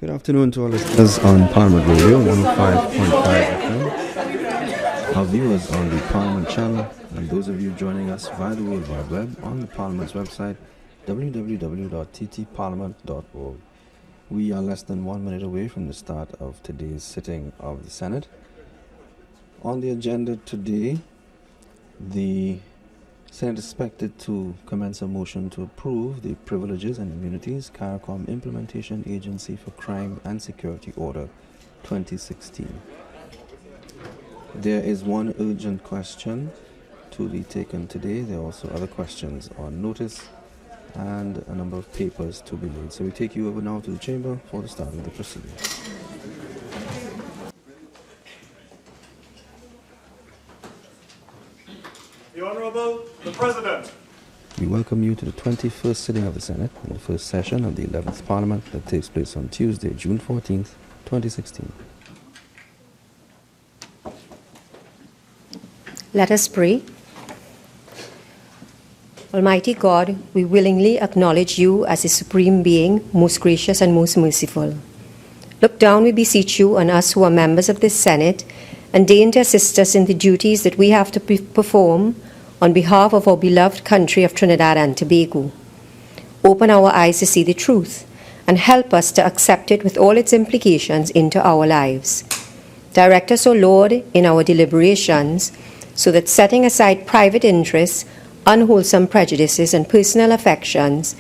Good afternoon to all listeners on Parliament Radio 105.5 FM, our viewers on the Parliament channel, and those of you joining us via the World Wide Web on the Parliament's website, www.ttparliament.org. We are less than 1 minute away from the start of today's sitting of the Senate. On the agenda today, the Senate is expected to commence a motion to approve the Privileges and Immunities CARICOM Implementation Agency for Crime and Security Order 2016. There is one urgent question to be taken today. There are also other questions on notice and a number of papers to be laid. So we take you over now to the chamber for the start of the proceedings. The Honourable the President. We welcome you to the 21st sitting of the Senate in the first session of the 11th Parliament that takes place on Tuesday, June 14th, 2016. Let us pray. Almighty God, we willingly acknowledge you as the supreme being, most gracious and most merciful. Look down, we beseech you, on us who are members of this Senate, and deign to assist us in the duties that we have to perform on behalf of our beloved country of Trinidad and Tobago. Open our eyes to see the truth, and help us to accept it with all its implications into our lives. Direct us, O Lord, in our deliberations, so that setting aside private interests, unwholesome prejudices, and personal affections,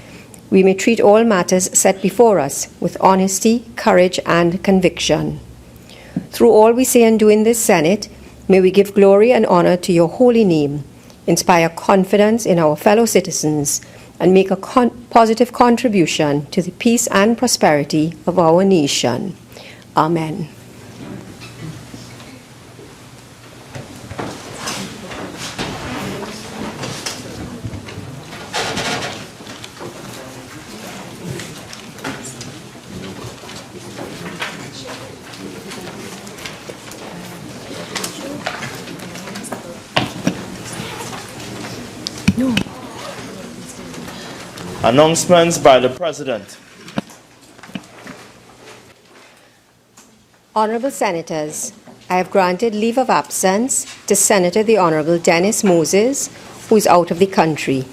we may treat all matters set before us with honesty, courage, and conviction. Through all we say and do in this Senate, may we give glory and honor to your holy name, inspire confidence in our fellow citizens, and make a positive contribution to the peace and prosperity of our nation. Amen. Announcements by the President. Honorable Senators, I have granted leave of absence to Senator the Honorable Dennis Moses, who is out of the country.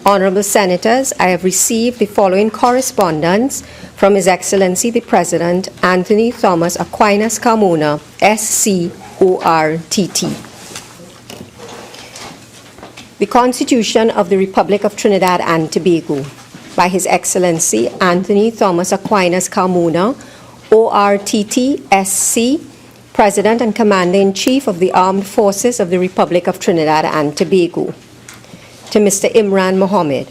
Honorable Senators, I have received the following correspondence from His Excellency the President Anthony Thomas Aquinas Carmona, SCORTT. The Constitution of the Republic of Trinidad and Tobago, by His Excellency Anthony Thomas Aquinas Carmona, ORTT SC, President and Commander-in-Chief of the Armed Forces of the Republic of Trinidad and Tobago. To Mr. Imran Mohammed.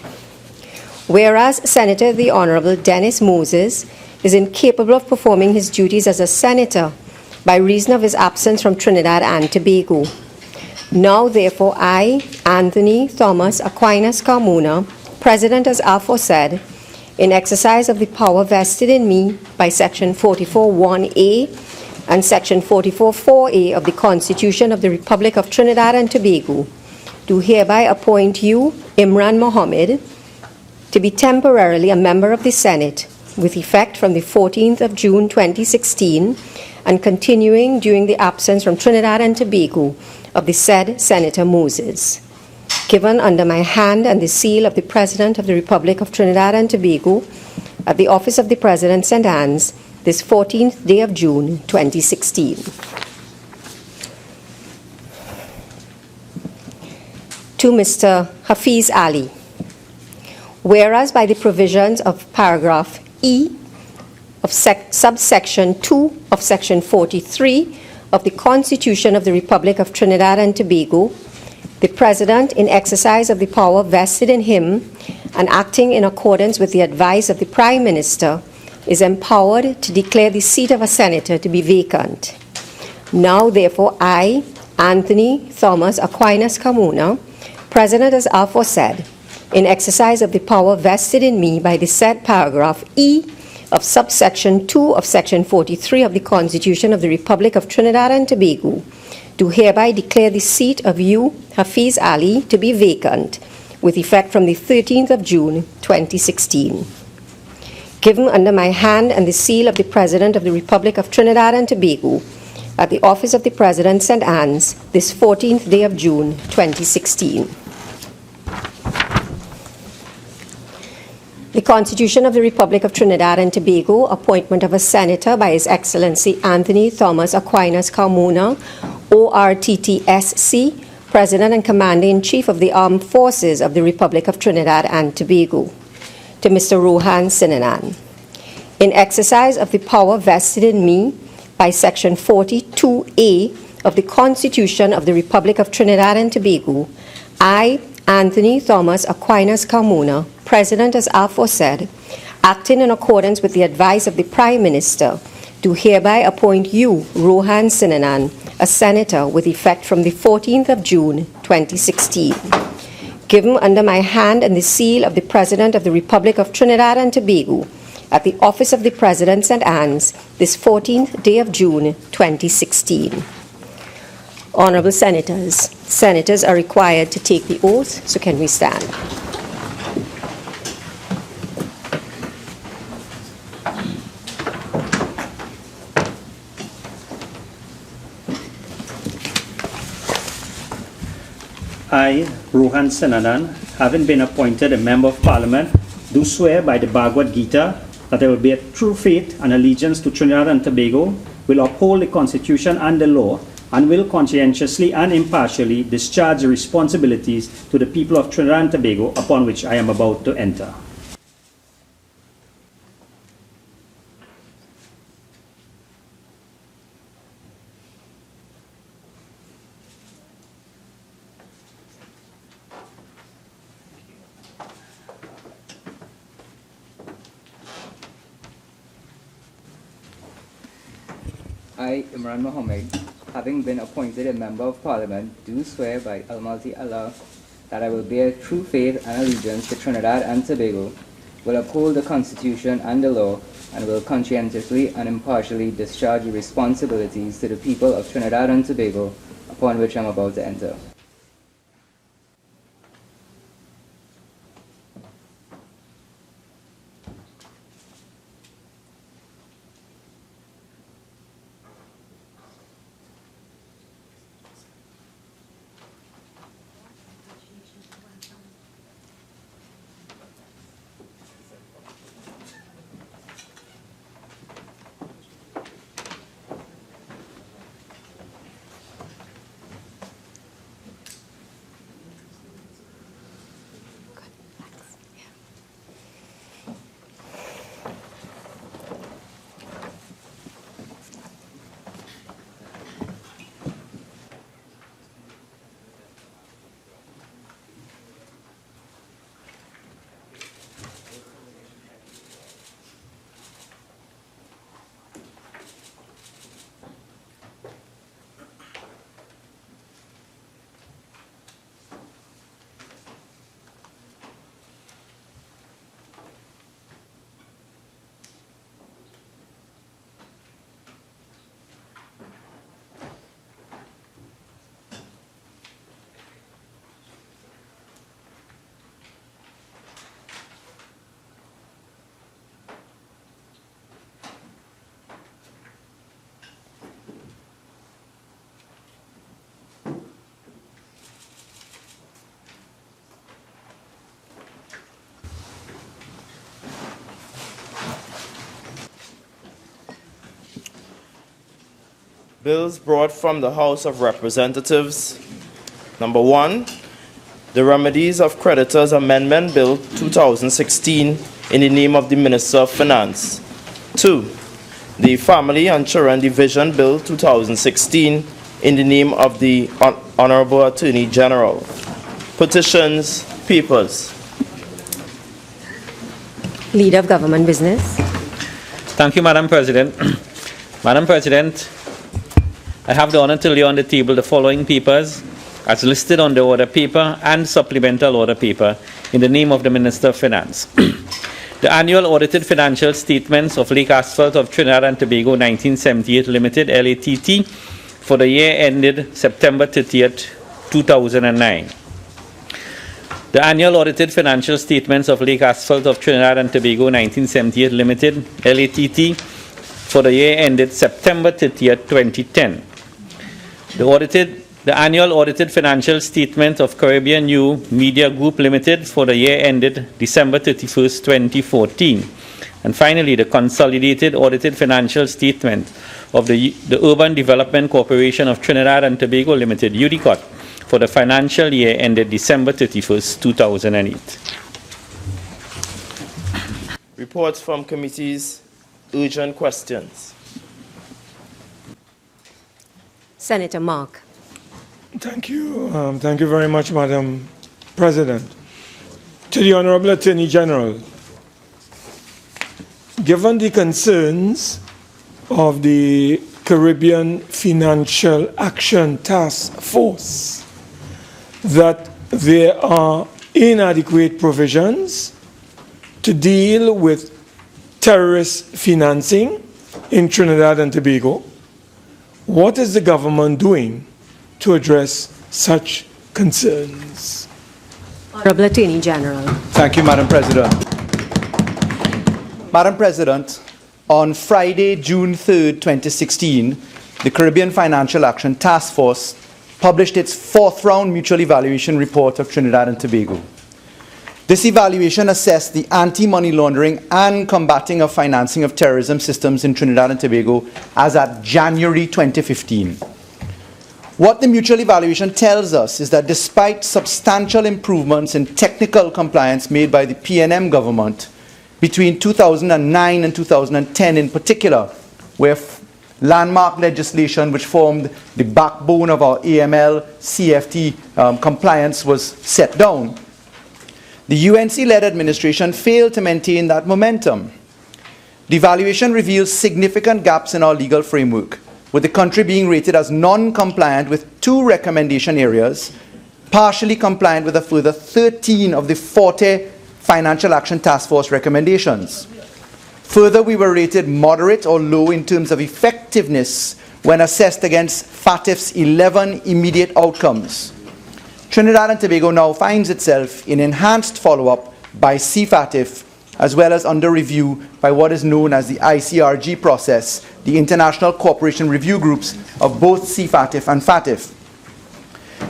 Whereas Senator the Honorable Dennis Moses is incapable of performing his duties as a senator by reason of his absence from Trinidad and Tobago. Now, therefore, I, Anthony Thomas Aquinas Carmona, President as aforesaid, in exercise of the power vested in me by Section 44(1)(a) and Section 44(4)(a) of the Constitution of the Republic of Trinidad and Tobago, do hereby appoint you, Imran Mohammed, to be temporarily a member of the Senate with effect from the 14th of June 2016 and continuing during the absence from Trinidad and Tobago of the said Senator Moses. Given under my hand and the seal of the President of the Republic of Trinidad and Tobago at the Office of the President, St. Anne's, this 14th day of June 2016. To Mr. Hafiz Ali. Whereas by the provisions of paragraph E of subsection 2 of section 43 of the Constitution of the Republic of Trinidad and Tobago, the President, in exercise of the power vested in him and acting in accordance with the advice of the Prime Minister, is empowered to declare the seat of a senator to be vacant. Now, therefore, I, Anthony Thomas Aquinas Carmona, President as aforesaid, in exercise of the power vested in me by the said paragraph E of subsection 2 of section 43 of the Constitution of the Republic of Trinidad and Tobago, do hereby declare the seat of you, Hafiz Ali, to be vacant, with effect from the 13th of June, 2016. given under my hand and the seal of the President of the Republic of Trinidad and Tobago at the Office of the President, St. Anne's, this 14th day of June, 2016. The Constitution of the Republic of Trinidad and Tobago, appointment of a Senator by His Excellency Anthony Thomas Aquinas Carmona, ORTTSC, President and Commander-in-Chief of the Armed Forces of the Republic of Trinidad and Tobago, to Mr. Rohan Sinanan. In exercise of the power vested in me by Section 42A of the Constitution of the Republic of Trinidad and Tobago, I, Anthony Thomas Aquinas Carmona, President as aforesaid, acting in accordance with the advice of the Prime Minister, do hereby appoint you, Rohan Sinanan, a Senator with effect from the 14th of June, 2016. Given under my hand and the seal of the President of the Republic of Trinidad and Tobago at the Office of the President, St. Anne's, this 14th day of June, 2016. Honorable Senators, Senators are required to take the oath, so can we stand? I, Rohan Sinanan, having been appointed a Member of Parliament, do swear by the Bhagavad Gita that I will bear true faith and allegiance to Trinidad and Tobago, will uphold the Constitution and the law, and will conscientiously and impartially discharge the responsibilities to the people of Trinidad and Tobago upon which I am about to enter. I, Imran Mohammed, having been appointed a Member of Parliament, do swear by Almighty Allah that I will bear true faith and allegiance to Trinidad and Tobago, will uphold the Constitution and the law, and will conscientiously and impartially discharge the responsibilities to the people of Trinidad and Tobago upon which I am about to enter. Bills brought from the House of Representatives. Number 1, the Remedies of Creditors Amendment Bill 2016 in the name of the Minister of Finance. 2, the Family and Children Division Bill 2016 in the name of the Honorable Attorney General. Petitions, papers. Leader of Government Business. Thank you, Madam President. Madam President, I have the honor to lay on the table the following papers as listed on the order paper and supplemental order paper in the name of the Minister of Finance. The annual audited financial statements of Lake Asphalt of Trinidad and Tobago 1978 Limited, LATT, for the year ended September 30th, 2009. The annual audited financial statements of Lake Asphalt of Trinidad and Tobago 1978 Limited, LATT, for the year ended September 30th, 2010. The annual audited financial statement of Caribbean New Media Group Limited for the year ended December 31st, 2014. And finally, the consolidated audited financial statement of the Urban Development Corporation of Trinidad and Tobago Limited, UDCOT, for the financial year ended December 31st, 2008. Reports from committees, urgent questions. Senator Mark. Thank you. Thank you very much, Madam President. To the Honorable Attorney General, given the concerns of the Caribbean Financial Action Task Force that there are inadequate provisions to deal with terrorist financing in Trinidad and Tobago, what is the government doing to address such concerns? Honorable Attorney General. Thank you, Madam President. Madam President, on Friday, June 3rd, 2016, the Caribbean Financial Action Task Force published its fourth round mutual evaluation report of Trinidad and Tobago. This evaluation assessed the anti-money laundering and combating of financing of terrorism systems in Trinidad and Tobago as at January 2015. What the mutual evaluation tells us is that despite substantial improvements in technical compliance made by the PNM government between 2009 and 2010 in particular, where landmark legislation which formed the backbone of our AML CFT compliance was set down, the UNC-led administration failed to maintain that momentum. The evaluation reveals significant gaps in our legal framework, with the country being rated as non-compliant with 2 recommendation areas, partially compliant with a further 13 of the 40 Financial Action Task Force recommendations. Further, we were rated moderate or low in terms of effectiveness when assessed against FATF's 11 immediate outcomes. Trinidad and Tobago now finds itself in enhanced follow-up by CFATF, as well as under review by what is known as the ICRG process, the International Cooperation Review Groups of both CFATF and FATF.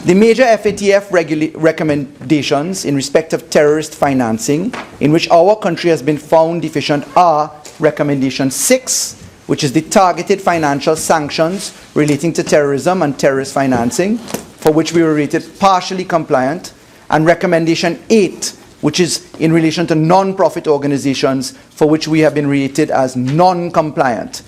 The major FATF recommendations in respect of terrorist financing, in which our country has been found deficient, are Recommendation 6, which is the targeted financial sanctions relating to terrorism and terrorist financing, for which we were rated partially compliant, and Recommendation 8, which is in relation to non-profit organizations, for which we have been rated as non-compliant.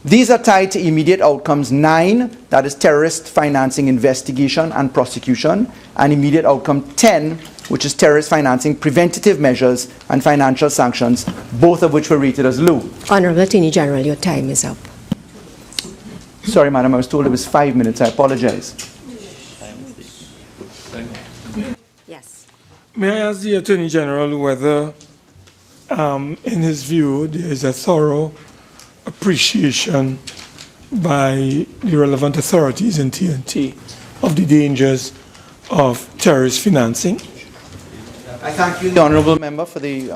These are tied to immediate outcomes 9, that is terrorist financing investigation and prosecution, and immediate outcome 10, which is terrorist financing preventative measures and financial sanctions, both of which were rated as low. Honorable Attorney General, your time is up. Sorry, Madam, I was told it was 5 minutes. I apologize. Yes. May I ask the Attorney General whether, in his view, there is a thorough appreciation by the relevant authorities in TNT of the dangers of terrorist financing? I thank you, the Honourable Member, for the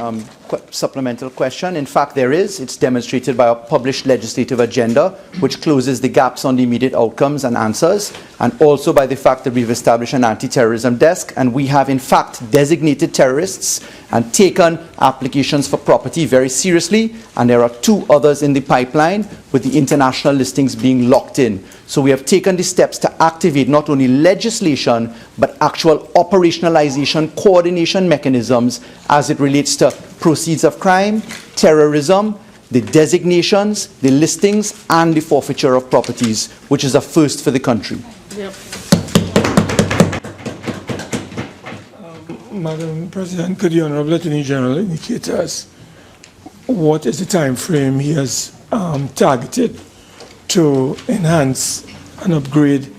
supplemental question. In fact, there is. It's demonstrated by our published legislative agenda, which closes the gaps on the immediate outcomes and answers, and also by the fact that we've established an anti-terrorism desk, and we have, in fact, designated terrorists and taken applications for property very seriously, and there are 2 others in the pipeline, with the international listings being locked in. So we have taken the steps to activate not only legislation, but actual operationalization, coordination mechanisms as it relates to proceeds of crime, terrorism, the designations, the listings, and the forfeiture of properties, which is a first for the country. Yep. Madam President, could the Honourable Attorney General indicate to us what is the time frame he has targeted to enhance and upgrade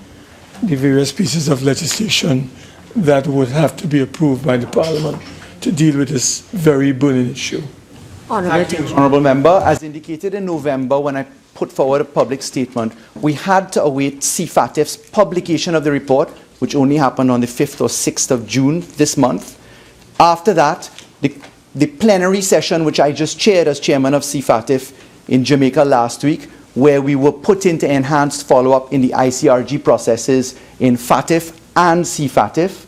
the various pieces of legislation that would have to be approved by the Parliament to deal with this very burning issue? Honourable Member, as indicated in November when I put forward a public statement, we had to await CFATF's publication of the report, which only happened on the 5th or 6th of June this month, After that, the plenary session, which I just chaired as chairman of CFATF in Jamaica last week, where we were put into enhanced follow-up in the ICRG processes in FATF and CFATF.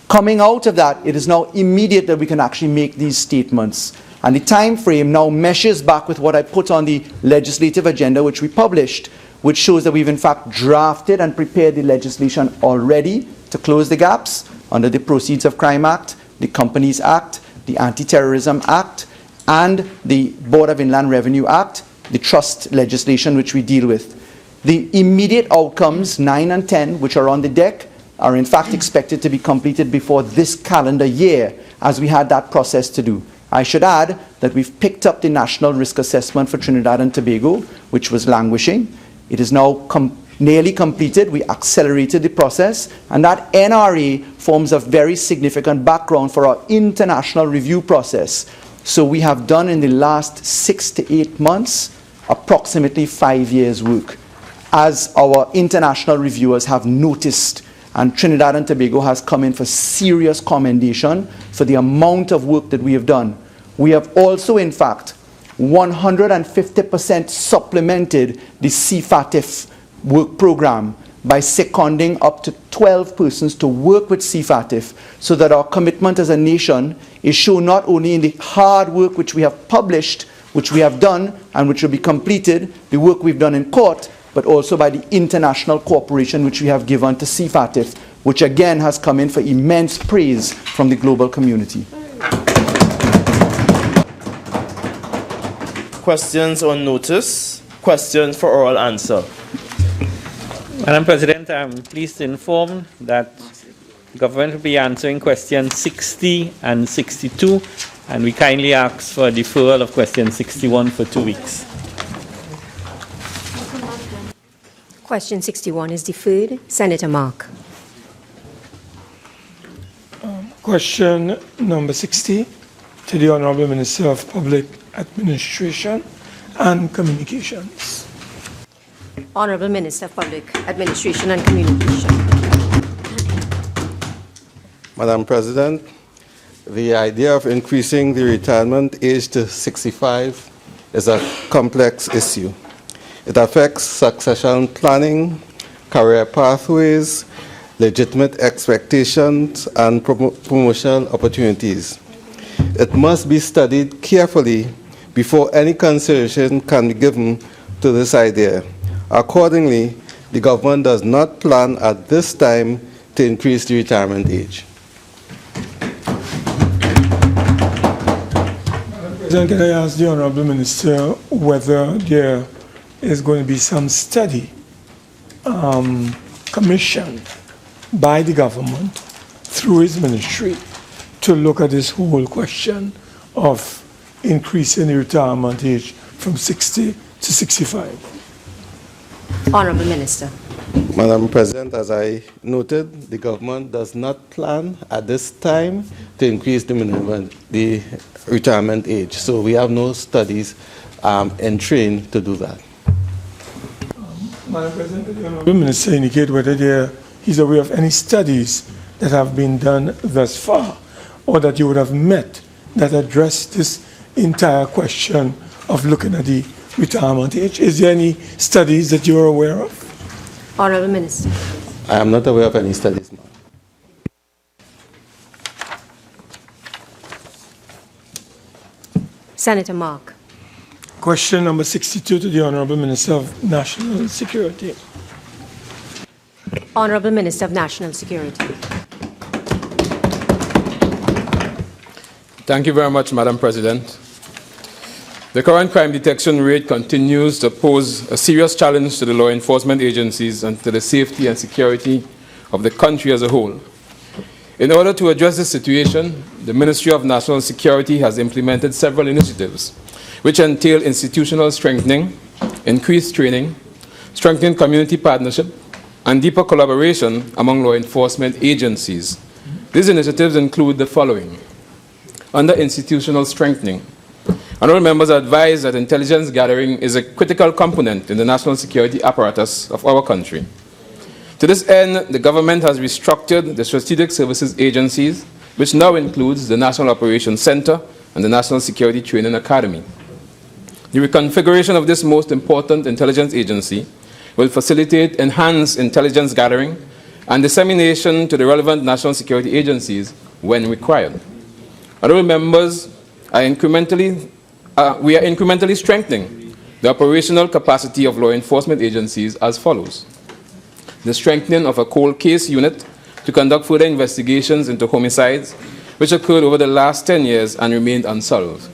Coming out of that, it is now immediate that we can actually make these statements. And the time frame now meshes back with what I put on the legislative agenda, which we published, which shows that we've in fact drafted and prepared the legislation already to close the gaps under the Proceeds of Crime Act, the Companies Act, the Anti-Terrorism Act, and the Board of Inland Revenue Act, the trust legislation which we deal with. The immediate outcomes, 9 and 10, which are on the deck, are in fact expected to be completed before this calendar year, as we had that process to do. I should add that we've picked up the National Risk Assessment for Trinidad and Tobago, which was languishing. It is now nearly completed. We accelerated the process, and that NRA forms a very significant background for our international review process. So we have done in the last 6 to 8 months approximately 5 years' work, as our international reviewers have noticed. And Trinidad and Tobago has come in for serious commendation for the amount of work that we have done. We have also, in fact, 150% supplemented the CFATF work program by seconding up to 12 persons to work with CFATF, so that our commitment as a nation is shown not only in the hard work which we have published, which we have done and which will be completed, the work we've done in court, but also by the international cooperation which we have given to CFATF, which again has come in for immense praise from the global community. Questions on notice? Questions for oral answer? Madam President, I'm pleased to inform that the government will be answering questions 60 and 62, and we kindly ask for a deferral of question 61 for 2 weeks. Question 61 is deferred. Senator Mark. Question number 60 to the Honorable Minister of Public Administration and Communications. Honorable Minister of Public Administration and Communication. Madam President, the idea of increasing the retirement age to 65 is a complex issue. It affects succession planning, career pathways, legitimate expectations, and promotional opportunities. It must be studied carefully before any consideration can be given to this idea. Accordingly, the government does not plan at this time to increase the retirement age. Then can I ask the Honorable Minister whether there is going to be some study commissioned by the government through his ministry to look at this whole question of increasing the retirement age from 60 to 65? Honorable Minister. Madam President, as I noted, the government does not plan at this time to increase the retirement age. So we have no studies in train to do that. Madam President, the Honorable Minister indicate whether he's aware of any studies that have been done thus far, or that you would have met that address this entire question of looking at the retirement age. Is there any studies that you are aware of? Honorable Minister. I am not aware of any studies, ma'am. Senator Mark. Question number 62 to the Honorable Minister of National Security. Honorable Minister of National Security. Thank you very much, Madam President. The current crime detection rate continues to pose a serious challenge to the law enforcement agencies and to the safety and security of the country as a whole. In order to address this situation, the Ministry of National Security has implemented several initiatives, which entail institutional strengthening, increased training, strengthened community partnership, and deeper collaboration among law enforcement agencies. These initiatives include the following. Under institutional strengthening, honorable members are advised that intelligence gathering is a critical component in the national security apparatus of our country. To this end, the government has restructured the strategic services agencies which now includes the National Operations Center and the National Security Training Academy. The reconfiguration of this most important intelligence agency will facilitate enhanced intelligence gathering and dissemination to the relevant national security agencies when required. Honorable members, we are incrementally strengthening the operational capacity of law enforcement agencies as follows. The strengthening of a cold case unit to conduct further investigations into homicides which occurred over the last 10 years and remained unsolved.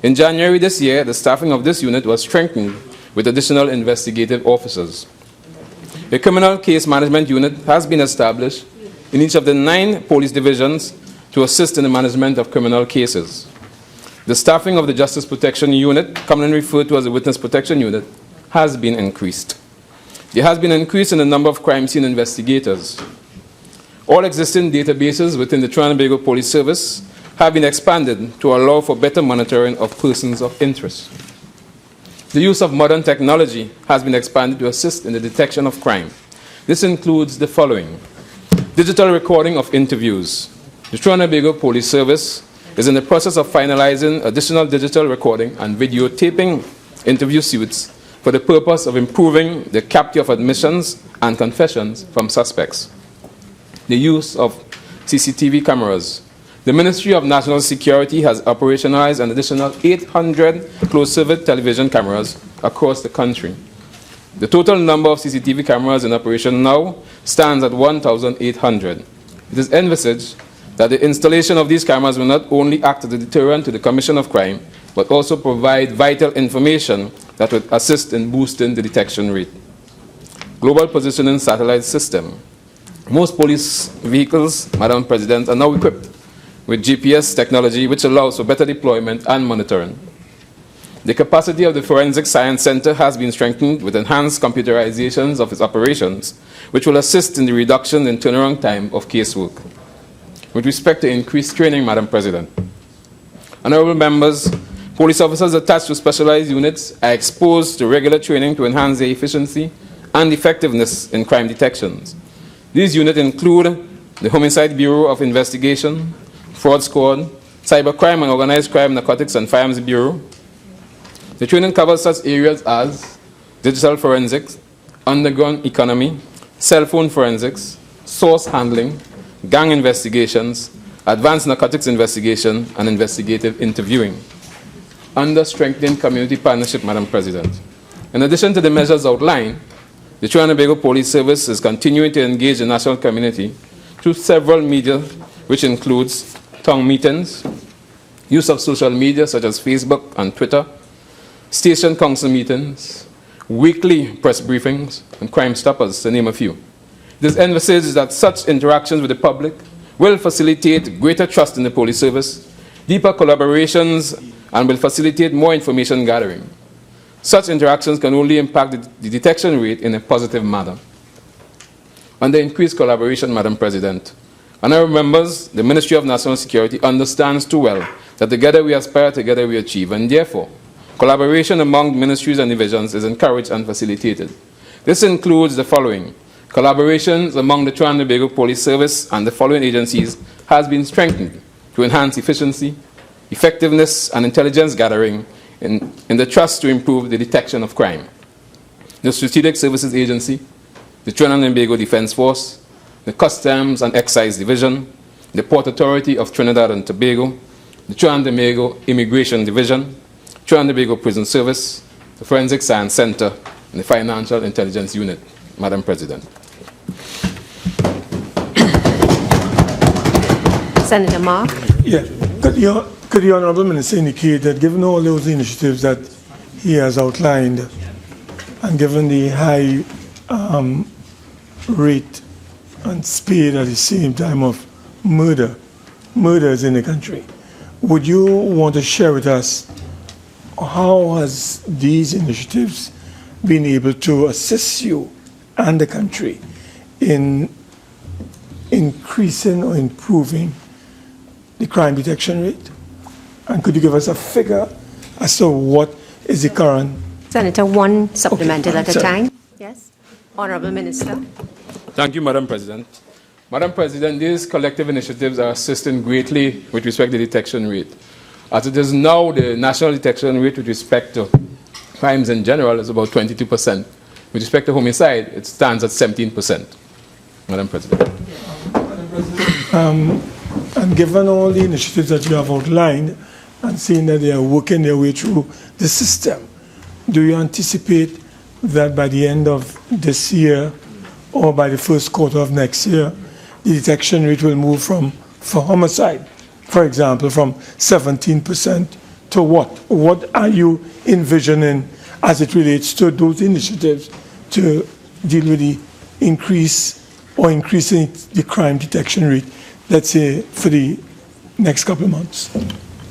In January this year, the staffing of this unit was strengthened with additional investigative officers. A criminal case management unit has been established in each of the 9 police divisions to assist in the management of criminal cases. The staffing of the Justice Protection Unit, commonly referred to as the Witness Protection Unit, has been increased. There has been an increase in the number of crime scene investigators. All existing databases within the Trinidad and Tobago Police Service have been expanded to allow for better monitoring of persons of interest. The use of modern technology has been expanded to assist in the detection of crime. This includes the following: digital recording of interviews. The Trinidad and Tobago Police Service is in the process of finalizing additional digital recording and videotaping interview suites for the purpose of improving the capture of admissions and confessions from suspects. The use of CCTV cameras. The Ministry of National Security has operationalized an additional 800 closed-circuit television cameras across the country. The total number of CCTV cameras in operation now stands at 1,800. It is envisaged that the installation of these cameras will not only act as a deterrent to the commission of crime, but also provide vital information that would assist in boosting the detection rate. Global Positioning Satellite System. Most police vehicles, Madam President, are now equipped with GPS technology, which allows for better deployment and monitoring. The capacity of the Forensic Science Center has been strengthened with enhanced computerizations of its operations, which will assist in the reduction in turnaround time of casework. With respect to increased training, Madam President, honorable members, police officers attached to specialized units are exposed to regular training to enhance their efficiency and effectiveness in crime detections. These units include the Homicide Bureau of Investigation, Fraud Squad, Cybercrime and Organized Crime, Narcotics and Firearms Bureau. The training covers such areas as digital forensics, underground economy, cell phone forensics, source handling, gang investigations, advanced narcotics investigation, and investigative interviewing. Under strengthening community partnership, Madam President, in addition to the measures outlined, the Trinidad and Tobago Police Service is continuing to engage the national community through several media, which includes town meetings, use of social media such as Facebook and Twitter, station council meetings, weekly press briefings, and Crime Stoppers, to name a few. This emphasizes that such interactions with the public will facilitate greater trust in the police service, deeper collaborations, and will facilitate more information gathering. Such interactions can only impact the detection rate in a positive manner. Under increased collaboration, Madam President, honorable members, the Ministry of National Security understands too well that together we aspire, together we achieve, and therefore, collaboration among ministries and divisions is encouraged and facilitated. This includes the following. Collaborations among the Trinidad and Tobago Police Service and the following agencies has been strengthened to enhance efficiency, effectiveness, and intelligence gathering in the trust to improve the detection of crime. The Strategic Services Agency, the Trinidad and Tobago Defense Force, the Customs and Excise Division, the Port Authority of Trinidad and Tobago, the Trinidad and Tobago Immigration Division, Trinidad and Tobago Prison Service, the Forensic Science Center, and the Financial Intelligence Unit, Madam President. Senator Mark. Yeah. Could the Honourable Minister indicate that given all those initiatives that he has outlined and given the high rate and speed at the same time of murders in the country, would you want to share with us how has these initiatives been able to assist you and the country in increasing or improving the crime detection rate? And could you give us a figure as to what is the current? Senator, one supplemental Okay, at a sorry. time. Yes. Honourable Minister. Thank you, Madam President. Madam President, these collective initiatives are assisting greatly with respect to the detection rate. As it is now, the national detection rate with respect to crimes in general is about 22%. With respect to homicide, it stands at 17%. Madam President. And given all the initiatives that you have outlined and seeing that they are working their way through the system, do you anticipate that by the end of this year or by the first quarter of next year, the detection rate will move from, for homicide, for example, from 17% to what? What are you envisioning as it relates to those initiatives to deal with the increase or increasing the crime detection rate, let's say, for the next couple of months?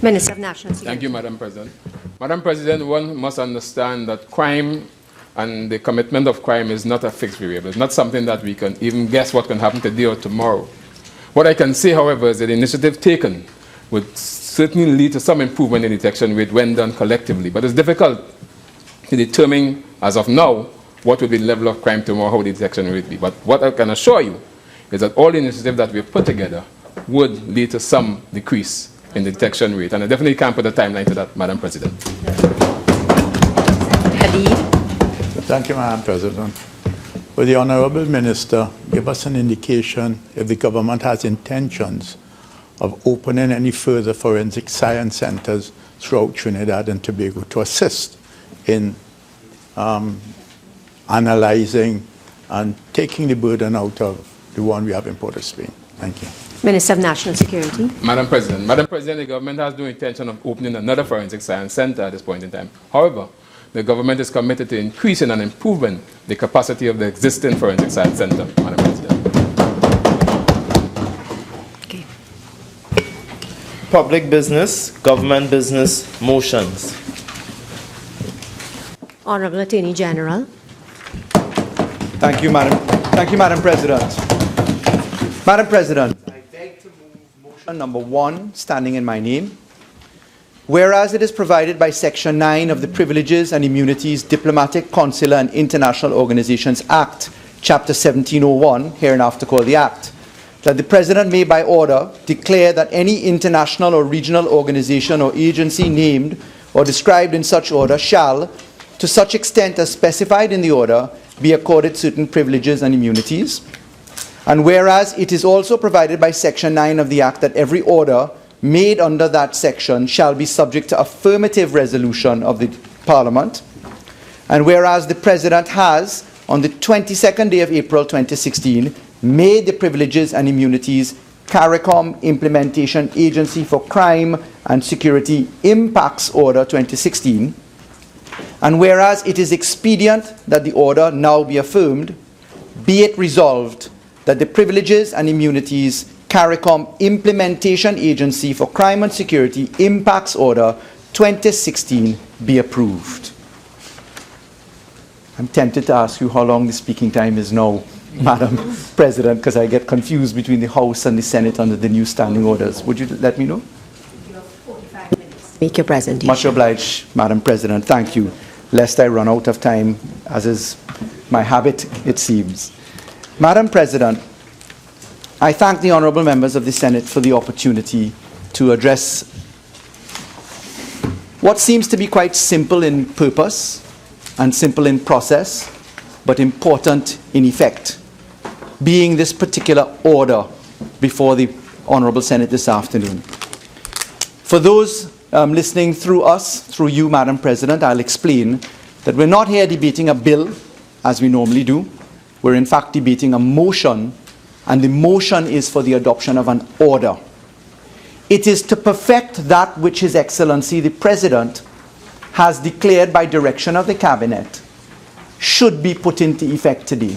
Minister of National Security. Thank you, Madam President. Madam President, one must understand that crime and the commitment of crime is not a fixed variable. It's not something that we can even guess what can happen today or tomorrow. What I can say, however, is that the initiative taken would certainly lead to some improvement in detection rate when done collectively. But it's difficult to determine, as of now, what will be the level of crime tomorrow, how the detection rate be. But what I can assure you is that all the initiatives that we've put together would lead to some decrease in the detection rate. And I definitely can't put a timeline to that, Madam President. Thank you, Madam President. Will the Honourable Minister give us an indication if the government has intentions of opening any further forensic science centres throughout Trinidad and Tobago to assist in analysing and taking the burden out of the one we have in Port of Spain? Thank you. Minister of National Security. Madam President, the government has no intention of opening another forensic science centre at this point in time. However, the government is committed to increasing and improving the capacity of the existing forensic science centre, Madam President. Okay. Public business, government business, motions. Honourable Attorney General. Thank you, Madam President. Madam President, I beg to move motion number 1, standing in my name. Whereas it is provided by Section 9 of the Privileges and Immunities Diplomatic, Consular and International Organizations Act, Chapter 1701, hereinafter called the Act, that the President may by order declare that any international or regional organization or agency named or described in such order shall, to such extent as specified in the order, be accorded certain privileges and immunities. And whereas it is also provided by Section 9 of the Act that every order made under that section shall be subject to affirmative resolution of the Parliament. And whereas the President has, on the 22nd day of April 2016, made the Privileges and Immunities CARICOM Implementation Agency for Crime and Security IMPACS Order 2016, and whereas it is expedient that the order now be affirmed, be it resolved that the Privileges and Immunities CARICOM Implementation Agency for Crime and Security IMPACS Order 2016 be approved. I'm tempted to ask you how long the speaking time is now, Madam President, because I get confused between the House and the Senate under the new standing orders. Would you let me know? You have 45 minutes. Make your presentation. Much obliged, Madam President. Thank you. Lest I run out of time, as is my habit, it seems. Madam President, I thank the honourable members of the Senate for the opportunity to address what seems to be quite simple in purpose and simple in process, but important in effect, being this particular order before the honourable Senate this afternoon. For those listening through us, through you, Madam President, I'll explain that we're not here debating a bill, as we normally do. We're in fact debating a motion, and the motion is for the adoption of an order. It is to perfect that which His Excellency the President has declared by direction of the Cabinet should be put into effect today.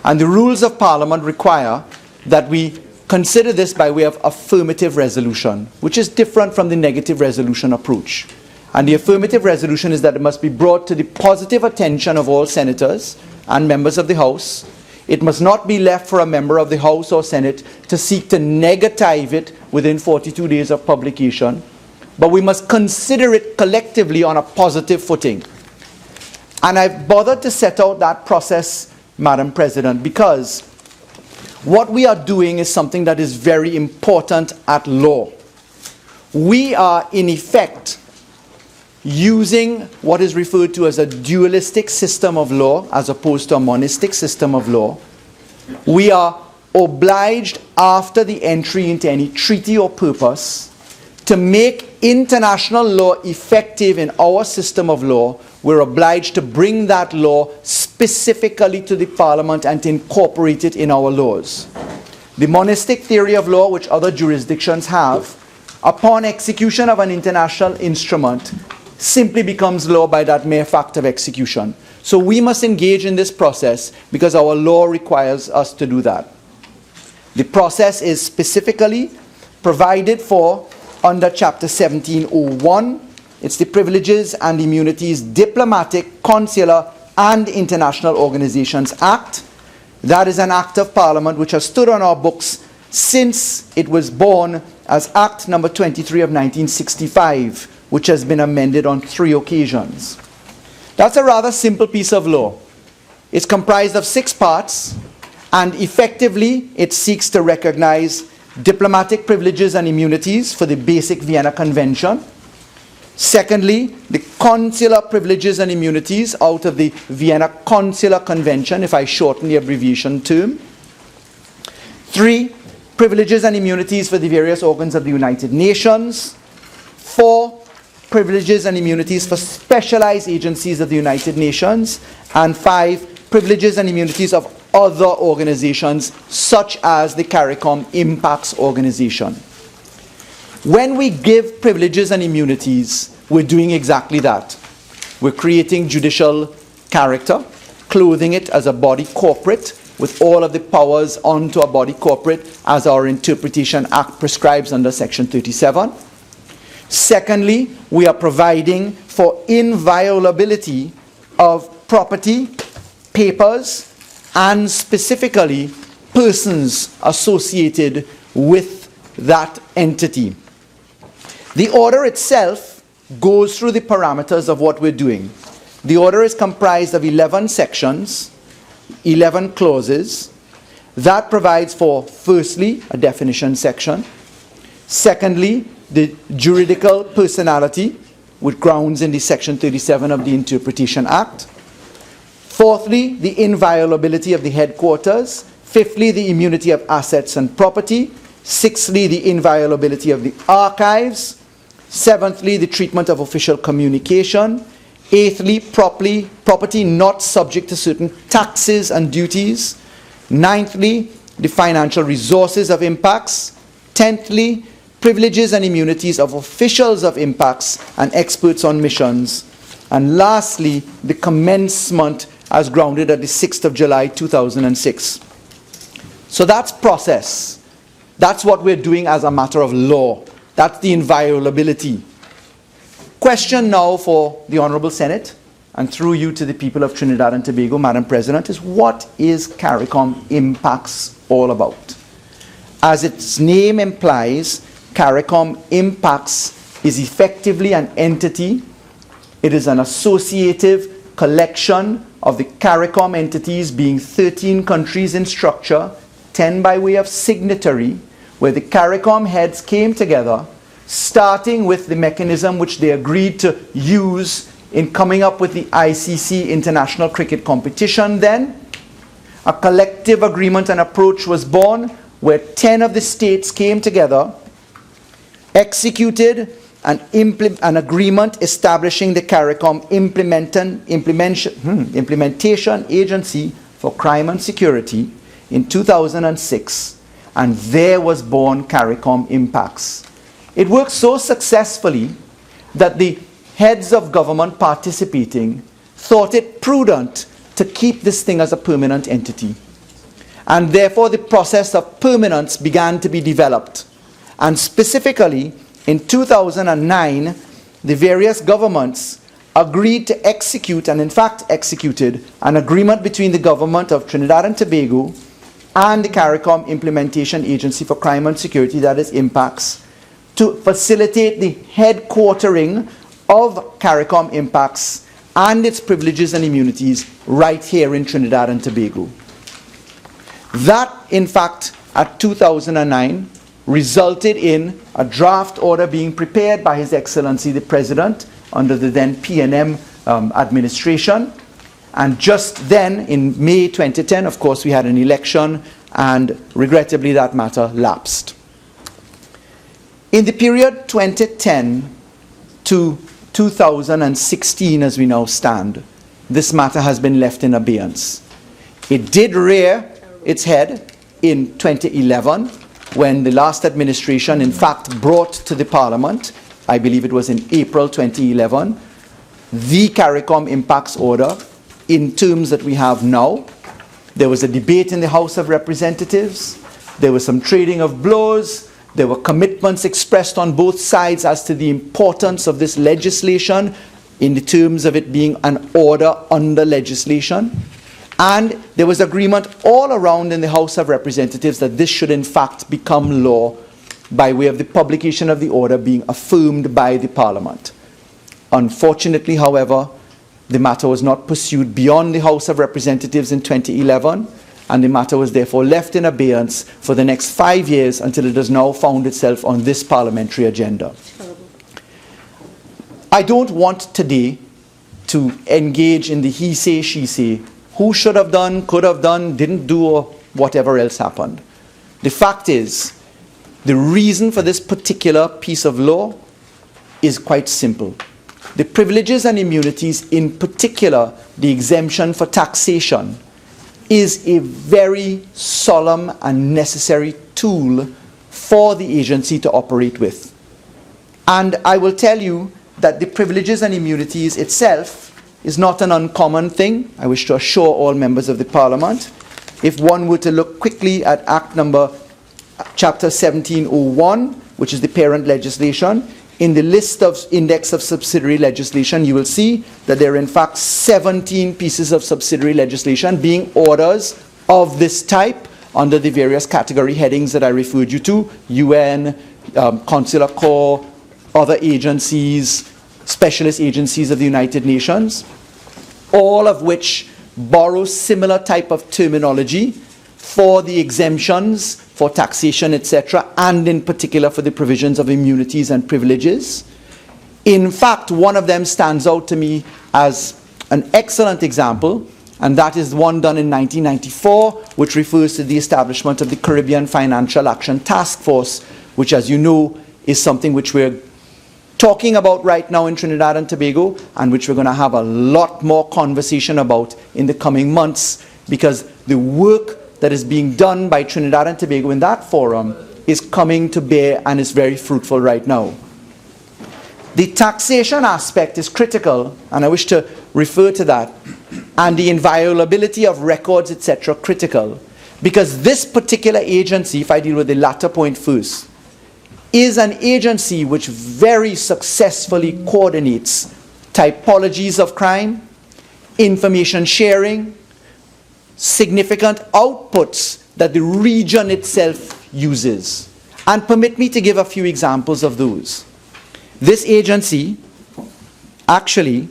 And the rules of Parliament require that we consider this by way of affirmative resolution, which is different from the negative resolution approach. And the affirmative resolution is that it must be brought to the positive attention of all senators and members of the House. It must not be left for a member of the House or Senate to seek to negative it within 42 days of publication, but we must consider it collectively on a positive footing. And I've bothered to set out that process, Madam President, because what we are doing is something that is very important at law. We are, in effect, using what is referred to as a dualistic system of law as opposed to a monistic system of law. We are obliged, after the entry into any treaty or purpose, to make international law effective in our system of law. We're obliged to bring that law specifically to the Parliament and to incorporate it in our laws. The monistic theory of law, which other jurisdictions have, upon execution of an international instrument, simply becomes law by that mere fact of execution. So we must engage in this process because our law requires us to do that. The process is specifically provided for under Chapter 1701. It's the Privileges and Immunities Diplomatic, Consular and International Organizations Act. That is an act of Parliament which has stood on our books since it was born as Act number 23 of 1965, which has been amended on 3 occasions. That's a rather simple piece of law. It's comprised of 6 parts, and effectively it seeks to recognize diplomatic privileges and immunities for the basic Vienna Convention. Secondly, the consular privileges and immunities out of the Vienna Consular Convention, if I shorten the abbreviation term. 3, privileges and immunities for the various organs of the United Nations. 4, privileges and immunities for specialized agencies of the United Nations. And 5, privileges and immunities of other organizations such as the CARICOM IMPACS organization. When we give privileges and immunities, we're doing exactly that. We're creating judicial character, clothing it as a body corporate with all of the powers onto a body corporate as our Interpretation Act prescribes under Section 37. Secondly, we are providing for inviolability of property, papers, and specifically persons associated with that entity. The order itself goes through the parameters of what we're doing. The order is comprised of 11 sections, 11 clauses. That provides for, firstly, a definition section. Secondly, the juridical personality, with grounds in the Section 37 of the Interpretation Act. Fourthly, the inviolability of the headquarters. Fifthly, the immunity of assets and property. Sixthly, the inviolability of the archives. Seventhly, the treatment of official communication. Eighthly, property not subject to certain taxes and duties. Ninthly, the financial resources of IMPACS. Tenthly, privileges and immunities of officials of IMPACS and experts on missions. And lastly, the commencement as grounded at the 6th of July 2006. So that's process. That's what we're doing as a matter of law. That's the inviolability. Question now for the Honorable Senate, and through you to the people of Trinidad and Tobago, Madam President, is what is CARICOM IMPACS all about? As its name implies, CARICOM IMPACS is effectively an entity. It is an associative collection of the CARICOM entities, being 13 countries in structure, 10 by way of signatory, where the CARICOM heads came together, starting with the mechanism which they agreed to use in coming up with the ICC International Cricket Competition then. A collective agreement and approach was born where 10 of the states came together, executed an agreement establishing the CARICOM Implementation Agency for Crime and Security in 2006, and there was born CARICOM IMPACS. It worked so successfully that the heads of government participating thought it prudent to keep this thing as a permanent entity. And therefore the process of permanence began to be developed. And specifically, in 2009, the various governments agreed to execute, and in fact executed, an agreement between the government of Trinidad and Tobago and the CARICOM Implementation Agency for Crime and Security, that is IMPACS, to facilitate the headquartering of CARICOM IMPACS and its privileges and immunities right here in Trinidad and Tobago. That, in fact, at 2009, resulted in a draft order being prepared by His Excellency the President under the then PNM administration. And just then, in May 2010, of course, we had an election, and regrettably that matter lapsed. In the period 2010 to 2016, as we now stand, this matter has been left in abeyance. It did rear its head in 2011, when the last administration, in fact, brought to the Parliament, I believe it was in April 2011, the CARICOM IMPACS order in terms that we have now. There was a debate in the House of Representatives. There was some trading of blows. There were commitments expressed on both sides as to the importance of this legislation in the terms of it being an order under legislation. And there was agreement all around in the House of Representatives that this should in fact become law by way of the publication of the order being affirmed by the Parliament. Unfortunately, however, the matter was not pursued beyond the House of Representatives in 2011, and the matter was therefore left in abeyance for the next 5 years until it has now found itself on this parliamentary agenda. I don't want today to engage in the he say, she say, who should have done, could have done, didn't do, or whatever else happened. The fact is, the reason for this particular piece of law is quite simple. The privileges and immunities, in particular the exemption for taxation, is a very solemn and necessary tool for the agency to operate with. And I will tell you that the privileges and immunities itself is not an uncommon thing. I wish to assure all members of the Parliament. If one were to look quickly at Act number Chapter 1701, which is the parent legislation, in the list of index of subsidiary legislation, you will see that there are in fact 17 pieces of subsidiary legislation being orders of this type under the various category headings that I referred you to: UN, Consular Corps, other agencies, specialist agencies of the United Nations, all of which borrow similar type of terminology for the exemptions for taxation, etc., and in particular for the provisions of immunities and privileges. In fact, one of them stands out to me as an excellent example, and that is one done in 1994, which refers to the establishment of the Caribbean Financial Action Task Force, which, as you know, is something which we're talking about right now in Trinidad and Tobago, and which we're going to have a lot more conversation about in the coming months, because the work that is being done by Trinidad and Tobago in that forum is coming to bear and is very fruitful right now. The taxation aspect is critical, and I wish to refer to that, and the inviolability of records, etc., critical, because this particular agency, if I deal with the latter point first, is an agency which very successfully coordinates typologies of crime, information sharing, significant outputs that the region itself uses. And permit me to give a few examples of those. This agency actually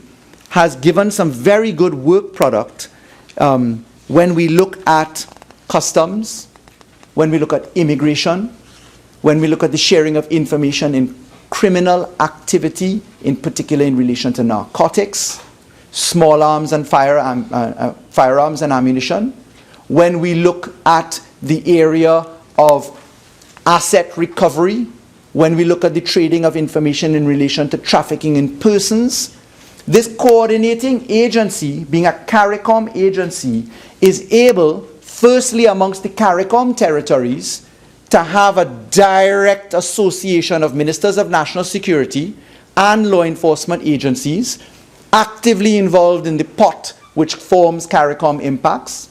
has given some very good work product when we look at customs, when we look at immigration, when we look at the sharing of information in criminal activity, in particular in relation to narcotics, small arms and firearms and ammunition, when we look at the area of asset recovery, when we look at the trading of information in relation to trafficking in persons. This coordinating agency, being a CARICOM agency, is able, firstly amongst the CARICOM territories, to have a direct association of ministers of national security and law enforcement agencies actively involved in the pot which forms CARICOM IMPACS.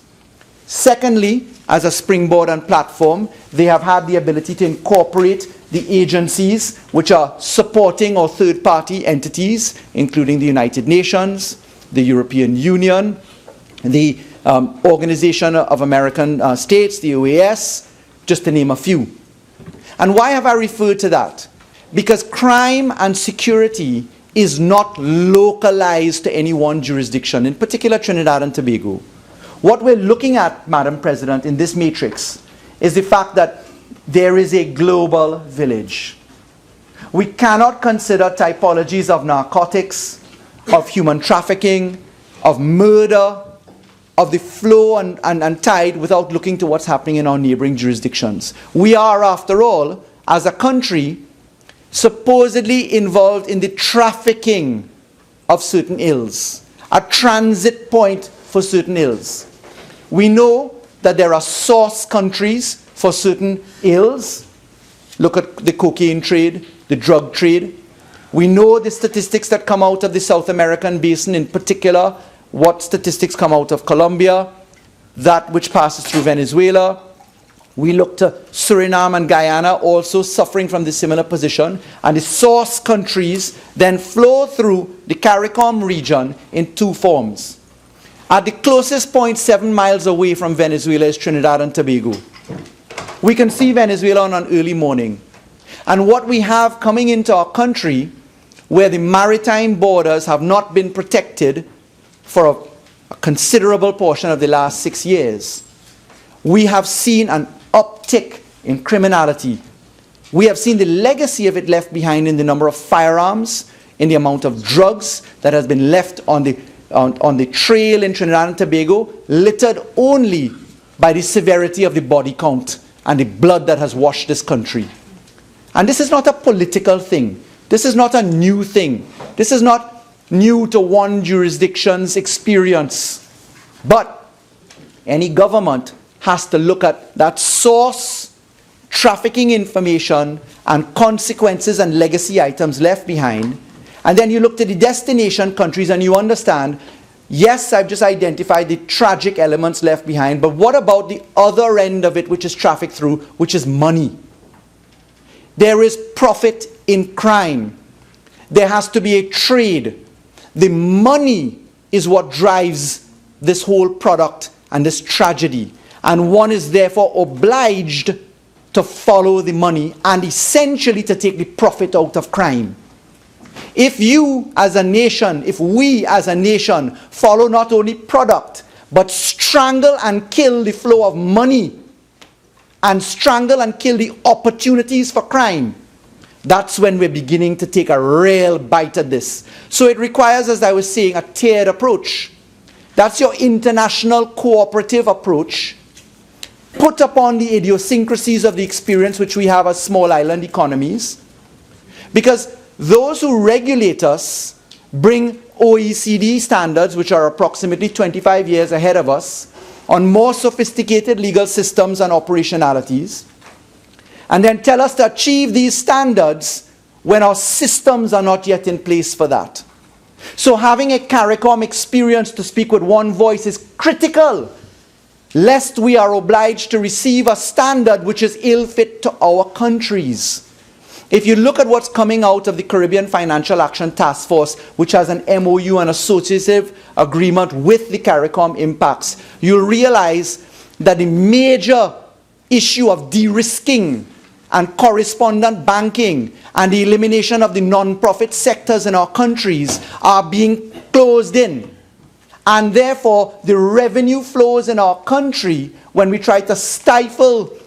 Secondly, as a springboard and platform, they have had the ability to incorporate the agencies which are supporting or third-party entities, including the United Nations, the European Union, the Organization of American States, the OAS, just to name a few. And why have I referred to that? Because crime and security is not localized to any one jurisdiction, in particular Trinidad and Tobago. What we're looking at, Madam President, in this matrix is the fact that there is a global village. We cannot consider typologies of narcotics, of human trafficking, of murder, of the flow and tide without looking to what's happening in our neighboring jurisdictions. We are, after all, as a country, supposedly involved in the trafficking of certain ills, a transit point for certain ills. We know that there are source countries for certain ills. Look at the cocaine trade, the drug trade. We know the statistics that come out of the South American basin, in particular, what statistics come out of Colombia, that which passes through Venezuela. We look to Suriname and Guyana also suffering from the similar position, and the source countries then flow through the CARICOM region in two forms. At the closest point 7 miles away from Venezuela is Trinidad and Tobago. We can see Venezuela on an early morning. And what we have coming into our country, where the maritime borders have not been protected for a considerable portion of the last 6 years, we have seen an uptick in criminality. We have seen the legacy of it left behind in the number of firearms, in the amount of drugs that has been left on the trail in Trinidad and Tobago, littered only by the severity of the body count and the blood that has washed this country. And this is not a political thing. This is not a new thing. This is not new to one jurisdiction's experience. But any government has to look at that source, trafficking information, and consequences and legacy items left behind. And then you look to the destination countries and you understand, yes, I've just identified the tragic elements left behind, but what about the other end of it, which is trafficked through, which is money? There is profit in crime. There has to be a trade. The money is what drives this whole product and this tragedy. And one is therefore obliged to follow the money and essentially to take the profit out of crime. If you as a nation, if we as a nation follow not only product, but strangle and kill the flow of money and strangle and kill the opportunities for crime, that's when we're beginning to take a real bite at this. So it requires, as I was saying, a tiered approach. That's your international cooperative approach, put upon the idiosyncrasies of the experience which we have as small island economies. Because those who regulate us bring OECD standards, which are approximately 25 years ahead of us, on more sophisticated legal systems and operationalities, and then tell us to achieve these standards when our systems are not yet in place for that. So having a CARICOM experience to speak with one voice is critical, lest we are obliged to receive a standard which is ill-fit to our countries. If you look at what's coming out of the Caribbean Financial Action Task Force, which has an MOU, an associative agreement with the CARICOM IMPACS, you'll realize that the major issue of de-risking and correspondent banking and the elimination of the non-profit sectors in our countries are being closed in. And therefore, the revenue flows in our country, when we try to stifle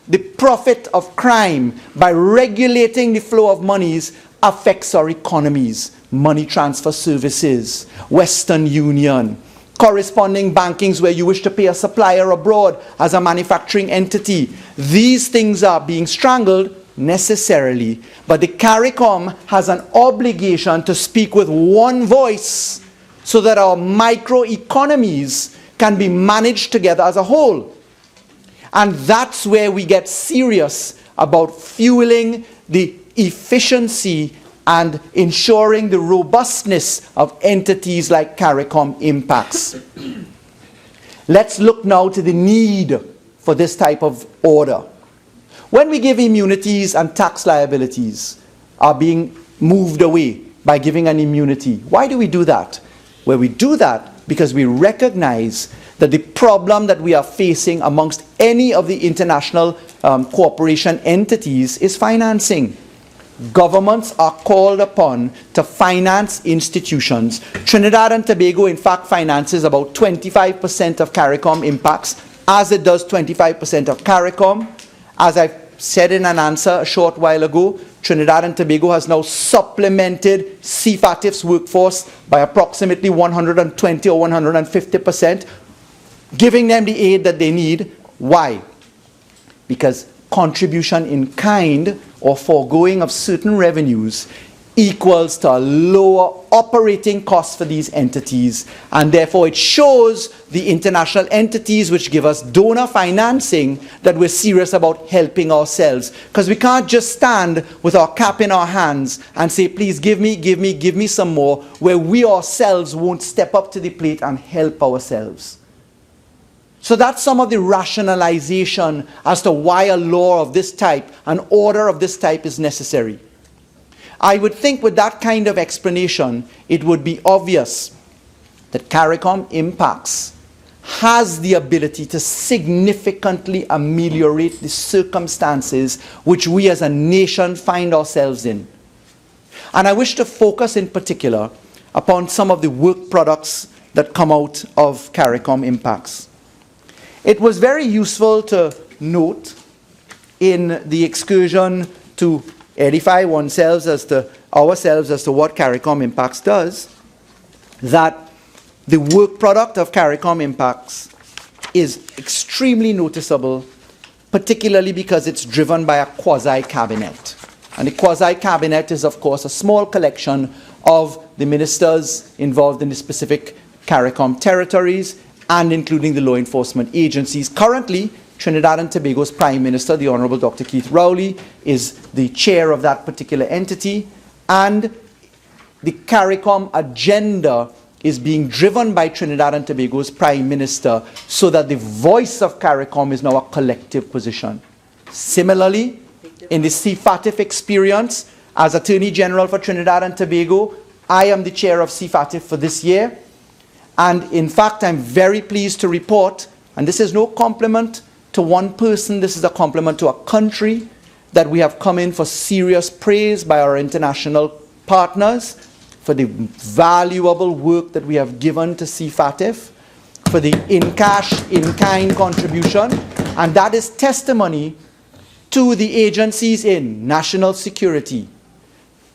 the profit of crime by regulating the flow of monies, affects our economies. Money transfer services, Western Union, corresponding bankings where you wish to pay a supplier abroad as a manufacturing entity. These things are being strangled necessarily. But the CARICOM has an obligation to speak with one voice so that our microeconomies can be managed together as a whole. And that's where we get serious about fueling the efficiency and ensuring the robustness of entities like CARICOM IMPACS. Let's look now to the need for this type of order. When we give immunities and tax liabilities are being moved away by giving an immunity, why do we do that? Well, we do that because we recognize that the problem that we are facing amongst any of the international cooperation entities is financing. governments are called upon to finance institutions. Trinidad and Tobago, in fact, finances about 25% of CARICOM impacts, as it does 25% of CARICOM. As I said in an answer a short while ago, Trinidad and Tobago has now supplemented CFATIF's workforce by approximately 120 or 150%, giving them the aid that they need. Why? Because contribution in kind or foregoing of certain revenues equals to a lower operating cost for these entities, and therefore it shows the international entities which give us donor financing that we're serious about helping ourselves, because we can't just stand with our cap in our hands and say, please give me some more, where we ourselves won't step up to the plate and help ourselves. So that's some of the rationalization as to why a law of this type, an order of this type is necessary. I would think with that kind of explanation, it would be obvious that CARICOM IMPACS has the ability to significantly ameliorate the circumstances which we as a nation find ourselves in. And I wish to focus in particular upon some of the work products that come out of CARICOM IMPACS. It was very useful to note in the excursion to edify ourselves as to what CARICOM IMPACS does, that the work product of CARICOM IMPACS is extremely noticeable, particularly because it's driven by a quasi-cabinet. And the quasi-cabinet is, of course, a small collection of the ministers involved in the specific CARICOM territories, and including the law enforcement agencies. Currently, Trinidad and Tobago's Prime Minister, the Honorable Dr. Keith Rowley, is the chair of that particular entity, and the CARICOM agenda is being driven by Trinidad and Tobago's Prime Minister, so that the voice of CARICOM is now a collective position. Similarly, in the CFATIF experience, as Attorney General for Trinidad and Tobago, I am the chair of CFATIF for this year. And in fact, I'm very pleased to report, and this is no compliment to one person, this is a compliment to a country, that we have come in for serious praise by our international partners for the valuable work that we have given to CFATIF, for the in-cash, in-kind contribution, and that is testimony to the agencies in national security,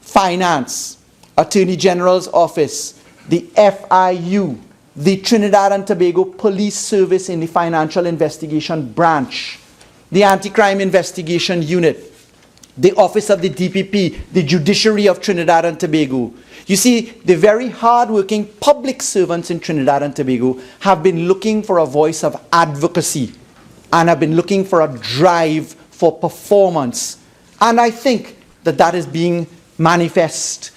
finance, Attorney General's office, the FIU, the Trinidad and Tobago Police Service in the Financial Investigation Branch, the Anti-Crime Investigation Unit, the Office of the DPP, the Judiciary of Trinidad and Tobago. You see, the very hard-working public servants in Trinidad and Tobago have been looking for a voice of advocacy and have been looking for a drive for performance. And I think that that is being manifest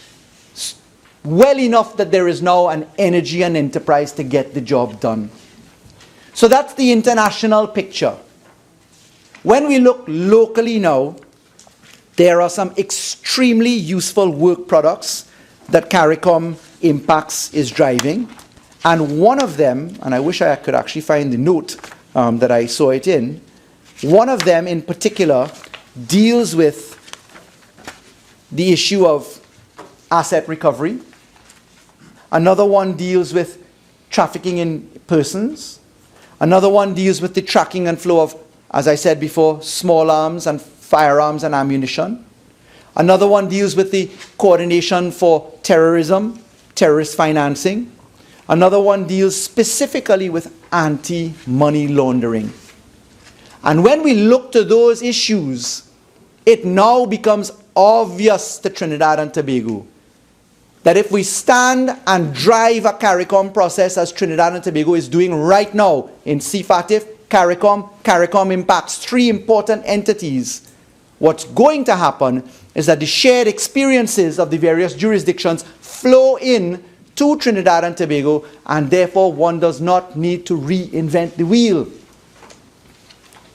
well enough that there is now an energy and enterprise to get the job done. So that's the international picture. When we look locally now, there are some extremely useful work products that CARICOM IMPACS is driving. And one of them, and I wish I could actually find the note that I saw it in, one of them in particular deals with the issue of asset recovery. Another one deals with trafficking in persons. Another one deals with the tracking and flow of, as I said before, small arms and firearms and ammunition. Another one deals with the coordination for terrorism, terrorist financing. Another one deals specifically with anti-money laundering. And when we look to those issues, it now becomes obvious to Trinidad and Tobago that if we stand and drive a CARICOM process as Trinidad and Tobago is doing right now in CFATIF, CARICOM IMPACS, three important entities, what's going to happen is that the shared experiences of the various jurisdictions flow in to Trinidad and Tobago, and therefore one does not need to reinvent the wheel.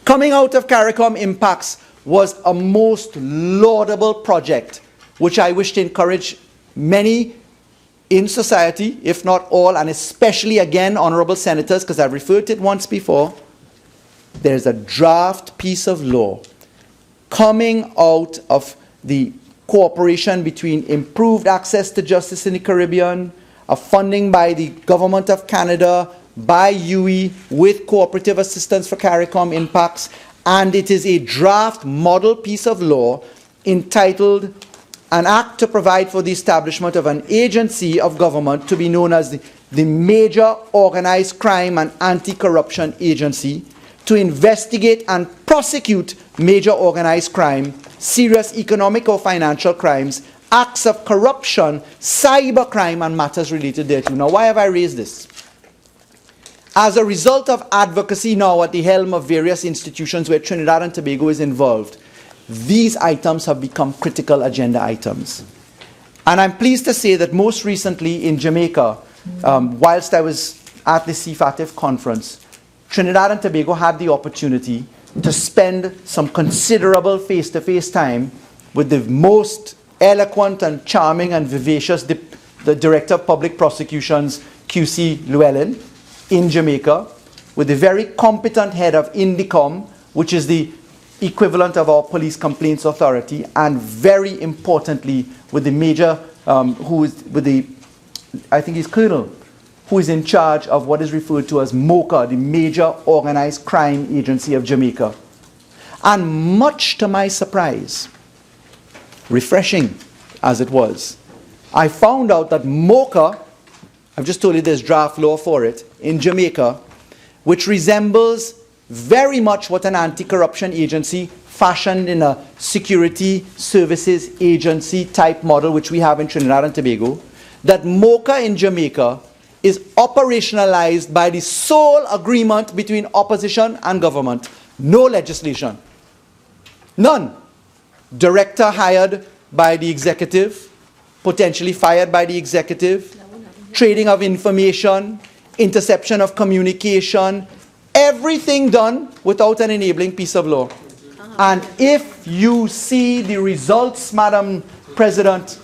Coming out of CARICOM IMPACS was a most laudable project, which I wish to encourage many in society, if not all, and especially again, honorable senators, because I've referred to it once before. There's a draft piece of law coming out of the cooperation between improved access to justice in the Caribbean, a funding by the Government of Canada, by UE, with cooperative assistance for CARICOM IMPACS, and it is a draft model piece of law entitled An Act to Provide for the Establishment of an Agency of Government to be known as the Major Organized Crime and Anti-Corruption Agency to investigate and prosecute major organized crime, serious economic or financial crimes, acts of corruption, cyber crime, and matters related thereto. Now, why have I raised this? As a result of advocacy now at the helm of various institutions where Trinidad and Tobago is involved, these items have become critical agenda items. And I'm pleased to say that most recently in Jamaica, whilst I was at the CFATF conference, Trinidad and Tobago had the opportunity to spend some considerable face-to-face time with the most eloquent and charming and vivacious the Director of Public Prosecutions, QC Llewellyn, in Jamaica, with the very competent head of INDICOM, which is the equivalent of our Police Complaints Authority, and very importantly, with the major, I think he's Colonel, who is in charge of what is referred to as MOCA, the Major Organized Crime Agency of Jamaica. And much to my surprise, refreshing as it was, I found out that MOCA, I've just told you there's draft law for it, in Jamaica, which resembles very much what an anti-corruption agency fashioned in a security services agency type model, which we have in Trinidad and Tobago, that MOCA in Jamaica is operationalized by the sole agreement between opposition and government. No legislation. None. Director hired by the executive, potentially fired by the executive, trading of information, interception of communication, everything done without an enabling piece of law. And if you see the results, Madam President,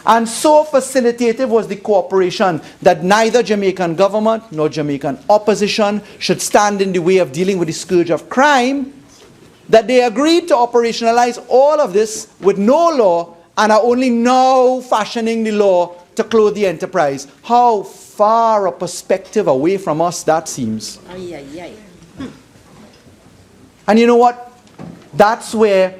and so facilitative was the cooperation that neither Jamaican government nor Jamaican opposition should stand in the way of dealing with the scourge of crime, that they agreed to operationalize all of this with no law and are only now fashioning the law to clothe the enterprise. How far a perspective away from us that seems. And you know what? That's where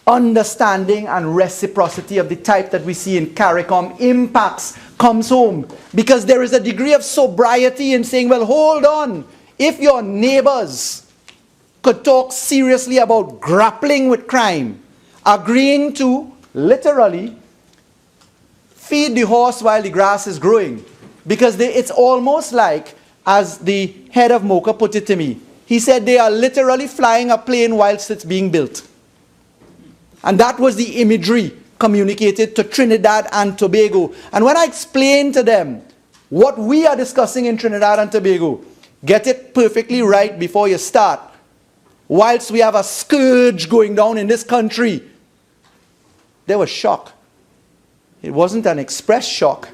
understanding and reciprocity of the type that we see in CARICOM IMPACS comes home. Because there is a degree of sobriety in saying, well, hold on. If your neighbors could talk seriously about grappling with crime, agreeing to literally feed the horse while the grass is growing. Because it's almost like, as the head of MOCA put it to me, he said they are literally flying a plane whilst it's being built. And that was the imagery communicated to Trinidad and Tobago. And when I explained to them what we are discussing in Trinidad and Tobago, get it perfectly right before you start. Whilst we have a scourge going down in this country, there was shock. It wasn't an express shock,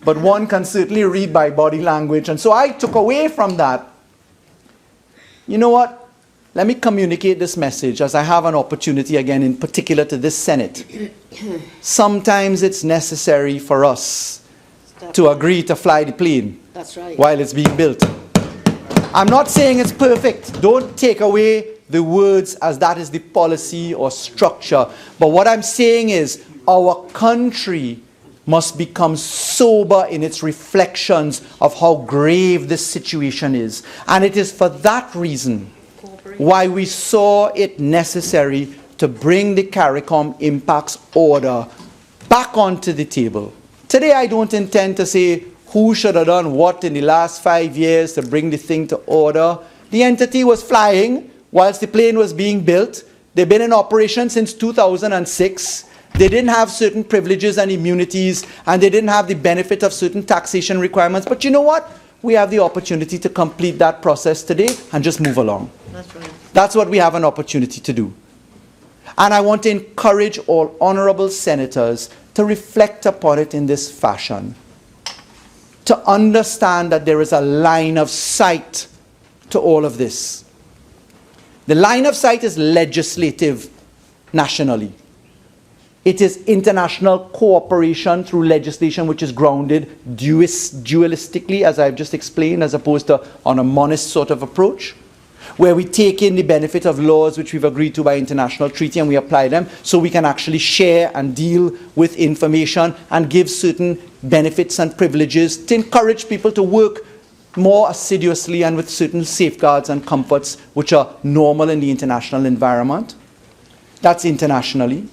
but one can certainly read by body language. And so I took away from that, you know what? Let me communicate this message as I have an opportunity again, in particular to this Senate. Sometimes it's necessary for us to agree to fly the plane while it's being built. I'm not saying it's perfect. Don't take away the words as that is the policy or structure. But what I'm saying is our country must become sober in its reflections of how grave this situation is. And it is for that reason why we saw it necessary to bring the CARICOM IMPACS order back onto the table. Today I don't intend to say who should have done what in the last 5 years to bring the thing to order. The entity was flying whilst the plane was being built. They've been in operation since 2006. They didn't have certain privileges and immunities, and they didn't have the benefit of certain taxation requirements. But you know what? We have the opportunity to complete that process today and just move along. That's right. That's what we have an opportunity to do. And I want to encourage all honorable senators to reflect upon it in this fashion. To understand that there is a line of sight to all of this. The line of sight is legislative nationally. It is international cooperation through legislation which is grounded dualistically, as I've just explained, as opposed to on a monist sort of approach, where we take in the benefit of laws which we've agreed to by international treaty and we apply them so we can actually share and deal with information and give certain benefits and privileges to encourage people to work more assiduously and with certain safeguards and comforts which are normal in the international environment. That's internationally.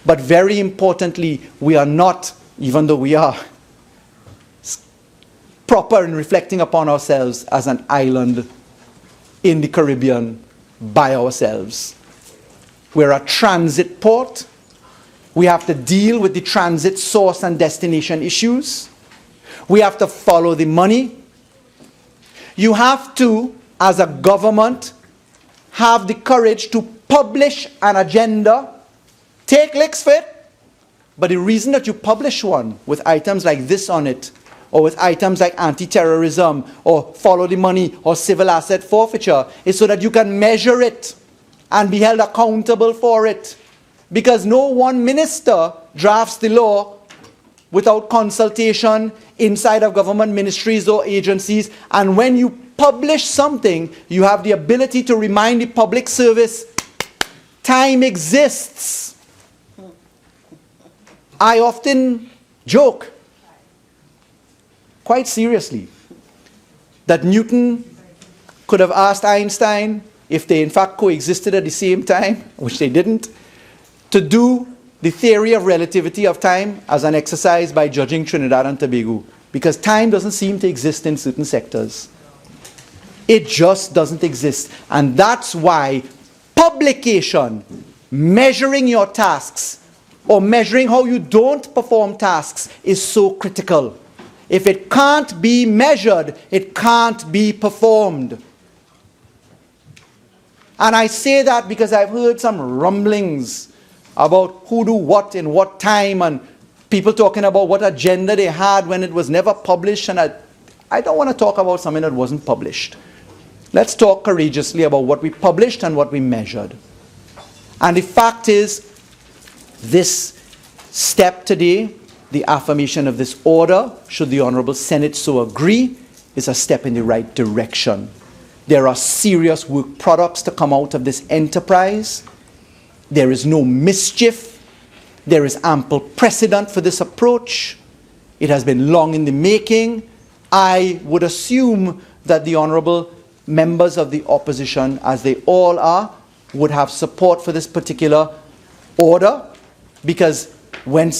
But very importantly, we are not, even though we are proper in reflecting upon ourselves as an island in the Caribbean by ourselves. We're a transit port. We have to deal with the transit source and destination issues. We have to follow the money. You have to, as a government, have the courage to publish an agenda. Take licks for it. But the reason that you publish one with items like this on it, or with items like anti-terrorism, or follow the money, or civil asset forfeiture, is so that you can measure it and be held accountable for it. Because no one minister drafts the law without consultation inside of government ministries or agencies. And when you publish something, you have the ability to remind the public service, time exists. I often joke, quite seriously, that Newton could have asked Einstein, if they in fact coexisted at the same time, which they didn't, to do the theory of relativity of time as an exercise by judging Trinidad and Tobago. Because time doesn't seem to exist in certain sectors. It just doesn't exist. And that's why publication, measuring your tasks, or measuring how you don't perform tasks, is so critical. If it can't be measured, it can't be performed. And I say that because I've heard some rumblings about who do what in what time, and people talking about what agenda they had when it was never published. And I don't want to talk about something that wasn't published. Let's talk courageously about what we published and what we measured. And the fact is, this step today, the affirmation of this order, should the Honorable Senate so agree, is a step in the right direction. There are serious work products to come out of this enterprise. There is no mischief. There is ample precedent for this approach. It has been long in the making. I would assume that the Honorable members of the opposition, as they all are, would have support for this particular order, because when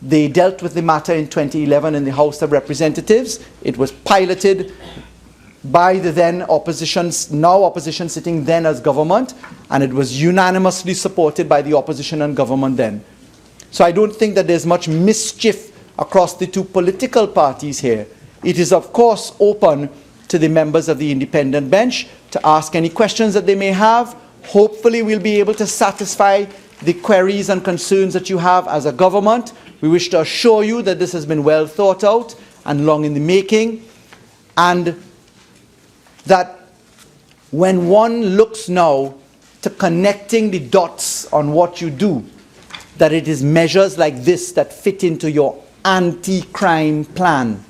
they dealt with the matter in 2011 in the House of Representatives, it was piloted by the then opposition, now opposition sitting then as government, and it was unanimously supported by the opposition and government then. So I don't think that there's much mischief across the two political parties here. It is of course open to the members of the independent bench to ask any questions that they may have. Hopefully we'll be able to satisfy the queries and concerns that you have as a government. We wish to assure you that this has been well thought out and long in the making, and that when one looks now to connecting the dots on what you do, that it is measures like this that fit into your anti-crime plan.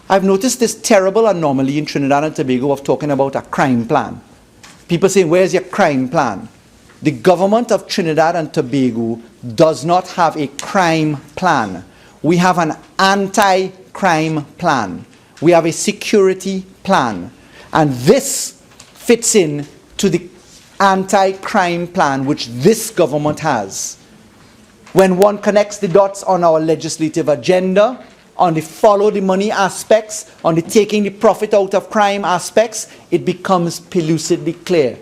I've noticed this terrible anomaly in Trinidad and Tobago of talking about a crime plan. People say, where's your crime plan? The government of Trinidad and Tobago does not have a crime plan. We have an anti-crime plan. We have a security plan. And this fits in to the anti-crime plan which this government has. When one connects the dots on our legislative agenda, on the follow the money aspects, on the taking the profit out of crime aspects, it becomes pellucidly clear.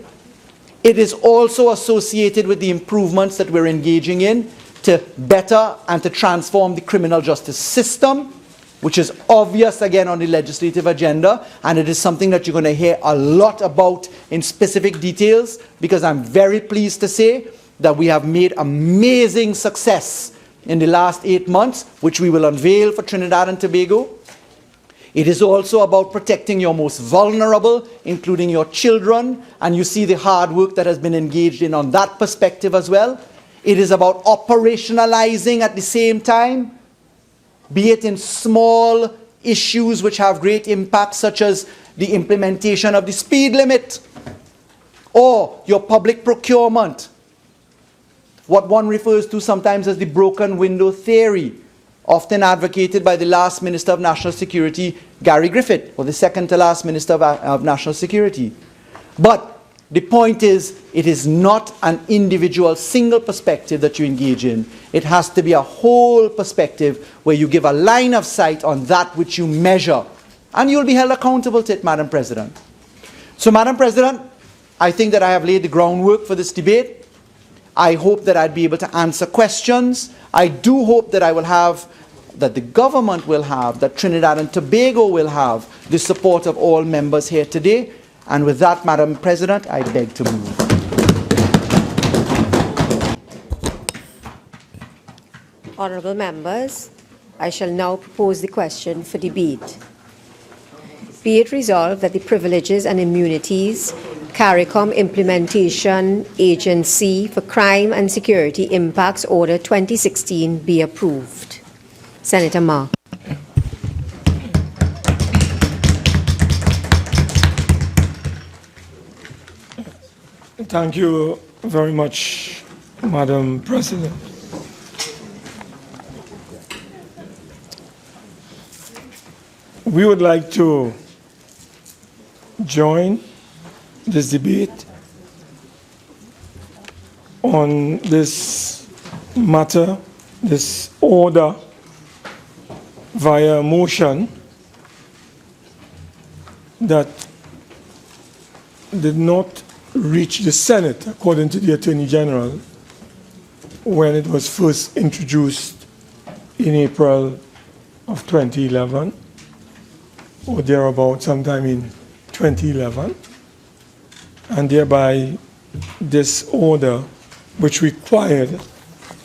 It is also associated with the improvements that we're engaging in to better and to transform the criminal justice system, which is obvious again on the legislative agenda, and it is something that you're going to hear a lot about in specific details, because I'm very pleased to say that we have made amazing success in the last 8 months, which we will unveil for Trinidad and Tobago. It is also about protecting your most vulnerable, including your children, and you see the hard work that has been engaged in on that perspective as well. It is about operationalizing at the same time, be it in small issues which have great impact, such as the implementation of the speed limit or your public procurement, what one refers to sometimes as the broken window theory, often advocated by the last Minister of National Security, Gary Griffith, or the second to last Minister of National Security. But the point is, it is not an individual single perspective that you engage in. It has to be a whole perspective where you give a line of sight on that which you measure. And you'll be held accountable to it, Madam President. So, Madam President, I think that I have laid the groundwork for this debate. I hope that I'd be able to answer questions. I do hope that I will have, that the government will have, that Trinidad and Tobago will have the support of all members here today. And with that, Madam President, I beg to move. Honourable members, I shall now propose the question for debate. Be it resolved that the Privileges and Immunities CARICOM Implementation Agency for Crime and Security Impacts Order 2016 be approved. Senator Mark. Thank you very much, Madam President. We would like to join this debate on this matter, this order, via a motion that did not reach the Senate, according to the Attorney General, when it was first introduced in April of 2011, or thereabout, sometime in 2011, and thereby this order, which required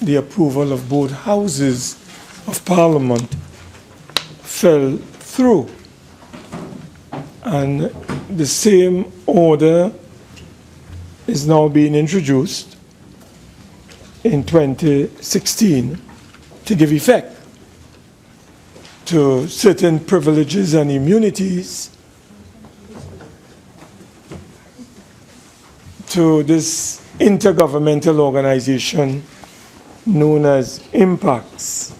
the approval of both houses of Parliament, fell through. And the same order is now being introduced in 2016 to give effect to certain privileges and immunities to this intergovernmental organization known as IMPACS.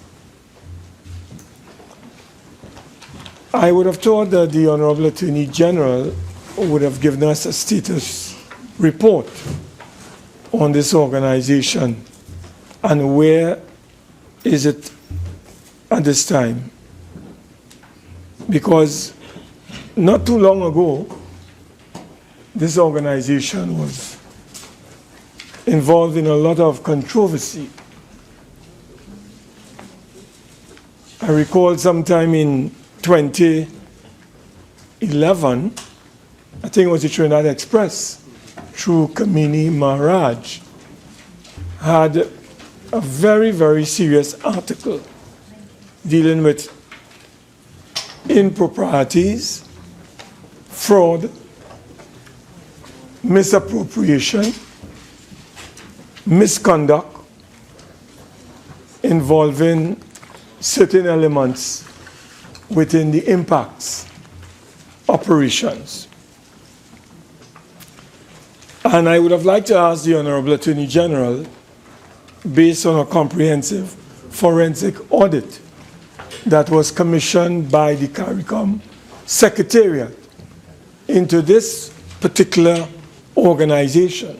I would have thought that the Honorable Attorney General would have given us a status report on this organization and where is it at this time. Because not too long ago, this organization was involved in a lot of controversy. I recall sometime in 2011, I think it was the Trinidad Express, through Kamini Maharaj, had a very, very serious article dealing with improprieties, fraud, misappropriation, misconduct involving certain elements within the IMPACS operations. And I would have liked to ask the Honorable Attorney General, based on a comprehensive forensic audit that was commissioned by the CARICOM Secretariat into this particular organization,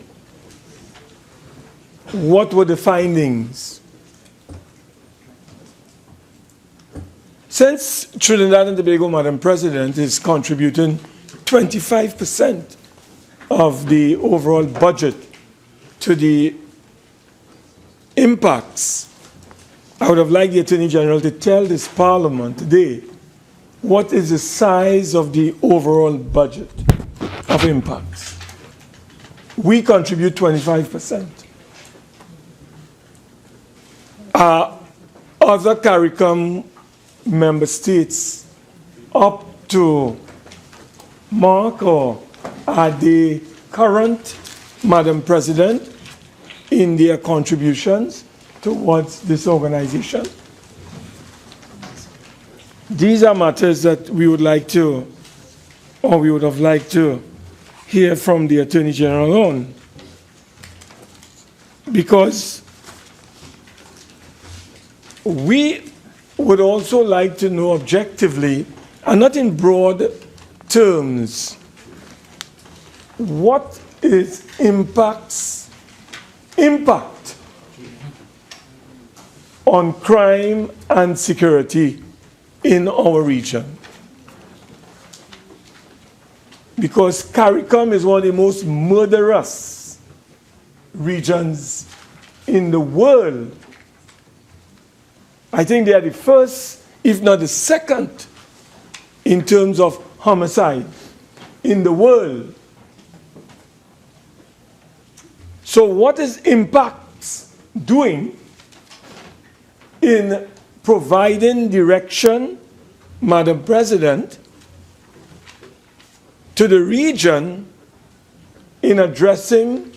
what were the findings? Since Trinidad and Tobago, Madam President, is contributing 25% of the overall budget to the IMPACS, I would have liked the Attorney General to tell this Parliament today what is the size of the overall budget of IMPACS. We contribute 25%. Other CARICOM member states up to mark, or are they current, Madam President, in their contributions towards this organization. These are matters that we would like to, or we would have liked to, hear from the Attorney General on. Because we would also like to know objectively, and not in broad terms, what is IMPACS' impact on crime and security in our region. Because CARICOM is one of the most murderous regions in the world. I think they are the first, if not the second, in terms of homicide in the world. So what is IMPACS doing in providing direction, Madam President, to the region in addressing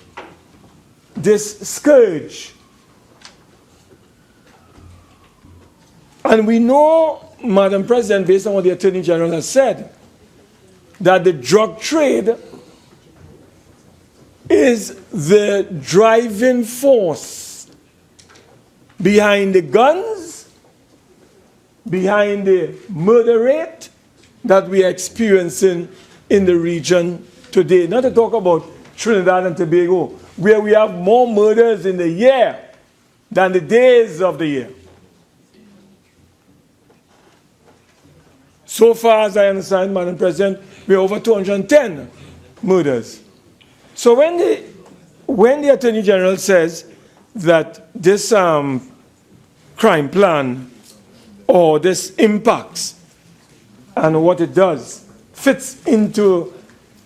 this scourge? And we know, Madam President, based on what the Attorney General has said, that the drug trade is the driving force behind the guns, behind the murder rate that we are experiencing in the region today. Not to talk about Trinidad and Tobago, where we have more murders in the year than the days of the year. So far as I understand, Madam President, we're over 210 murders. So when the Attorney General says that this crime plan or this IMPACS and what it does fits into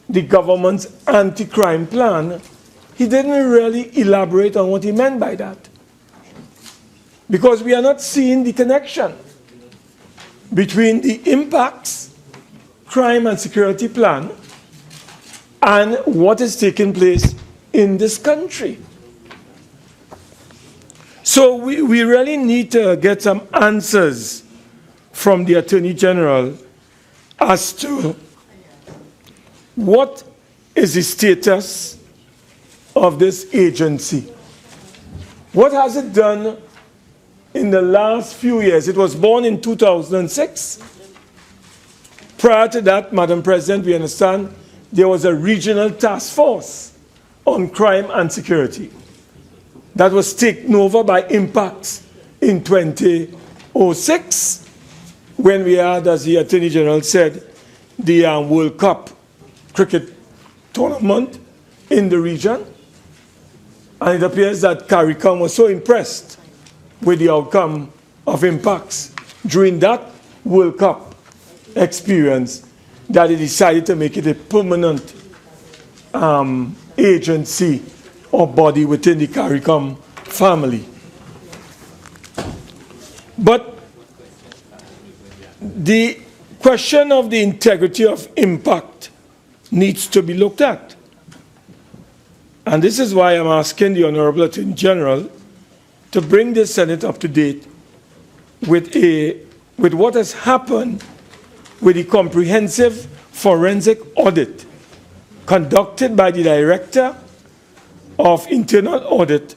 the government's anti-crime plan, he didn't really elaborate on what he meant by that. Because we are not seeing the connection between the IMPACS crime and security plan and what is taking place in this country. So we really need to get some answers from the Attorney General as to what is the status of this agency. What has it done in the last few years? It was born in 2006. Prior to that, Madam President, we understand there was a regional task force on crime and security that was taken over by IMPACS in 2006 when we had, as the Attorney General said, the World Cup cricket tournament in the region. And it appears that CARICOM was so impressed with the outcome of IMPACS during that World Cup experience that it decided to make it a permanent agency or body within the CARICOM family. But the question of the integrity of impact needs to be looked at. And this is why I'm asking the Honorable Attorney General to bring the Senate up to date with what has happened with the comprehensive forensic audit conducted by the Director of Internal Audit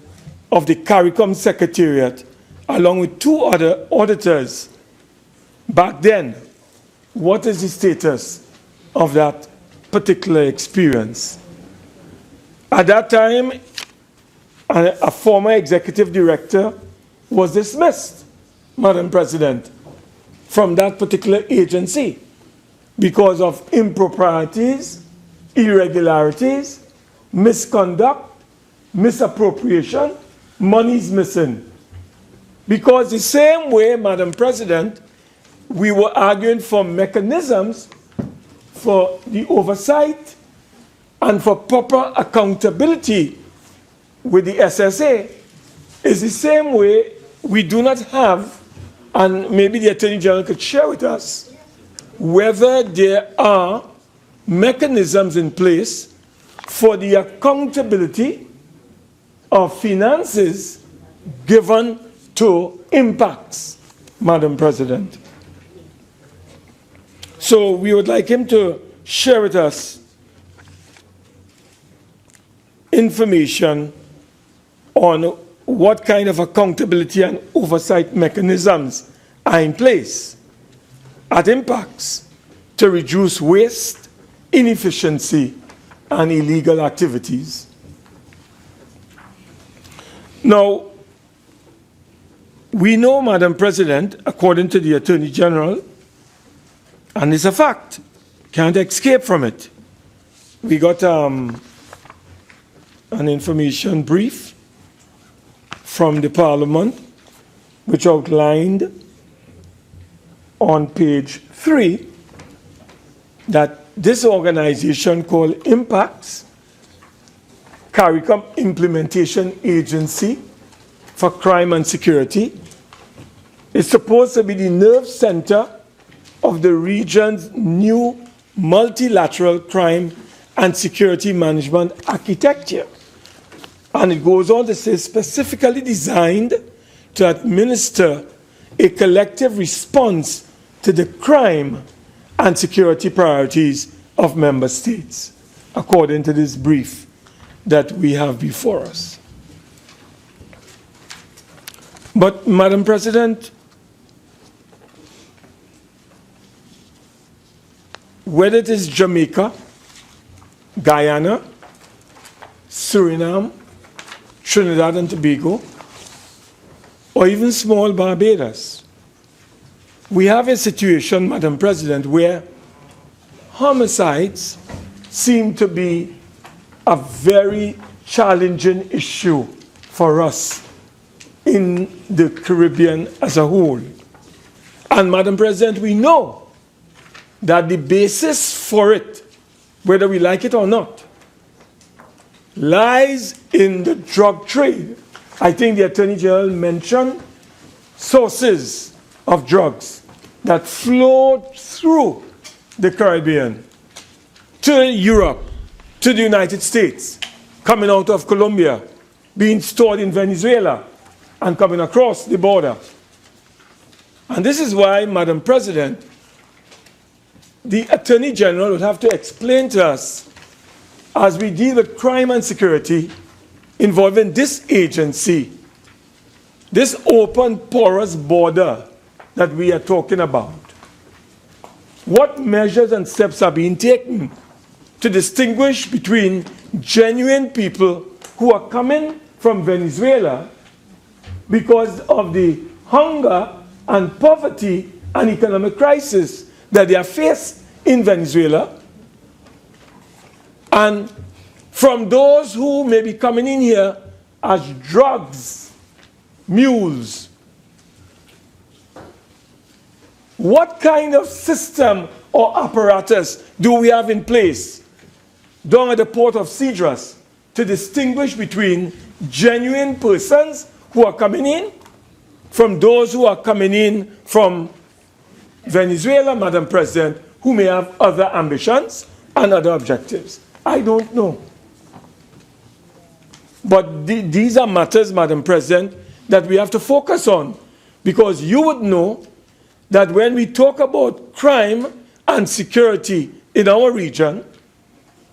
of the CARICOM Secretariat, along with two other auditors. Back then, what is the status of that particular experience? At that time, a former executive director was dismissed, Madam President, from that particular agency because of improprieties, irregularities, misconduct, misappropriation, monies missing. Because the same way, Madam President, we were arguing for mechanisms for the oversight and for proper accountability with the SSA, is the same way we do not have, and maybe the Attorney General could share with us, whether there are mechanisms in place for the accountability of finances given to IMPACS, Madam President. So we would like him to share with us information on what kind of accountability and oversight mechanisms are in place at IMPACS to reduce waste, inefficiency, and illegal activities. Now, we know, Madam President, according to the Attorney General, and it's a fact, can't escape from it. We got an information brief from the Parliament, which outlined on page 3 that this organization called IMPACS, CARICOM Implementation Agency for Crime and Security, is supposed to be the nerve center of the region's new multilateral crime and security management architecture. And it goes on to say, specifically designed to administer a collective response to the crime and security priorities of member states, according to this brief that we have before us. But, Madam President, whether it is Jamaica, Guyana, Suriname, Trinidad and Tobago, or even small Barbados, we have a situation, Madam President, where homicides seem to be a very challenging issue for us in the Caribbean as a whole. And, Madam President, we know that the basis for it, whether we like it or not, lies in the drug trade. I think the Attorney General mentioned sources of drugs that flow through the Caribbean to Europe, to the United States, coming out of Colombia, being stored in Venezuela, and coming across the border. And this is why, Madam President, the Attorney General would have to explain to us, as we deal with crime and security involving this agency, this open, porous border that we are talking about, what measures and steps are being taken to distinguish between genuine people who are coming from Venezuela because of the hunger and poverty and economic crisis that they are faced in Venezuela, and from those who may be coming in here as drugs, mules. What kind of system or apparatus do we have in place down at the port of Cedras to distinguish between genuine persons who are coming in from those who are coming in from Venezuela, Madam President, who may have other ambitions and other objectives? I don't know. But these are matters, Madam President, that we have to focus on, because you would know that when we talk about crime and security in our region,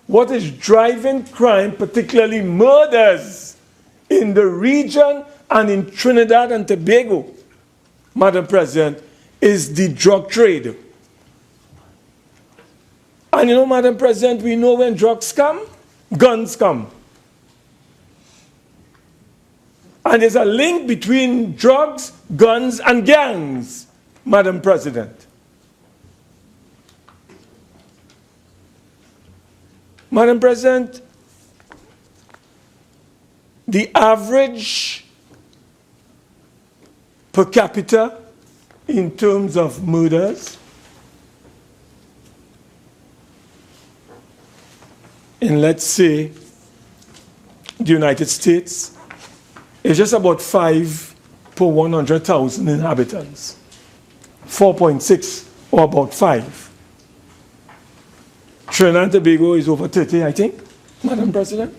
what is driving crime, particularly murders in the region and in Trinidad and Tobago, Madam President, is the drug trade. And you know, Madam President, we know when drugs come, guns come. And there's a link between drugs, guns, and gangs, Madam President. Madam President, the average per capita in terms of murders in, let's say, the United States is just about 5 per 100,000 inhabitants. 4.6 or about 5. Trinidad and Tobago is over 30, I think, Madam President.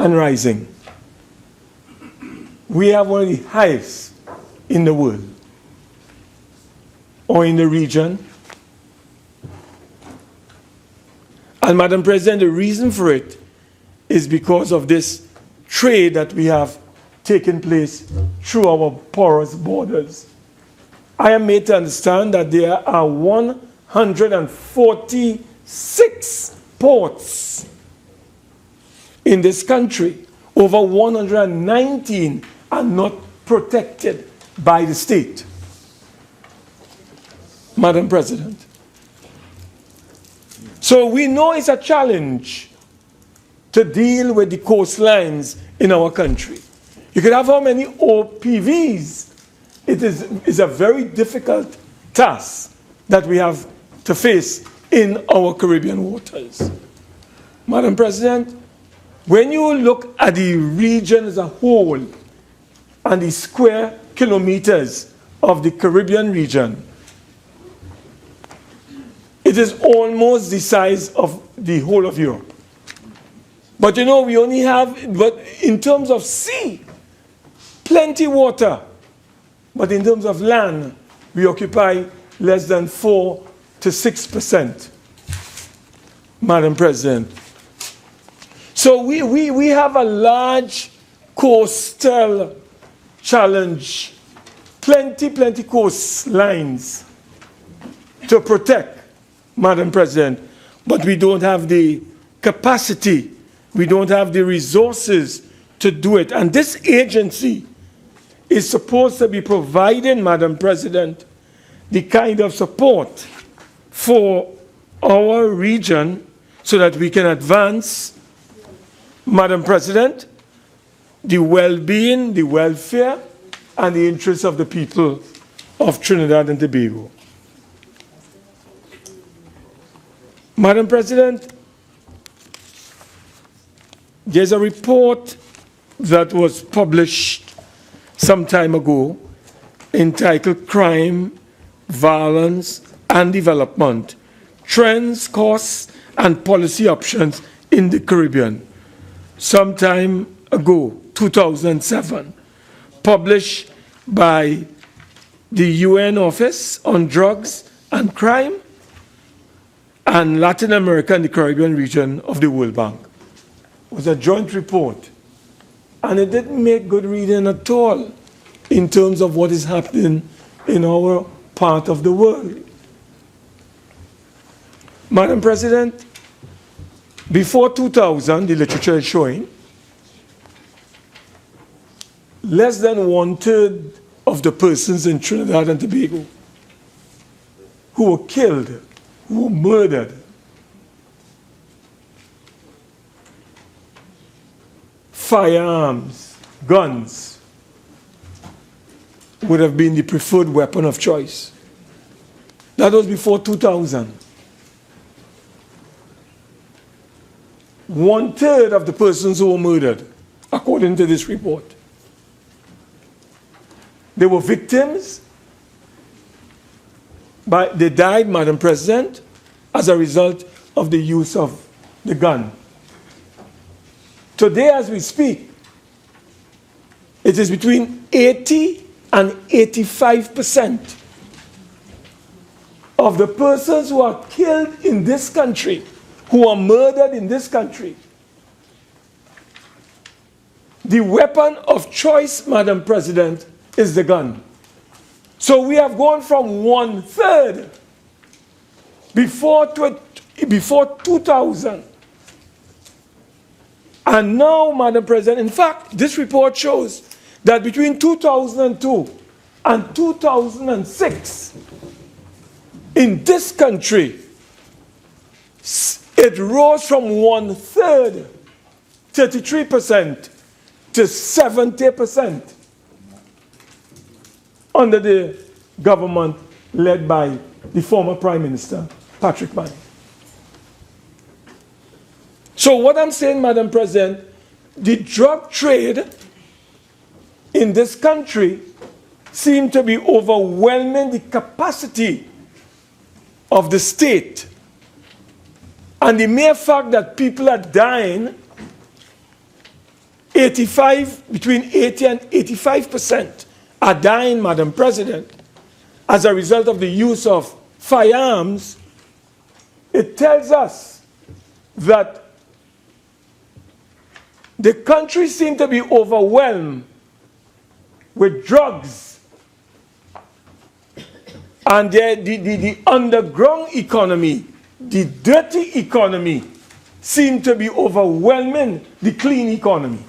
and rising. We have one of the highest in the world or in the region. And Madam President, the reason for it is because of this trade that we have taken place through our porous borders. I am made to understand that there are 146 ports in this country. Over 119 are not protected by the state. Madam President. So we know it's a challenge to deal with the coastlines in our country. You could have how many OPVs. It is a very difficult task that we have to face in our Caribbean waters. Madam President, when you look at the region as a whole and the square kilometers of the Caribbean region, it is almost the size of the whole of Europe. But you know, we only have, but in terms of sea, plenty water. But in terms of land, we occupy less than 4 to 6%, Madam President. So we have a large coastal challenge, plenty coastlines to protect, Madam President, but we don't have the capacity, we don't have the resources to do it. And this agency is supposed to be providing, Madam President, the kind of support for our region so that we can advance, Madam President, the well-being, the welfare, and the interests of the people of Trinidad and Tobago. Madam President, there's a report that was published some time ago entitled Crime, Violence, and Development, Trends, Costs, and Policy Options in the Caribbean. Some time ago, 2007, published by the UN Office on Drugs and Crime and Latin America and the Caribbean region of the World Bank. It was a joint report. And it didn't make good reading at all in terms of what is happening in our part of the world. Madam President, before 2000, the literature is showing, less than 1/3 of the persons in Trinidad and Tobago who were killed, who were murdered, firearms, guns, would have been the preferred weapon of choice. That was before 2000. 1/3 of the persons who were murdered, according to this report, they were victims, but they died, Madam President, as a result of the use of the gun. Today, as we speak, it is between 80 and 85% of the persons who are killed in this country, who are murdered in this country. The weapon of choice, Madam President, is the gun. So we have gone from 1/3 before 2000. And now, Madam President, in fact, this report shows that between 2002 and 2006, in this country, it rose from 1/3, 33%, to 70% under the government led by the former Prime Minister, Patrick Manning. So what I'm saying, Madam President, the drug trade in this country seems to be overwhelming the capacity of the state. And the mere fact that people are dying between 80 and 85% are dying, Madam President, as a result of the use of firearms, it tells us that the country seems to be overwhelmed with drugs, and the underground economy, the dirty economy, seem to be overwhelming the clean economy.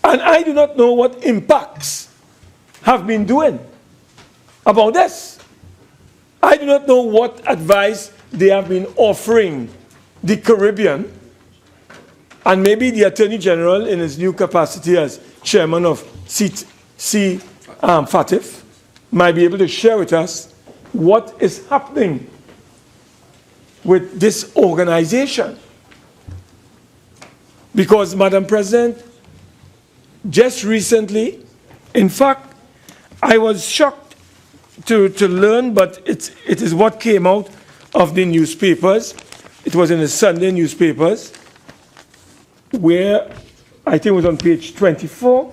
And I do not know what IMPACS have been doing about this. I do not know what advice they have been offering the Caribbean, and maybe the Attorney General in his new capacity as chairman of FATF might be able to share with us what is happening with this organization. Because, Madam President, just recently, in fact, I was shocked to learn, but it is what came out of the newspapers. It was in the Sunday newspapers, where I think it was on page 24.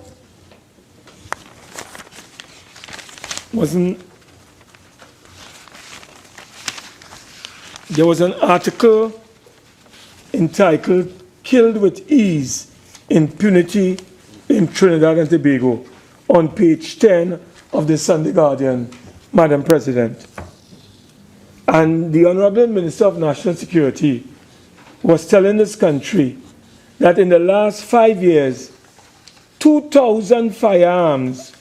There was an article entitled "Killed with Ease, Impunity in Trinidad and Tobago" on page 10 of the Sunday Guardian, Madam President. And the Honorable Minister of National Security was telling this country that in the last 5 years, 2,000 firearms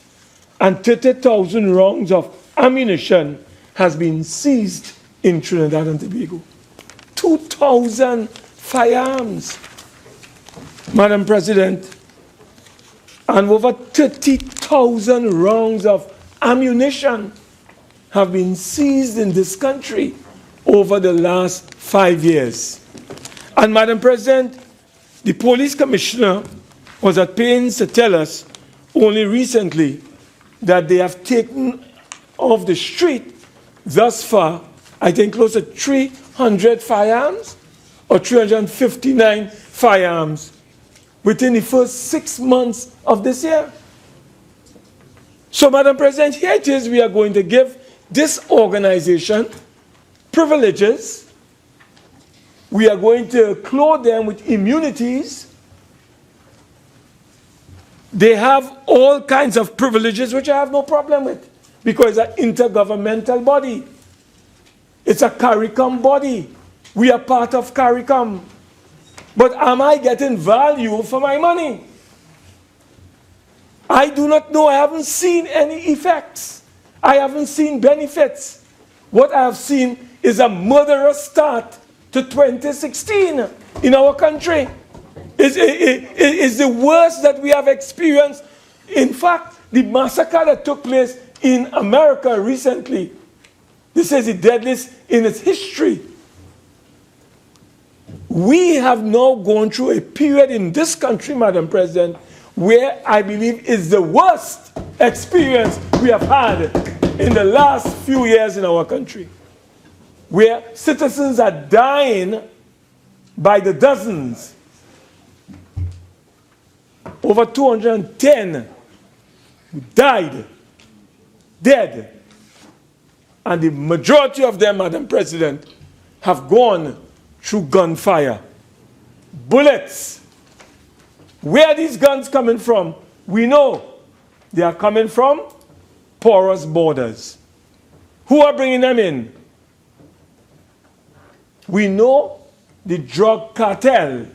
and 30,000 rounds of ammunition has been seized in Trinidad and Tobago. 2,000 firearms, Madam President, and over 30,000 rounds of ammunition have been seized in this country over the last 5 years. And Madam President, the police commissioner was at pains to tell us only recently that they have taken off the street thus far, I think close to 300 firearms or 359 firearms within the first 6 months of this year. So, Madam President, here it is, we are going to give this organization privileges. We are going to clothe them with immunities. They have all kinds of privileges, which I have no problem with, because it's an intergovernmental body. It's a CARICOM body. We are part of CARICOM. But am I getting value for my money? I do not know. I haven't seen any effects. I haven't seen benefits. What I have seen is a murderous start to 2016 in our country. It's the worst that we have experienced. In fact, the massacre that took place in America recently, this is the deadliest in its history. We have now gone through a period in this country, Madam President, where I believe is the worst experience we have had in the last few years in our country, where citizens are dying by the dozens. Over 210 died, dead, and the majority of them, Madam President, have gone through gunfire. Bullets. Where are these guns coming from? We know they are coming from porous borders. Who are bringing them in? We know the drug cartel.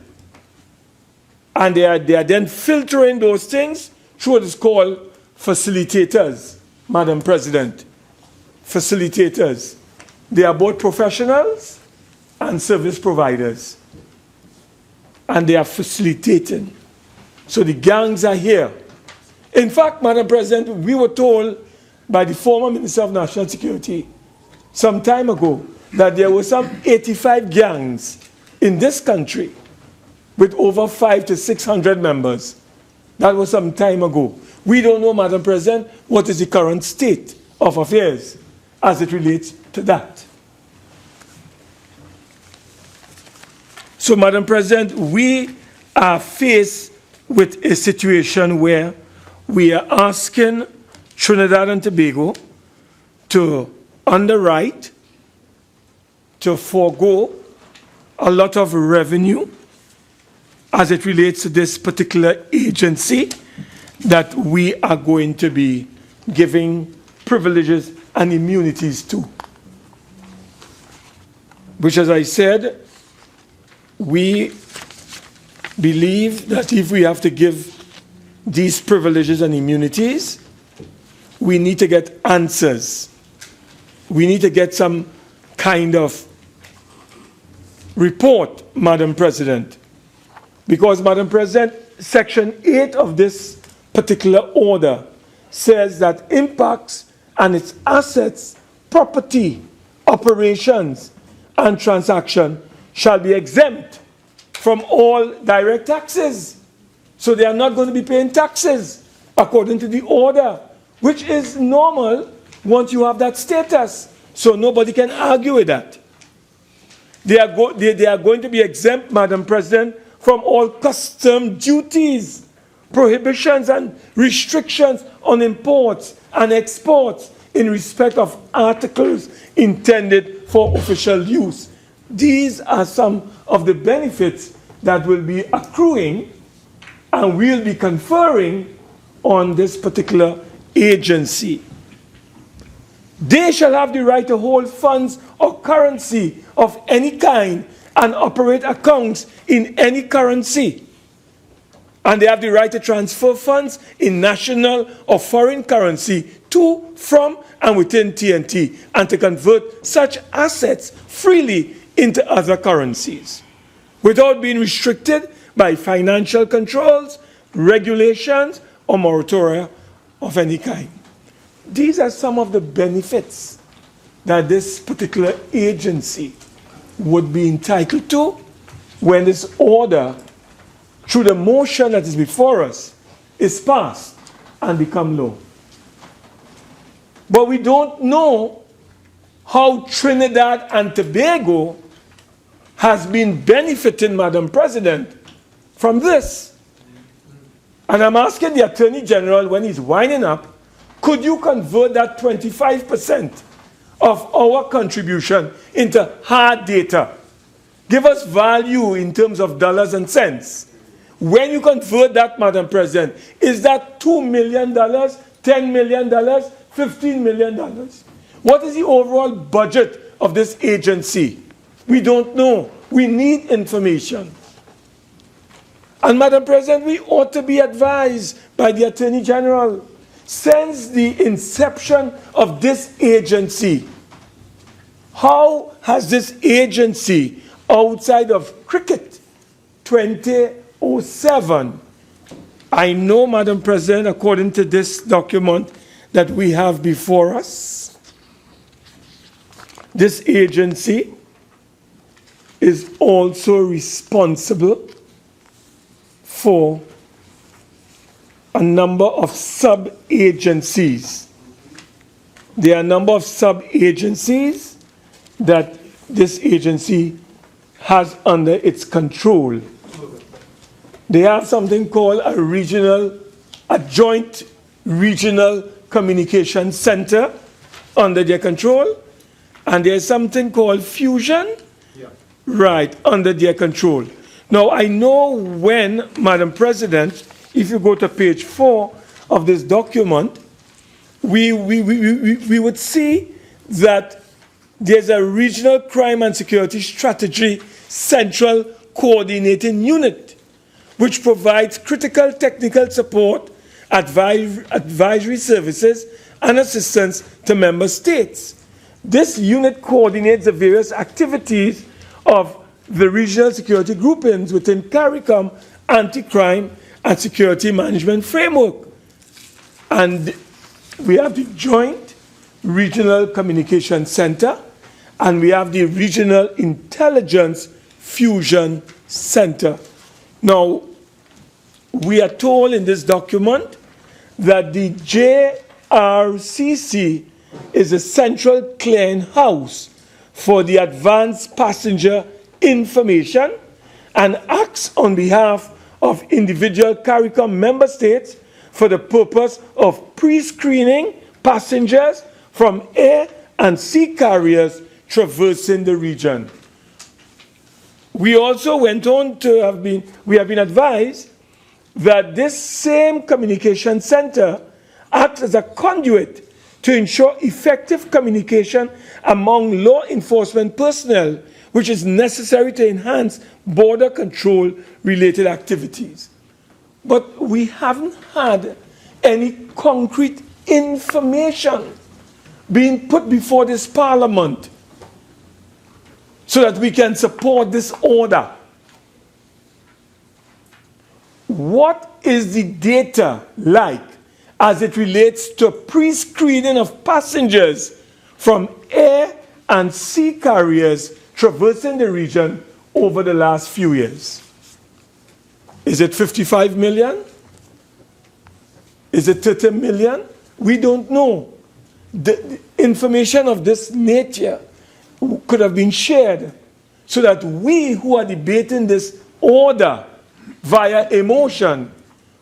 And they are then filtering those things through what is called facilitators, Madam President. Facilitators. They are both professionals and service providers. And they are facilitating. So the gangs are here. In fact, Madam President, we were told by the former Minister of National Security some time ago that there were some 85 gangs in this country with over 500 to 600 members. That was some time ago. We don't know, Madam President, what is the current state of affairs as it relates to that. So, Madam President, we are faced with a situation where we are asking Trinidad and Tobago to underwrite, to forego a lot of revenue as it relates to this particular agency that we are going to be giving privileges and immunities to. Which, as I said, we believe that if we have to give these privileges and immunities, we need to get answers. We need to get some kind of report, Madam President. Because, Madam President, Section 8 of this particular order says that IMPACS and its assets, property, operations, and transaction shall be exempt from all direct taxes. So they are not going to be paying taxes according to the order, which is normal once you have that status. So nobody can argue with that. They are going to be exempt, Madam President, from all custom duties, prohibitions and restrictions on imports and exports in respect of articles intended for official use. These are some of the benefits that will be accruing and will be conferring on this particular agency. They shall have the right to hold funds or currency of any kind and operate accounts in any currency. And they have the right to transfer funds in national or foreign currency to, from, and within TNT, and to convert such assets freely into other currencies, without being restricted by financial controls, regulations, or moratoria of any kind. These are some of the benefits that this particular agency would be entitled to when this order, through the motion that is before us, is passed and become law. But we don't know how Trinidad and Tobago has been benefiting, Madam President, from this. And I'm asking the Attorney General, when he's winding up, could you convert that 25% of our contribution into hard data? Give us value in terms of dollars and cents. When you convert that, Madam President, is that $2 million, $10 million, $15 million? What is the overall budget of this agency? We don't know. We need information. And, Madam President, we ought to be advised by the Attorney General. Since the inception of this agency, how has this agency, outside of cricket, 2007, I know, Madam President, according to this document that we have before us, this agency is also responsible for a number of sub-agencies. There are a number of sub-agencies that this agency has under its control. They have something called a joint regional communication center under their control, and there's something called Fusion, right, under their control. Now, I know when, Madam President, if you go to page 4 of this document, we would see that there's a regional crime and security strategy central coordinating unit, which provides critical technical support, advisory services, and assistance to member states. This unit coordinates the various activities of the regional security groupings within CARICOM anti-crime and security management framework. And we have the Joint Regional Communication Center, and we have the Regional Intelligence Fusion Center. Now, we are told in this document that the JRCC is a central clearinghouse for the advanced passenger information and acts on behalf of individual CARICOM member states for the purpose of pre-screening passengers from air and sea carriers traversing the region. We also went on to we have been advised that this same communication center acts as a conduit to ensure effective communication among law enforcement personnel, which is necessary to enhance border control related activities. But we haven't had any concrete information being put before this Parliament so that we can support this order. What is the data like as it relates to pre-screening of passengers from air and sea carriers traversing the region over the last few years? Is it 55 million? Is it 30 million? We don't know. The information of this nature could have been shared so that we who are debating this order via emotion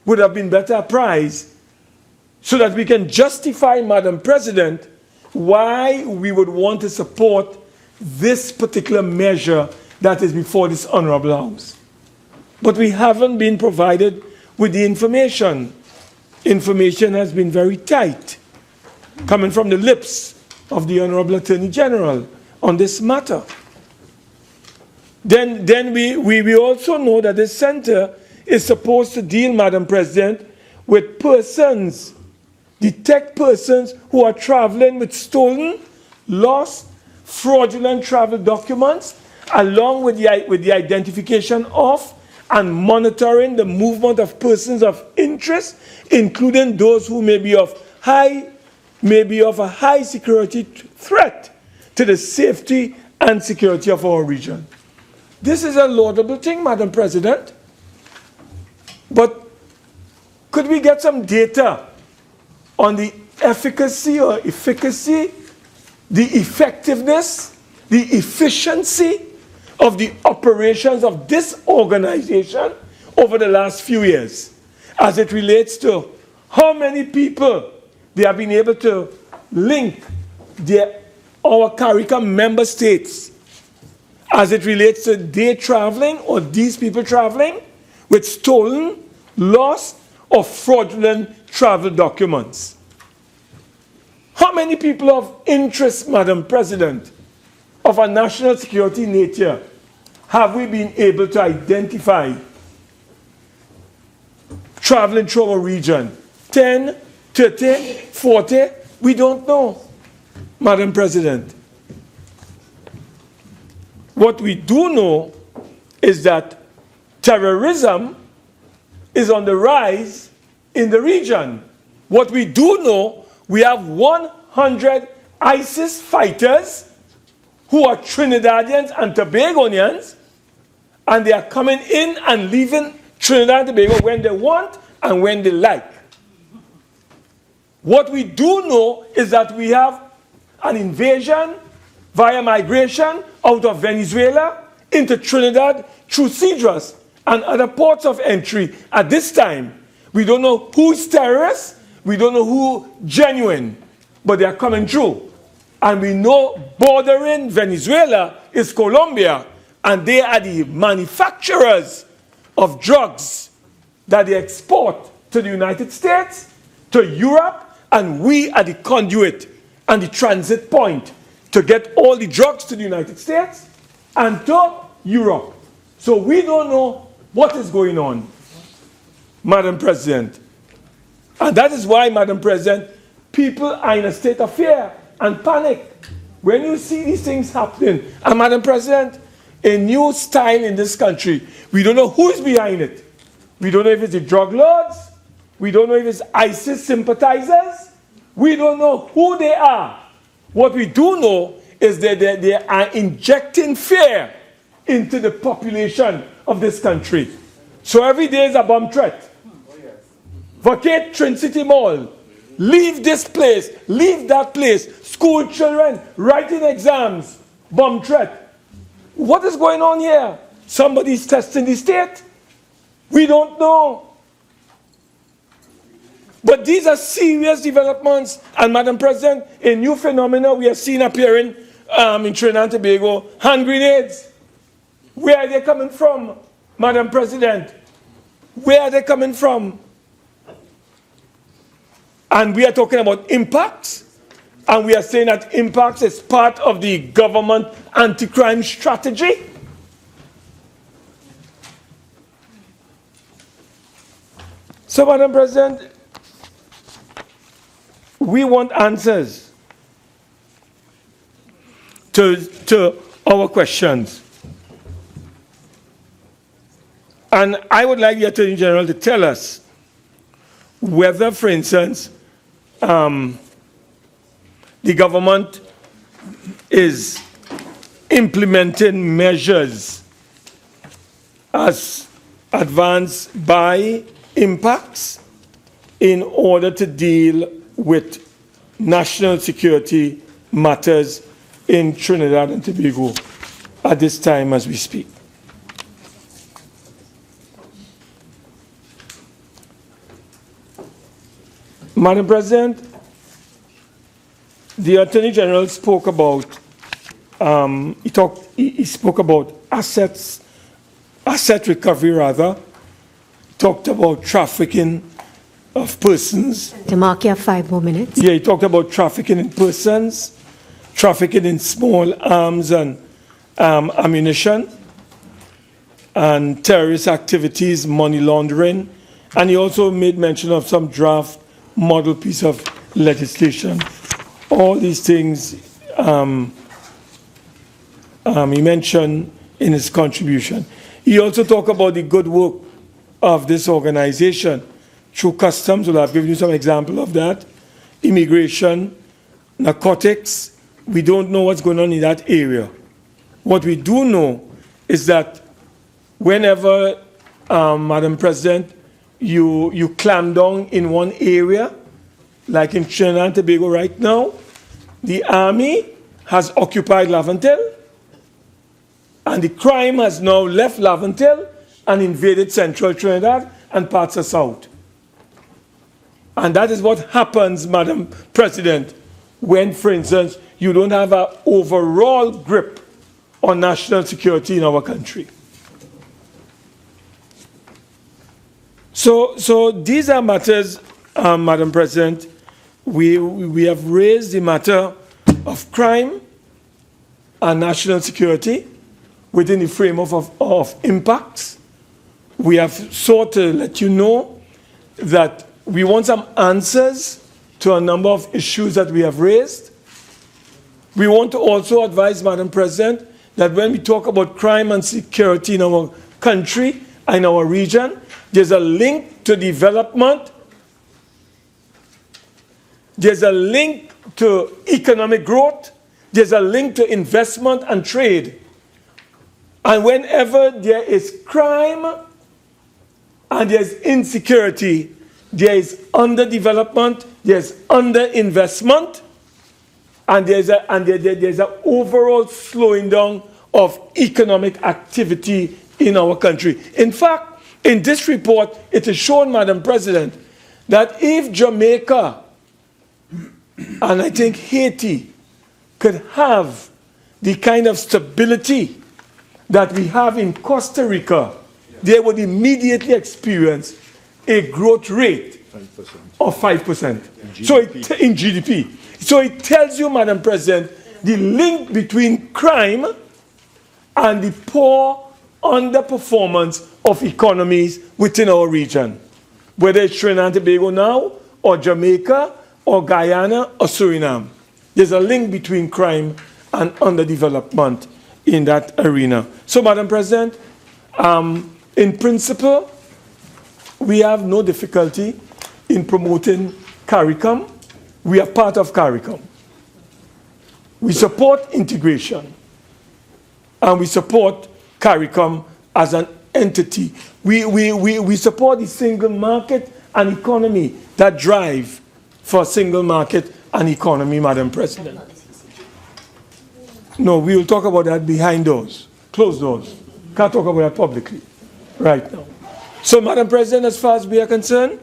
would have been better apprised, so that we can justify, Madam President, why we would want to support this particular measure that is before this Honorable House. But we haven't been provided with the information. Information has been very tight, coming from the lips of the Honorable Attorney General on this matter. Then we also know that this center is supposed to deal, Madam President, with persons, detect persons who are traveling with stolen, lost, fraudulent travel documents, along with the identification of and monitoring the movement of persons of interest, including those who may be of a high security threat to the safety and security of our region. This is a laudable thing, Madam President. But could we get some data on the efficacy or efficacy, the effectiveness, the efficiency of the operations of this organization over the last few years, as it relates to how many people they have been able to link our CARICOM member states, as it relates to they traveling or these people traveling with stolen, lost, or fraudulent travel documents. How many people of interest, Madam President, of a national security nature have we been able to identify traveling through our region? 10, 30, 40? We don't know, Madam President. What we do know is that terrorism is on the rise in the region. What we do know, we have 100 ISIS fighters who are Trinidadians and Tobagonians, and they are coming in and leaving Trinidad and Tobago when they want and when they like. What we do know is that we have an invasion via migration out of Venezuela into Trinidad through Cedros and other ports of entry at this time. We don't know who's terrorists, we don't know who genuine, but they are coming through. And we know bordering Venezuela is Colombia, and they are the manufacturers of drugs that they export to the United States, to Europe, and we are the conduit and the transit point to get all the drugs to the United States and to Europe. So we don't know what is going on, Madam President. And that is why, Madam President, people are in a state of fear and panic when you see these things happening. And Madam President, a new style in this country, we don't know who is behind it. We don't know if it's the drug lords. We don't know if it's ISIS sympathizers. We don't know who they are. What we do know is that they are injecting fear into the population of this country. So every day is a bomb threat. Vacate Trinity Mall. Leave this place. Leave that place. School children writing exams. Bomb threat. What is going on here? Somebody's testing the state. We don't know. But these are serious developments. And Madam President, a new phenomenon we have seen appearing in Trinidad and Tobago, hand grenades. Where are they coming from, Madam President? Where are they coming from? And we are talking about IMPACS. And we are saying that IMPACS is part of the government anti-crime strategy. So, Madam President, we want answers to our questions. And I would like the Attorney General to tell us whether, for instance, the government is implementing measures as advanced by IMPACS in order to deal with national security matters in Trinidad and Tobago at this time as we speak. Madam President, the Attorney General spoke about he spoke about asset recovery rather, talked about trafficking of persons. To mark your 5 more minutes. Yeah, he talked about trafficking in persons, trafficking in small arms and ammunition, and terrorist activities, money laundering, and he also made mention of some draft model piece of legislation. All these things he mentioned in his contribution. He also talked about the good work of this organization through customs. Well, I've given you some example of that. Immigration, narcotics. We don't know what's going on in that area. What we do know is that whenever, Madam President, you clamp down in one area, like in Trinidad and Tobago right now, the army has occupied Laventille, and the crime has now left Laventille and invaded central Trinidad and parts of South. And that is what happens, Madam President, when, for instance, you don't have an overall grip on national security in our country. So these are matters, Madam President. We have raised the matter of crime and national security within the framework of IMPACS. We have sought to let you know that we want some answers to a number of issues that we have raised. We want to also advise, Madam President, that when we talk about crime and security in our country and in our region, there's a link to development, there's a link to economic growth, there's a link to investment and trade. And whenever there is crime and there's insecurity, there is underdevelopment, there's underinvestment, and there's an overall slowing down of economic activity in our country. In fact, in this report, it is shown, Madam President, that if Jamaica and I think Haiti could have the kind of stability that we have in Costa Rica, they would immediately experience a growth rate of 5%. So in GDP. So it tells you, Madam President, the link between crime and the poor underperformance of economies within our region, whether it's Trinidad and Tobago now, or Jamaica, or Guyana, or Suriname. There's a link between crime and underdevelopment in that arena. So, Madam President, in principle, we have no difficulty in promoting CARICOM. We are part of CARICOM. We support integration, and we support CARICOM as an entity. We support the single market and economy that drive for a single market and economy, Madam President. No, we will talk about that behind doors, closed doors. Can't talk about that publicly right now. So, Madam President, as far as we are concerned,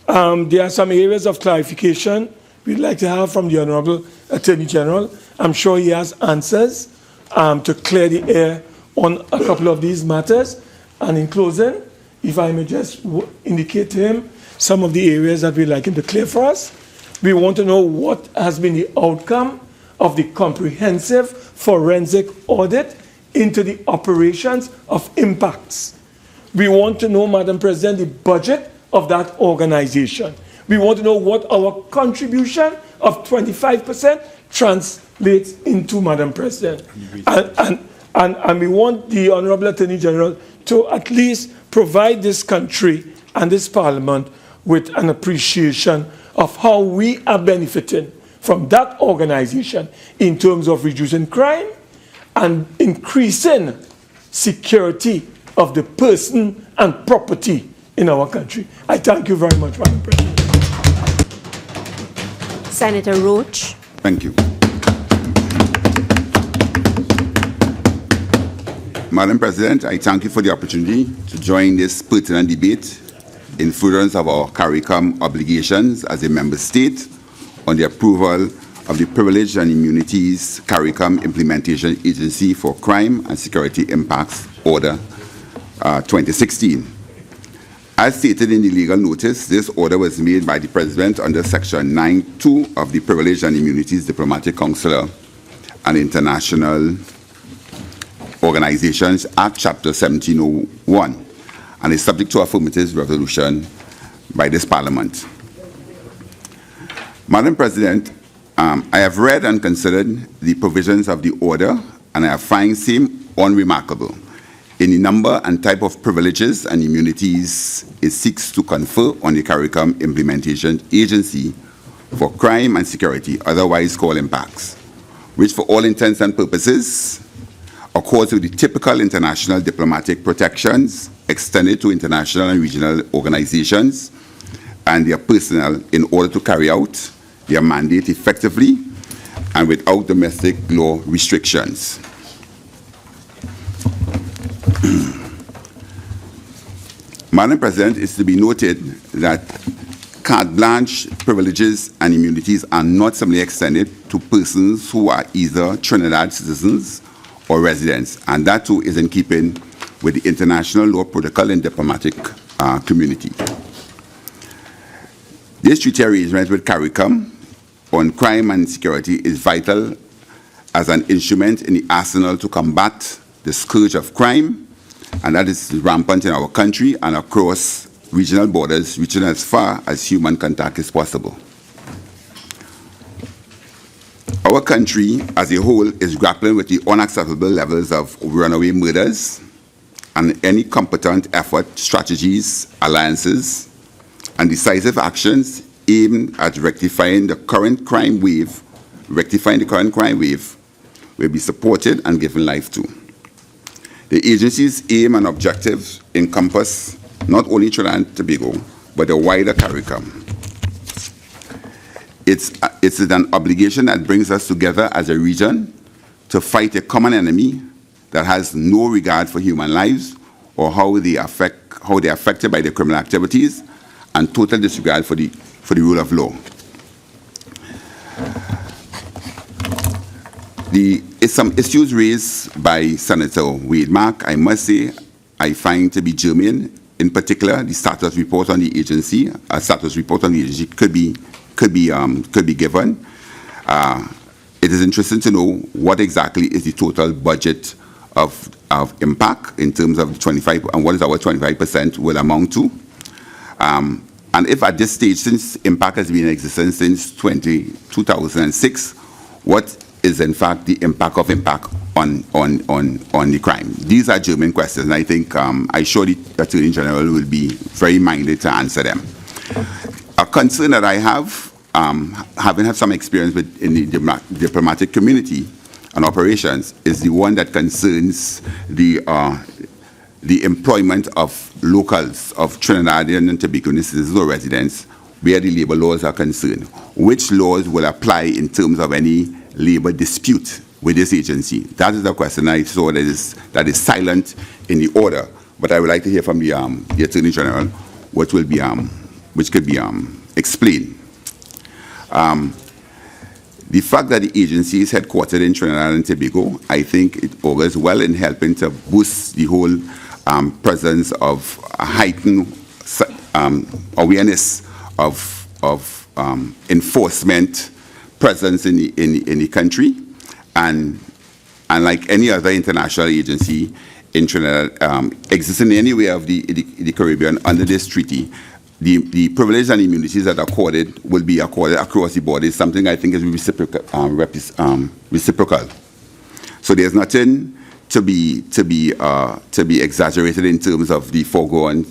there are some areas of clarification we'd like to have from the Honorable Attorney General. I'm sure he has answers to clear the air on a couple of these matters. And in closing, if I may just indicate to him some of the areas that we'd like him to clear for us. We want to know what has been the outcome of the comprehensive forensic audit into the operations of IMPACS. We want to know, Madam President, the budget of that organization. We want to know what our contribution of 25% translates into, Madam President. And we want the Honorable Attorney General to at least provide this country and this Parliament with an appreciation of how we are benefiting from that organization in terms of reducing crime and increasing security of the person and property in our country. I thank you very much, Madam President. Senator Roach. Thank you. Madam President, I thank you for the opportunity to join this pertinent debate in furtherance of our CARICOM obligations as a member state on the approval of the Privilege and Immunities CARICOM Implementation Agency for Crime and Security Impacts Order 2016. As stated in the legal notice, this order was made by the President under Section 9.2 of the Privilege and Immunities Diplomatic Consular and International Organizations Act, Chapter 1701, and is subject to affirmative resolution by this Parliament. Madam President, I have read and considered the provisions of the order, and I have found same unremarkable in the number and type of privileges and immunities it seeks to confer on the CARICOM Implementation Agency for Crime and Security, otherwise called IMPACS, which for all intents and purposes accords with the typical international diplomatic protections extended to international and regional organizations and their personnel in order to carry out their mandate effectively and without domestic law restrictions. Madam President, it's to be noted that carte blanche privileges and immunities are not simply extended to persons who are either Trinidad citizens or residents, and that too is in keeping with the international law protocol and diplomatic community. This treaty arrangement with CARICOM on crime and security is vital as an instrument in the arsenal to combat the scourge of crime, and that is rampant in our country and across regional borders, reaching as far as human contact is possible. Our country as a whole is grappling with the unacceptable levels of runaway murders, and any competent effort, strategies, alliances, and decisive actions aimed at rectifying the current crime wave will be supported and given life to. The agency's aim and objectives encompass not only Trinidad and Tobago, but the wider CARICOM. It's an obligation that brings us together as a region to fight a common enemy that has no regard for human lives or how they are affected by their criminal activities, and total disregard for the rule of law. Some issues raised by Senator Wade Mark, I must say, I find to be germane. In particular, the status report on the agency, a status report on the agency could be given. It is interesting to know what exactly is the total budget of IMPAC in terms of 25, and what is our 25% will amount to. And if at this stage, since IMPAC has been in existence since 2006, what is in fact the impact of IMPAC on the crime? These are germane questions, and I think I'm sure the Attorney General will be very minded to answer them. A concern that I have, having had some experience in the diplomatic community and operations, is the one that concerns the employment of locals, of Trinidadian and Tobago citizens or residents, where the labor laws are concerned. Which laws will apply in terms of any labor dispute with this agency? That is the question I saw that is silent in the order, but I would like to hear from the Attorney General what will be, which could be explained. The fact that the agency is headquartered in Trinidad and Tobago, I think it augurs well in helping to boost the whole presence of a heightened awareness of enforcement presence in the country, and like any other international agency in Trinidad existing anywhere of the Caribbean under this treaty, the privileges and immunities that are accorded will be accorded across the board. It's something I think is reciprocal. So there's nothing to be exaggerated in terms of the foregoing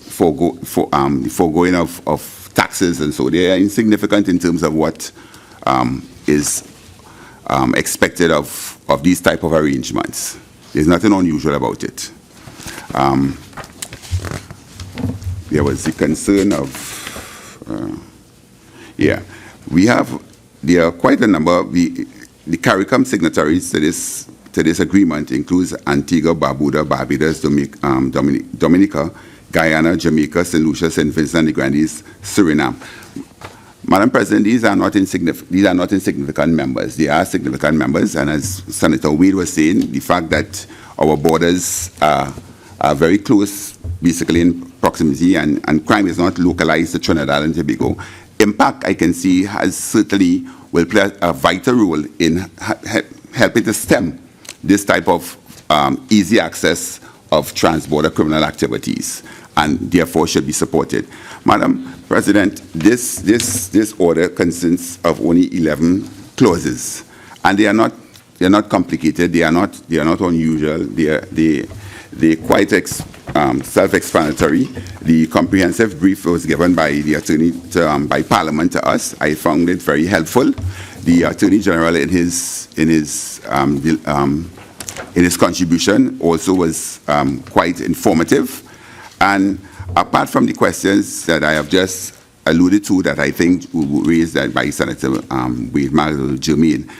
of taxes, and so they are insignificant in terms of what is expected of these type of arrangements. There's nothing unusual about it. There was the concern of, there are quite a number of the CARICOM signatories to this agreement includes Antigua, Barbuda, Barbados, Dominica, Guyana, Jamaica, St. Lucia, St. Vincent and the Grenadines, Suriname. Madam President, these are not insignificant members. They are significant members, and as Senator Wade was saying, the fact that our borders are very close, basically in proximity, and crime is not localized to Trinidad and Tobago. IMPACS, I can see, certainly will play a vital role in helping to stem this type of easy access of trans-border criminal activities, and therefore should be supported. Madam President, this order consists of only 11 clauses, and they are not complicated. They are not unusual. They're quite self-explanatory. The comprehensive brief was given by the attorney by Parliament to us. I found it very helpful. The Attorney General in his contribution also was quite informative. And apart from the questions that I have just alluded to, that I think were raised by Senator Wade Germain,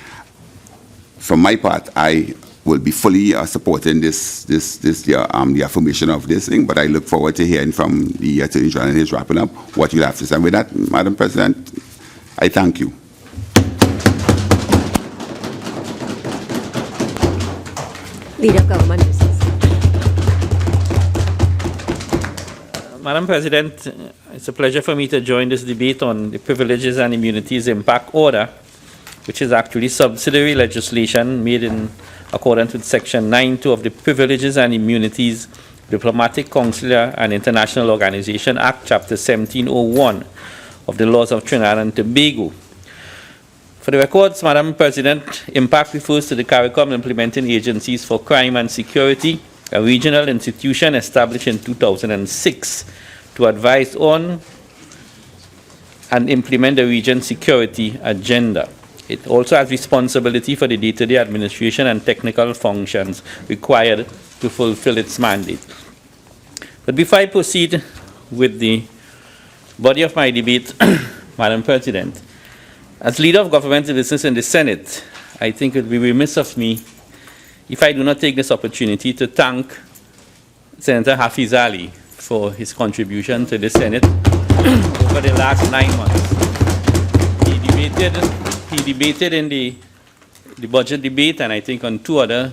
from my part, I will be fully supporting the affirmation of this thing, but I look forward to hearing from the Attorney General in his wrapping up what you have to say. And with that, Madam President, I thank you. Leader of Government Business. Madam President, it's a pleasure for me to join this debate on the Privileges and Immunities Impact Order, which is actually subsidiary legislation made in accordance with Section 9.2 of the Privileges and Immunities Diplomatic, Consular and International Organization Act, Chapter 1701 of the laws of Trinidad and Tobago. For the records, Madam President, IMPACS refers to the CARICOM implementing agencies for crime and security, a regional institution established in 2006 to advise on and implement the region's security agenda. It also has responsibility for the day-to-day administration and technical functions required to fulfill its mandate. But before I proceed with the body of my debate, Madam President, as Leader of Government Business in the Senate, I think it would be remiss of me if I do not take this opportunity to thank Senator Hafiz Ali for his contribution to the Senate over the last 9 months. He debated in the budget debate, and I think on 2 other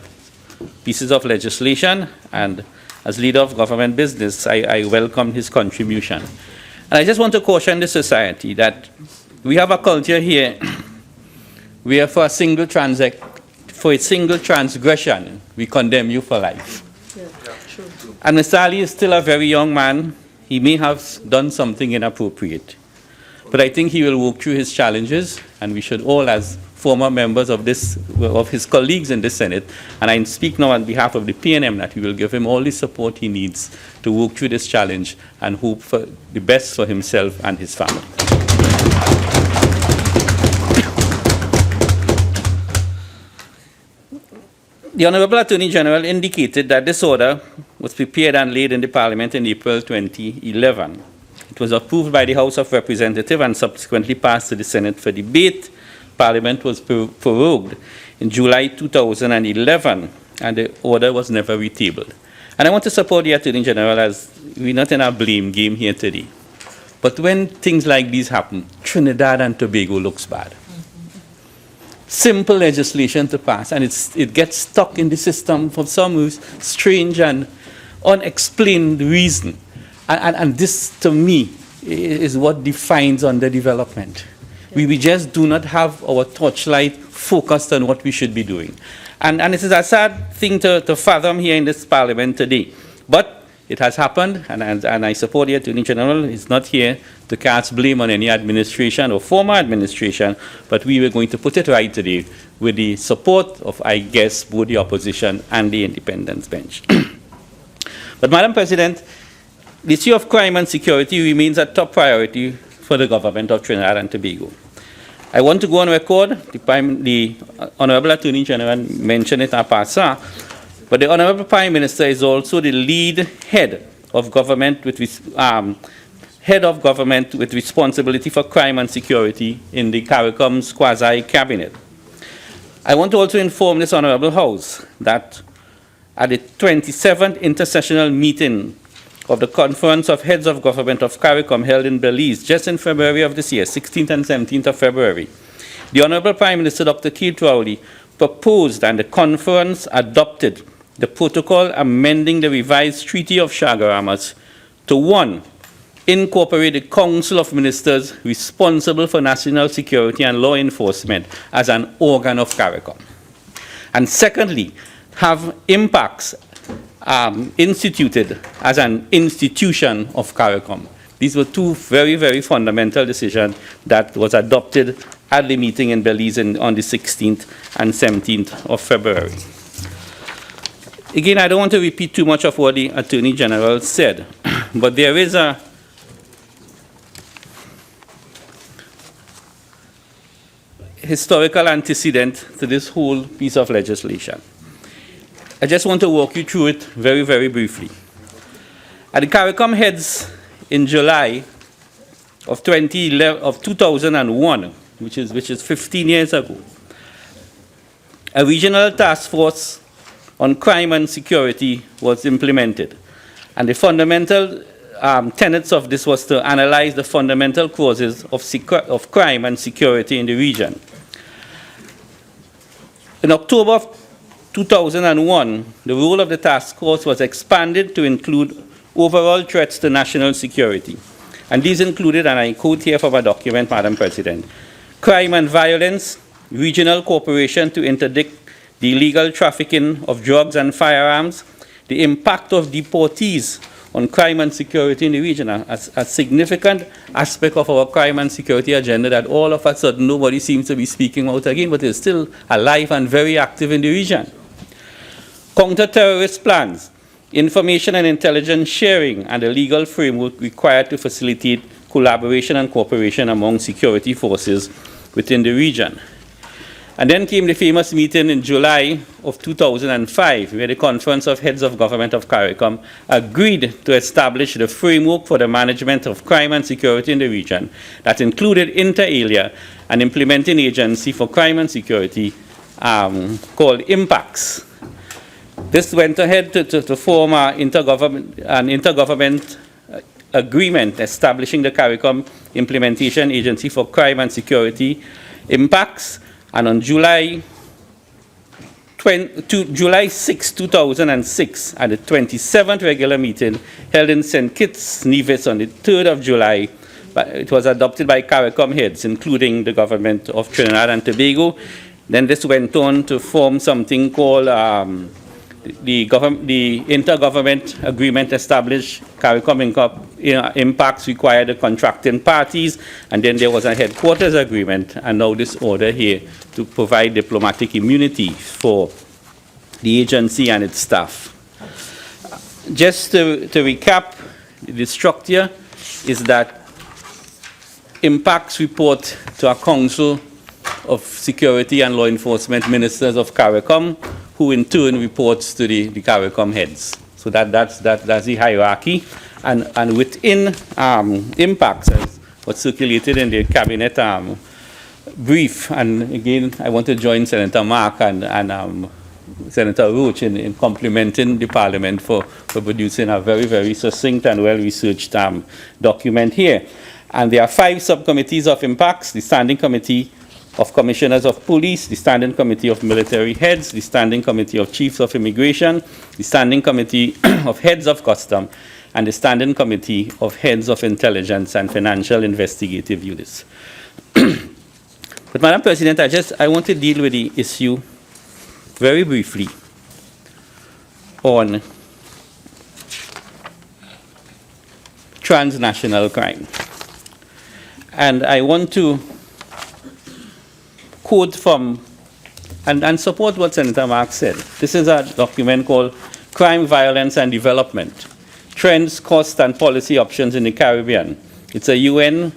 pieces of legislation, and as Leader of Government Business, I welcome his contribution. And I just want to caution the society that we have a culture here where for a single transgression, we condemn you for life. And Mr. Ali is still a very young man. He may have done something inappropriate. But I think he will work through his challenges, and we should all, as former members of his colleagues in the Senate, and I speak now on behalf of the PNM, that we will give him all the support he needs to work through this challenge and hope for the best for himself and his family. The Honorable Attorney General indicated that this order was prepared and laid in the Parliament in April 2011. It was approved by the House of Representatives and subsequently passed to the Senate for debate. Parliament was prorogued in July 2011, and the order was never retabled. And I want to support the Attorney General, as we're not in a blame game here today. But when things like these happen, Trinidad and Tobago looks bad. Simple legislation to pass, and it gets stuck in the system for some strange and unexplained reason. And this, to me, is what defines underdevelopment. We just do not have our torchlight focused on what we should be doing. And it is a sad thing to fathom here in this Parliament today. But it has happened, and I support the Attorney General. He's not here to cast blame on any administration or former administration, but we were going to put it right today with the support of, I guess, both the opposition and the independence bench. But, Madam President, the issue of crime and security remains a top priority for the government of Trinidad and Tobago. I want to go on record, the Honorable Attorney General mentioned it en passant, but the Honorable Prime Minister is also the lead head of government with responsibility for crime and security in the CARICOM's quasi-cabinet. I want to also inform this Honorable House that at the 27th intersessional meeting of the Conference of Heads of Government of CARICOM held in Belize just in February of this year, 16th and 17th of February, the Honorable Prime Minister Dr. Al-Rawi proposed and the conference adopted the protocol amending the revised Treaty of Chaguaramas to 1. Incorporate the Council of Ministers responsible for national security and law enforcement as an organ of CARICOM. And secondly, have IMPACS instituted as an institution of CARICOM. These were two very, very fundamental decisions that was adopted at the meeting in Belize on the 16th and 17th of February. Again, I don't want to repeat too much of what the Attorney General said, but there is a historical antecedent to this whole piece of legislation. I just want to walk you through it very, very briefly. At the CARICOM heads in July of 2001, which is 15 years ago, a regional task force on crime and security was implemented. And the fundamental tenets of this was to analyze the fundamental causes of crime and security in the region. In October of 2001, the role of the task force was expanded to include overall threats to national security. And these included, and I quote here from a document, Madam President, crime and violence, regional cooperation to interdict the illegal trafficking of drugs and firearms, the impact of deportees on crime and security in the region, a significant aspect of our crime and security agenda that all of a sudden nobody seems to be speaking out again, but is still alive and very active in the region. Counter-terrorist plans, information and intelligence sharing, and the legal framework required to facilitate collaboration and cooperation among security forces within the region. And then came the famous meeting in July of 2005, where the Conference of Heads of Government of CARICOM agreed to establish the framework for the management of crime and security in the region that included, inter alia, an implementing agency for crime and security called IMPACS. This went ahead to form an intergovernment agreement establishing the CARICOM Implementation Agency for Crime and Security, IMPACS, and on July 6, 2006, at the 27th regular meeting held in St. Kitts, Nevis on the 3rd of July, it was adopted by CARICOM heads, including the government of Trinidad and Tobago. Then this went on to form something called the intergovernment agreement established CARICOM IMPACS required the contracting parties, and then there was a headquarters agreement, and now this order here to provide diplomatic immunity for the agency and its staff. Just to recap, the structure is that IMPACS report to a council of security and law enforcement ministers of CARICOM, who in turn reports to the CARICOM heads. So that's the hierarchy. And within IMPACS, as what's circulated in the cabinet brief, and again, I want to join Senator Mark and Senator Roach in complimenting the Parliament for producing a very, very succinct and well-researched document here. And there are 5 subcommittees of IMPACS: the Standing Committee of Commissioners of Police, the Standing Committee of Military Heads, the Standing Committee of Chiefs of Immigration, the Standing Committee of Heads of Custom, and the Standing Committee of Heads of Intelligence and Financial Investigative Units. But, Madam President, I want to deal with the issue very briefly on transnational crime. And I want to quote from and support what Senator Mark said. This is a document called Crime, Violence and Development: Trends, Cost and Policy Options in the Caribbean. It's a UN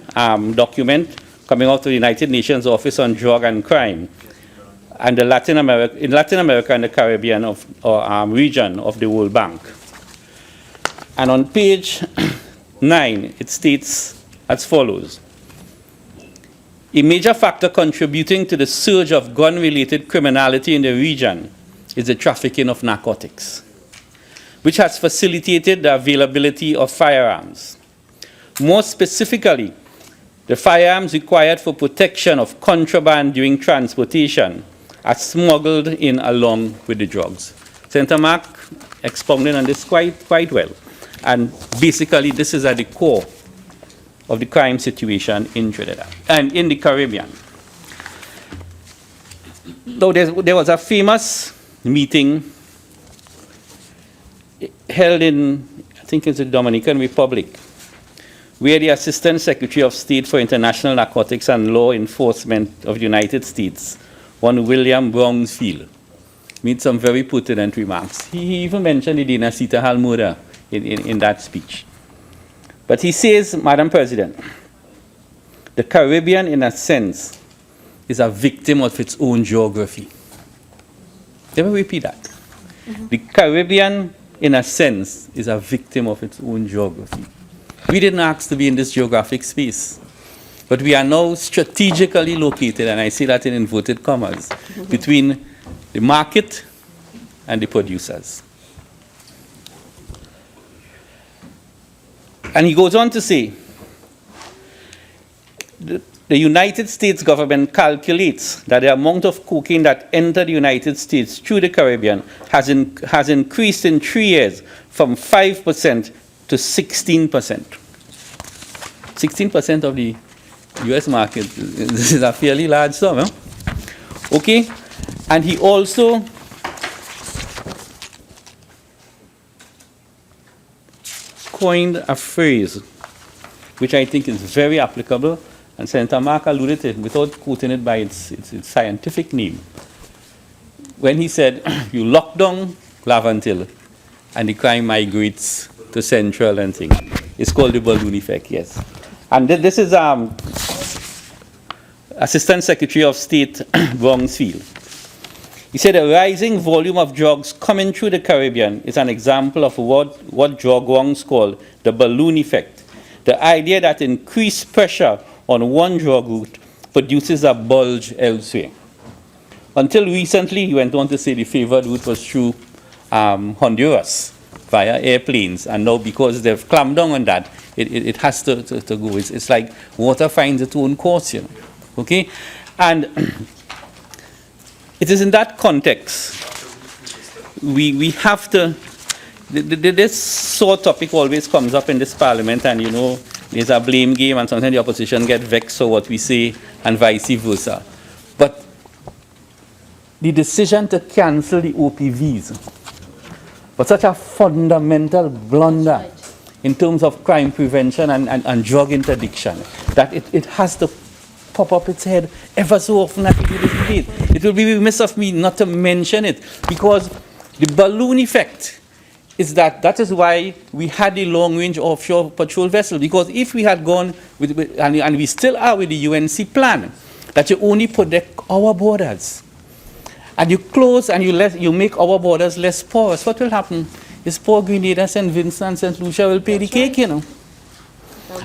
document coming out of the United Nations Office on Drug and Crime, and in Latin America and the Caribbean region of the World Bank. And on page 9, it states as follows: a major factor contributing to the surge of gun-related criminality in the region is the trafficking of narcotics, which has facilitated the availability of firearms. More specifically, the firearms required for protection of contraband during transportation are smuggled in along with the drugs. Senator Mark expounded on this quite well. And basically, this is at the core of the crime situation in Trinidad and in the Caribbean. Though there was a famous meeting held in, I think it's the Dominican Republic, where the Assistant Secretary of State for International Narcotics and Law Enforcement of the United States, one William Brownsfield, made some very pertinent remarks. He even mentioned the Dinasita Hal murder in that speech. But he says, Madam President, the Caribbean, in a sense, is a victim of its own geography. Let me repeat that. The Caribbean, in a sense, is a victim of its own geography. We didn't ask to be in this geographic space, but we are now strategically located, and I say that in inverted commas, between the market and the producers. And he goes on to say, the United States government calculates that the amount of cocaine that entered the United States through the Caribbean has increased in 3 years from 5% to 16%. 16% of the US market. This is a fairly large sum. Huh? Okay? And he also coined a phrase which I think is very applicable, and Senator Mark alluded to it without quoting it by its scientific name, when he said, you lock down Laventille and the crime migrates to Central and things. It's called the balloon effect, yes. And this is Assistant Secretary of State Brownsfield. He said a rising volume of drugs coming through the Caribbean is an example of what drug wongs call the balloon effect. The idea that increased pressure on one drug route produces a bulge elsewhere. Until recently, he went on to say the favored route was through Honduras via airplanes. And now because they've clamped down on that, it has to go. It's like water finds its own course, you know. Okay? And it is in that context we have to, this sore topic always comes up in this parliament, and you know, there's a blame game, and sometimes the opposition get vexed for what we say and vice versa. But the decision to cancel the OPVs was such a fundamental blunder in terms of crime prevention and drug interdiction that it has to pop up its head ever so often at this debate. It will be remiss of me not to mention it, because the balloon effect is that is why we had the long-range offshore patrol vessel, because if we had gone with and we still are with the UNC plan, that you only protect our borders, and you close and you make our borders less porous, what will happen is poor Grenada, St. Vincent, St. Lucia will pay the cake, you know.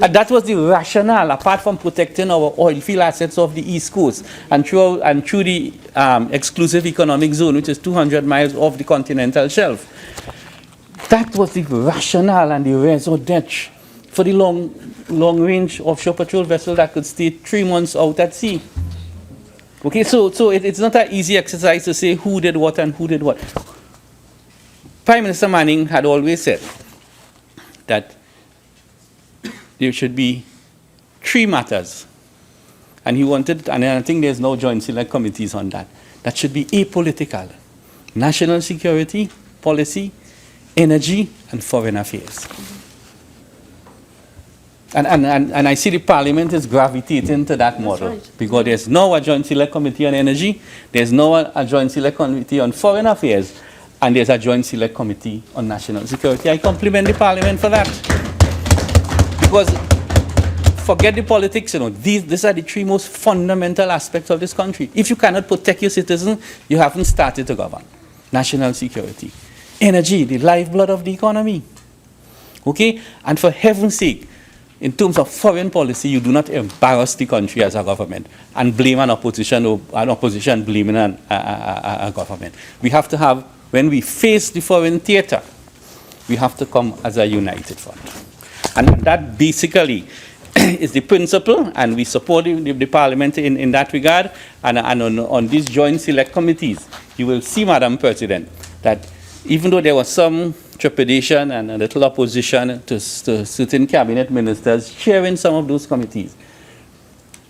And that was the rationale, apart from protecting our oil field assets off the East Coast and through the exclusive economic zone, which is 200 miles off the continental shelf. That was the rationale and the raison d'etre for the long-range offshore patrol vessel that could stay 3 months out at sea. Okay, so it's not an easy exercise to say who did what and who did what. Prime Minister Manning had always said that there should be 3 matters. And he wanted, and I think there's no joint select committees on that, that should be apolitical. National security, policy, energy, and foreign affairs. And I see the Parliament is gravitating to that model. Right. Because there's now a joint select committee on energy, there's now a joint select committee on foreign affairs, and there's a joint select committee on national security. I compliment the Parliament for that. Because forget the politics, you know, these are the 3 most fundamental aspects of this country. If you cannot protect your citizens, you haven't started to govern. National security. Energy, the lifeblood of the economy. Okay? And for heaven's sake, in terms of foreign policy, you do not embarrass the country as a government and blame an opposition or an opposition blaming a government. We have to have, when we face the foreign theater, we have to come as a united front. And that basically is the principle, and we support the Parliament in that regard. And on these joint select committees, you will see, Madam President, that even though there was some trepidation and a little opposition to certain cabinet ministers chairing some of those committees,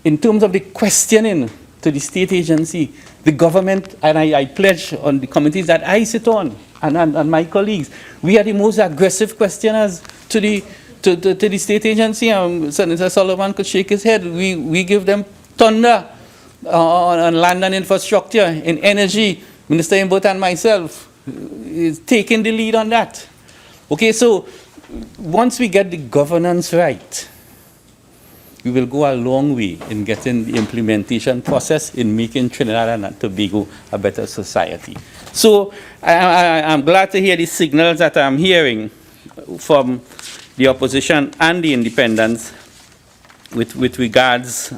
in terms of the questioning to the state agency, the government, and I pledge on the committees that I sit on, and my colleagues, we are the most aggressive questioners to the state agency. Senator Sullivan could shake his head. We give them thunder on land and infrastructure, in energy. Minister Imbert and myself is taking the lead on that. Okay, so once we get the governance right, we will go a long way in getting the implementation process in making Trinidad and Tobago a better society. So I'm glad to hear the signals that I'm hearing from the opposition and the independents with regards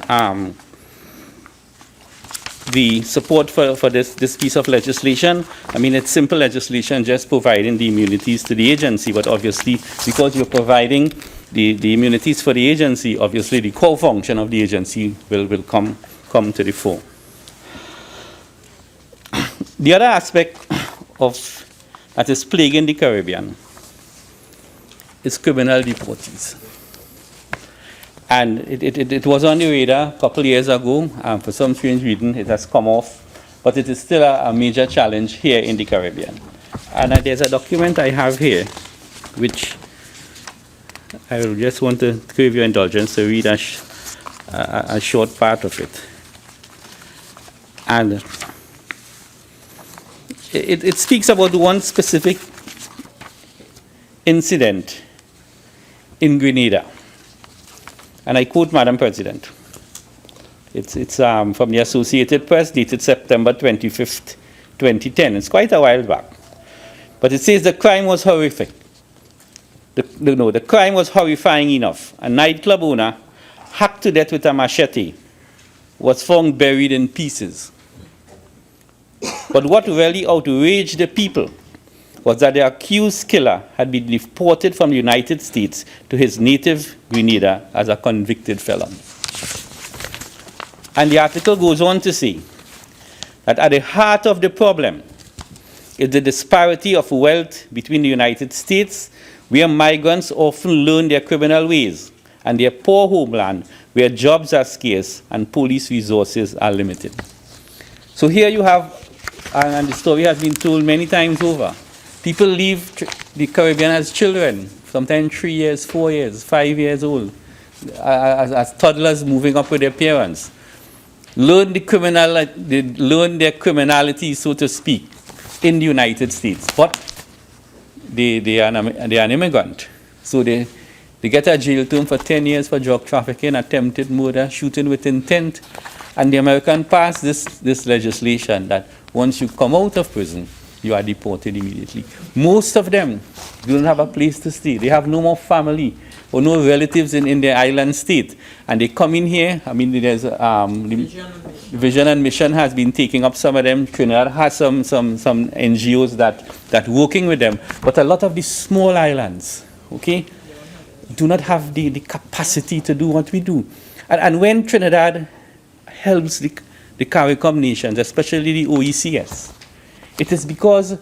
the support for this piece of legislation. I mean, it's simple legislation, just providing the immunities to the agency, but obviously, because you're providing the immunities for the agency, obviously the core function of the agency will come to the fore. The other aspect that is plaguing the Caribbean is criminal deportees. And it was on the radar a couple of years ago. For some strange reason, it has come off. But it is still a major challenge here in the Caribbean. And there's a document I have here, which I will just want to give you indulgence to read a short part of it. And it speaks about one specific incident in Grenada. And I quote, Madam President. It's from the Associated Press, dated September 25th, 2010. It's quite a while back. But it says the crime was horrific. The crime was horrifying enough. A nightclub owner, hacked to death with a machete, was found buried in pieces. But what really outraged the people was that the accused killer had been deported from the United States to his native Grenada as a convicted felon. And the article goes on to say that at the heart of the problem is the disparity of wealth between the United States, where migrants often learn their criminal ways, and their poor homeland, where jobs are scarce and police resources are limited. So here you have, and the story has been told many times over, people leave the Caribbean as children, sometimes 3 years, 4 years, 5 years old, as toddlers moving up with their parents. Learn their criminality, so to speak, in the United States. But they are an immigrant. So they get a jail term for 10 years for drug trafficking, attempted murder, shooting with intent. And the American passed this legislation that once you come out of prison, you are deported immediately. Most of them don't have a place to stay. They have no more family. or no relatives in their island state. And they come in here. I mean, there's Vision and Mission has been taking up some of them. Trinidad has some NGOs that working with them. But a lot of these small islands, okay, do not have the capacity to do what we do. And when Trinidad helps the CARICOM nations, especially the OECS, it is because,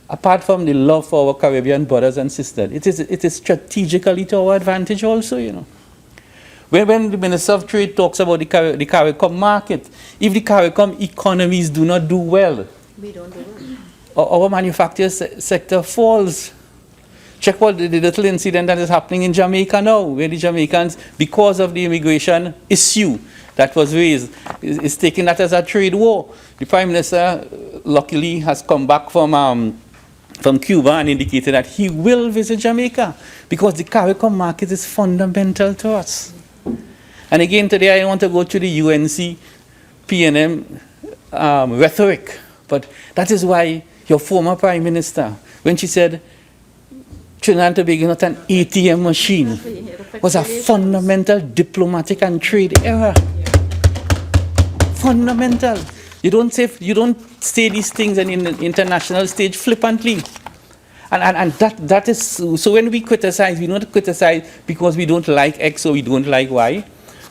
apart from the love for our Caribbean brothers and sisters, it is strategically to our advantage also, you know. When the Minister of Trade talks about the CARICOM market, if the CARICOM economies do not do well, we don't do well. Our manufacturing sector falls. Check what the little incident that is happening in Jamaica now, where the Jamaicans, because of the immigration issue that was raised, is taking that as a trade war. The Prime Minister, luckily, has come back from Cuba and indicated that he will visit Jamaica because the CARICOM market is fundamental to us. And again, today I want to go to the UNC PNM rhetoric, but that is why your former Prime Minister, when she said Trinidad and Tobago is not an ATM machine, was a fundamental diplomatic and trade error. Fundamental. You don't say these things in the international stage flippantly. And that is, so when we criticize, we don't criticize because we don't like X or we don't like Y,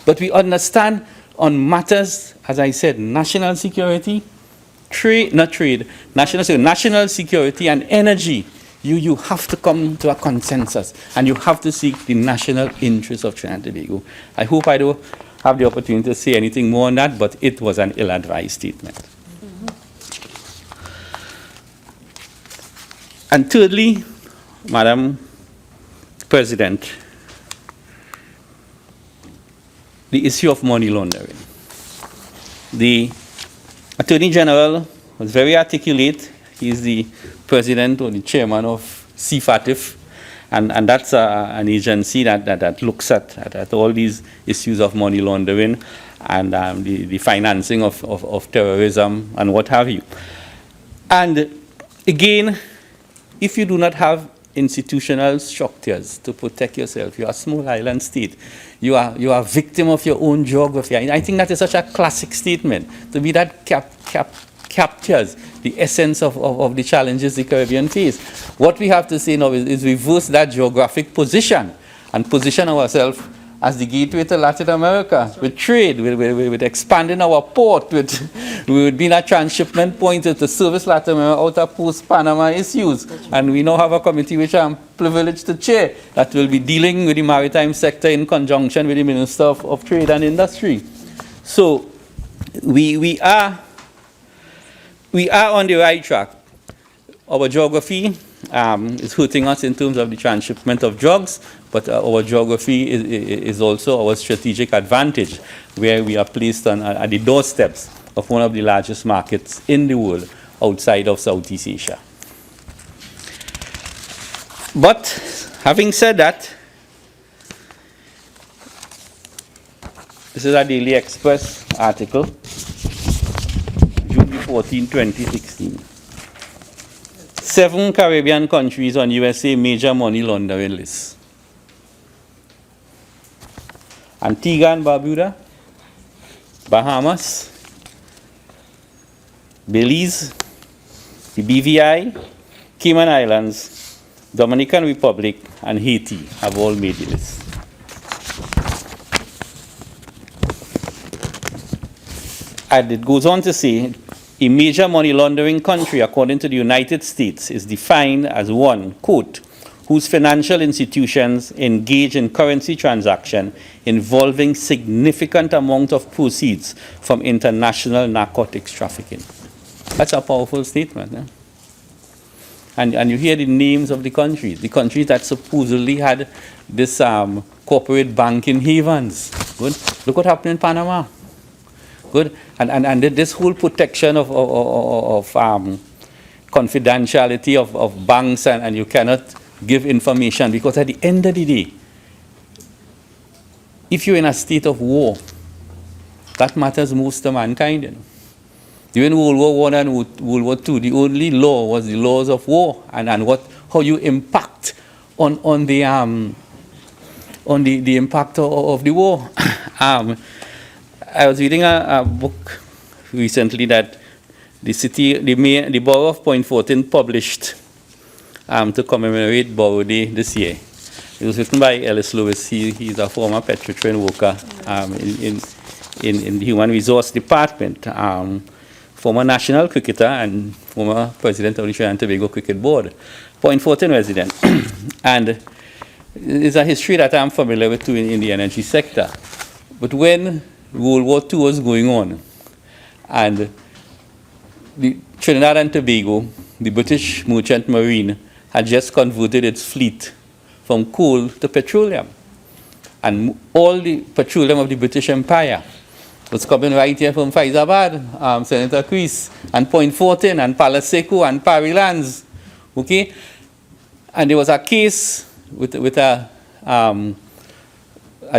but we understand on matters, as I said, national security, national security and energy. You have to come to a consensus and you have to seek the national interest of Trinidad and Tobago. I hope I don't have the opportunity to say anything more on that, but it was an ill-advised statement. And thirdly, Madam President, the issue of money laundering. The Attorney General was very articulate. He is the president or the chairman of CFATF, and that's an agency that looks at all these issues of money laundering and the financing of terrorism and what have you. And again, if you do not have institutional structures to protect yourself, you are a small island state. You are a victim of your own geography. I think that is such a classic statement. To be that captures the essence of the challenges the Caribbean face. What we have to say now is reverse that geographic position and position ourselves as the gateway to Latin America, with trade, with expanding our port, with being a transshipment point to service Latin America out of post-Panama issues. And we now have a committee which I'm privileged to chair that will be dealing with the maritime sector in conjunction with the Minister of Trade and Industry. So we are on the right track. Our geography is hurting us in terms of the transshipment of drugs, but our geography is also our strategic advantage, where we are placed at the doorsteps of one of the largest markets in the world outside of Southeast Asia. But having said that, this is a Daily Express article, June 14, 2016. 7 Caribbean countries on USA major money laundering list. Antigua and Barbuda, Bahamas, Belize, the BVI, Cayman Islands, Dominican Republic, and Haiti have all made the list. And it goes on to say, a major money laundering country, according to the United States, is defined as one, quote, whose financial institutions engage in currency transaction involving significant amount of proceeds from international narcotics trafficking. That's a powerful statement. Eh? And you hear the names of the countries that supposedly had this corporate banking havens. Good. Look what happened in Panama. Good. And this whole protection of confidentiality of banks, and you cannot give information, because at the end of the day, if you're in a state of war, that matters most to mankind. You know? During World War I and World War II, the only law was the laws of war, and how you impact on on the impact of the war. I was reading a book recently that the borough of Point Fortin published to commemorate Borough Day this year. It was written by Ellis Lewis. He's a former petrotrain worker in the Human Resource Department, former national cricketer and former president of the Trinidad and Tobago Cricket Board, Point Fortin resident. And it's a history that I'm familiar with too in the energy sector. But when World War II was going on, and the Trinidad and Tobago, the British Merchant Marine, had just converted its fleet from coal to petroleum. And all the petroleum of the British Empire was coming right here from Faizabad, Senator Chris, and Point Fortin, and Palaseco, and Parry Lands. Okay? And there was a case with a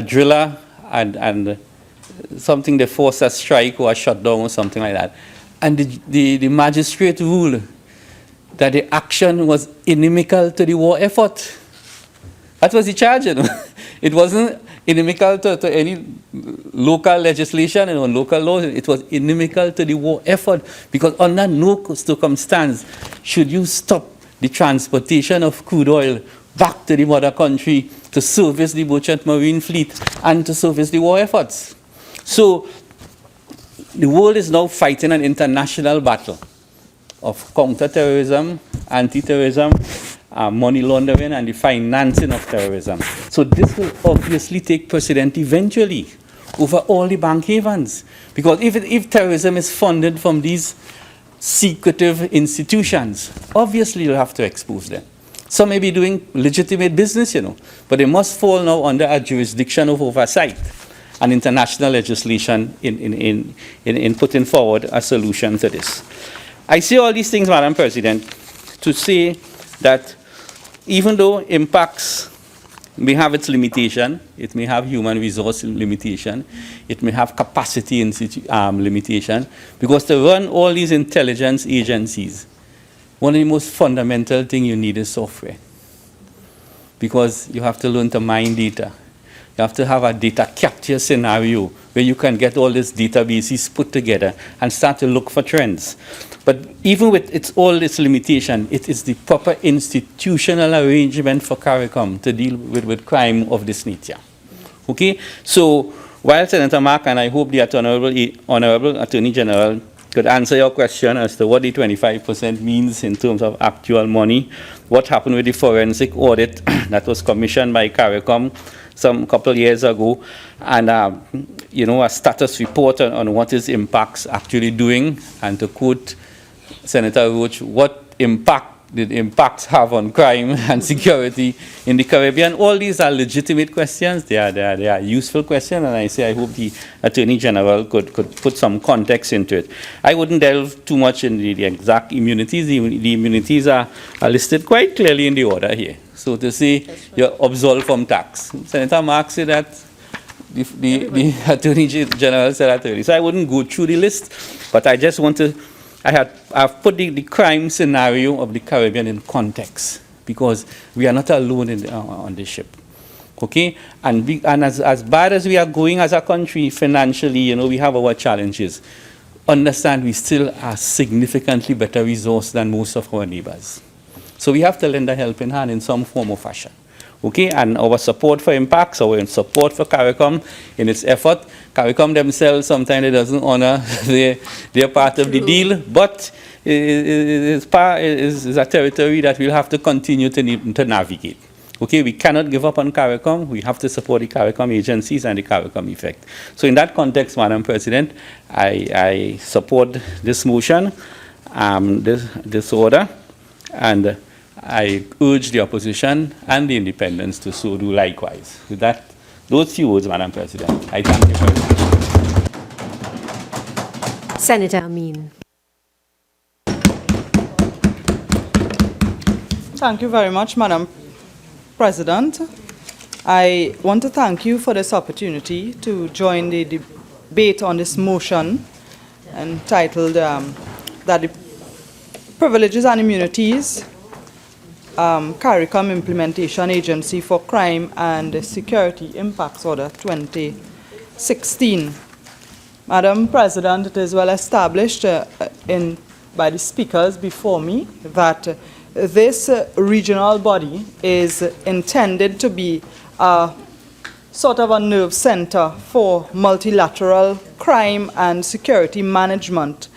driller and something they forced a strike or a shutdown or something like that. And the magistrate ruled that the action was inimical to the war effort. That was the charge, you know. It wasn't inimical to any local legislation and local laws. It was inimical to the war effort, because under no circumstance should you stop the transportation of crude oil back to the mother country to service the merchant marine fleet and to service the war efforts. So the world is now fighting an international battle of counter-terrorism, anti-terrorism, money laundering, and the financing of terrorism. So this will obviously take precedent eventually over all the bank havens. Because if terrorism is funded from these secretive institutions, obviously you'll have to expose them. Some may be doing legitimate business, you know, but they must fall now under a jurisdiction of oversight and international legislation in putting forward a solution to this. I say all these things, Madam President, to say that even though IMPACS may have its limitation, it may have human resource limitation, it may have capacity limitation, because to run all these intelligence agencies, one of the most fundamental things you need is software. Because you have to learn to mine data. You have to have a data capture scenario where you can get all these databases put together and start to look for trends. But even with all its limitation, it is the proper institutional arrangement for CARICOM to deal with crime of this nature. Okay? So while Senator Mark, and I hope the Honorable Attorney General could answer your question as to what the 25% means in terms of actual money, what happened with the forensic audit that was commissioned by CARICOM some couple of years ago, and you know, a status report on what is IMPACS actually doing, and to quote Senator Roach, what impact did IMPACS have on crime and security in the Caribbean? All these are legitimate questions. They are useful questions, and I hope the Attorney General could put some context into it. I wouldn't delve too much in the exact immunities. The immunities are listed quite clearly in the order here. So to say you're absolved from tax. Senator Mark said that, the Attorney General said that earlier. So I wouldn't go through the list, but I just want to, I've put the crime scenario of the Caribbean in context, because we are not alone on this ship. Okay? And as bad as we are going as a country financially, you know, we have our challenges. Understand we still are significantly better resourced than most of our neighbors. So we have to lend a helping hand in some form or fashion. Okay, and our support for IMPACS, our support for CARICOM in its effort. CARICOM themselves, sometimes it doesn't honor their part of the deal, but it's a territory that we'll have to continue to navigate. Okay, we cannot give up on CARICOM. We have to support the CARICOM agencies and the CARICOM effect. So in that context, Madam President, I support this motion, this order, and I urge the opposition and the independents to so do likewise. With that, those few words, Madam President, I thank you very much. Senator Ameen. Thank you very much, Madam President. I want to thank you for this opportunity to join the debate on this motion entitled that the privileges and immunities CARICOM Implementation Agency for Crime and Security IMPACS Order 2016. Madam President, it is well established by the speakers before me that this regional body is intended to be a sort of a nerve center for multilateral crime and security management,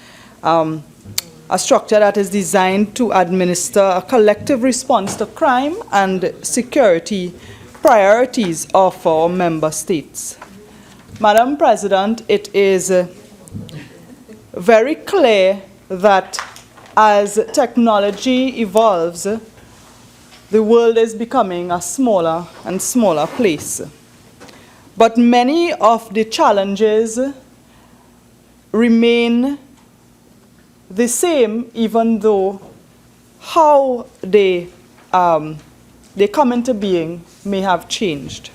a structure that is designed to administer a collective response to crime and security priorities of our member states. Madam President, it is very clear that as technology evolves, the world is becoming a smaller and smaller place. But many of the challenges remain the same, even though how they come into being may have changed.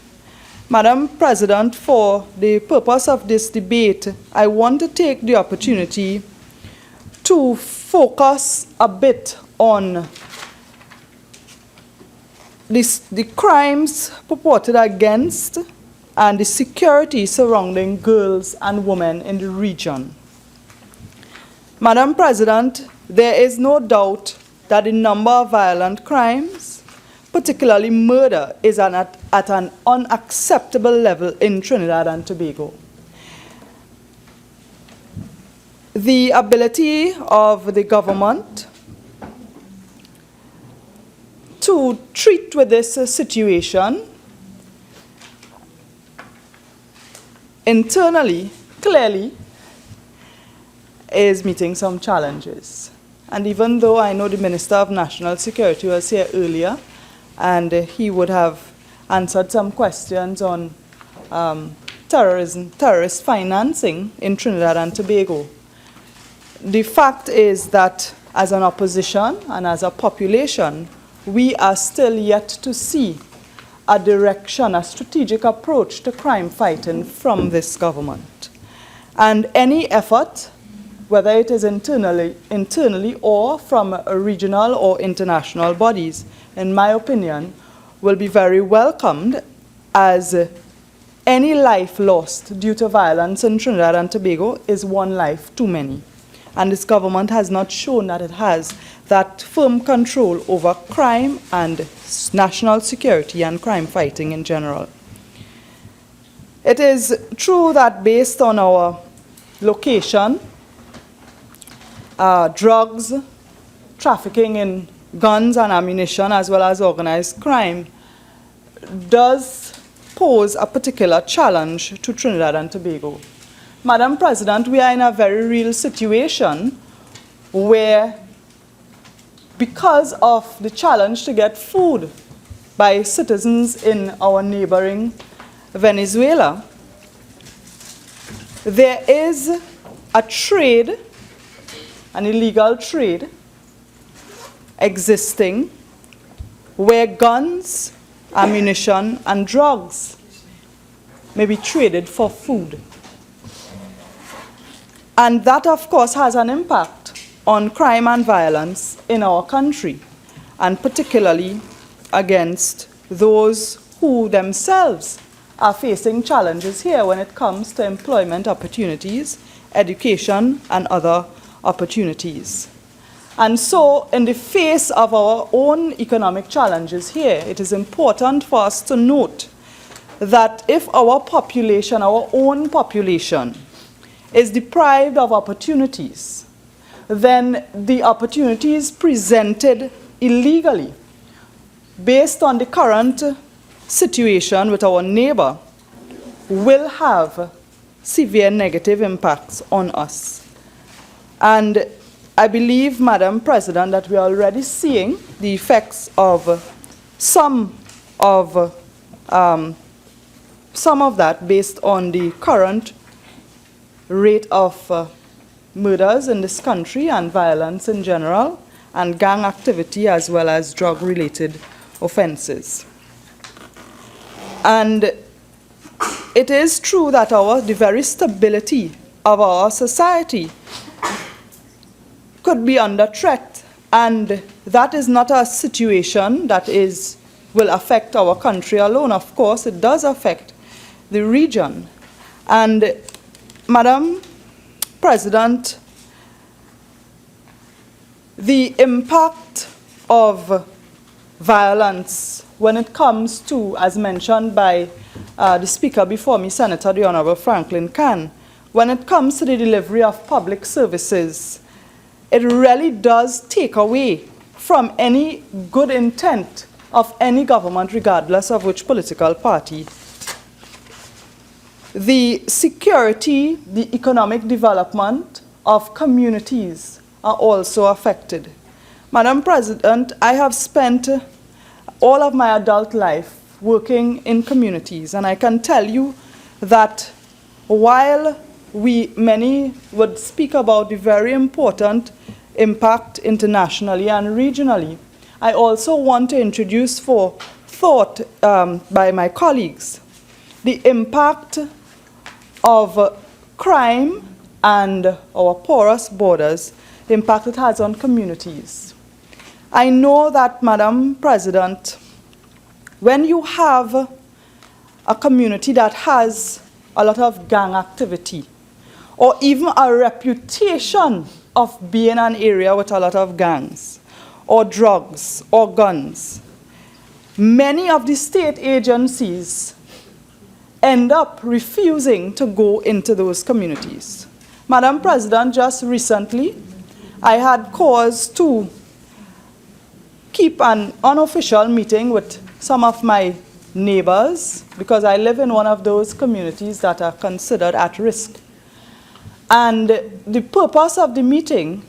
Madam President, for the purpose of this debate, I want to take the opportunity to focus a bit on the crimes purported against and the security surrounding girls and women in the region. Madam President, there is no doubt that the number of violent crimes, particularly murder, is at an unacceptable level in Trinidad and Tobago. The ability of the government to treat with this situation internally, clearly, is meeting some challenges. And even though I know the Minister of National Security was here earlier, and he would have answered some questions on terrorist financing in Trinidad and Tobago, the fact is that as an opposition and as a population, we are still yet to see a direction, a strategic approach to crime fighting from this government. And any effort, whether it is internally or from regional or international bodies, in my opinion, will be very welcomed, as any life lost due to violence in Trinidad and Tobago is one life too many. And this government has not shown that it has that firm control over crime and national security and crime fighting in general. It is true that based on our location, drugs, trafficking in guns and ammunition, as well as organized crime, does pose a particular challenge to Trinidad and Tobago. Madam President, we are in a very real situation where, because of the challenge to get food by citizens in our neighboring Venezuela, there is a trade, an illegal trade, existing where guns, ammunition, and drugs may be traded for food. And that, of course, has an impact on crime and violence in our country, and particularly against those who themselves are facing challenges here when it comes to employment opportunities, education, and other opportunities. And so, in the face of our own economic challenges here, it is important for us to note that if our population, our own population, is deprived of opportunities, then the opportunities presented illegally, based on the current situation with our neighbor, will have severe negative impacts on us. And I believe, Madam President, that we are already seeing the effects of some of that based on the current rate of murders in this country and violence in general, and gang activity as well as drug-related offenses. And it is true that the very stability of our society could be under threat, and that is not a situation that will affect our country alone. Of course, it does affect the region. And Madam President, the impact of violence when it comes to, as mentioned by the speaker before me, Senator the Honorable Franklin Khan, when it comes to the delivery of public services, it really does take away from any good intent of any government, regardless of which political party. The security, the economic development of communities are also affected. Madam President, I have spent all of my adult life working in communities, and I can tell you that while many would speak about the very important impact internationally and regionally, I also want to introduce for thought by my colleagues the impact of crime and our porous borders, the impact it has on communities. I know that, Madam President, when you have a community that has a lot of gang activity, or even a reputation of being an area with a lot of gangs, or drugs, or guns, many of the state agencies end up refusing to go into those communities. Madam President, just recently, I had cause to keep an unofficial meeting with some of my neighbors, because I live in one of those communities that are considered at risk. And the purpose of the meeting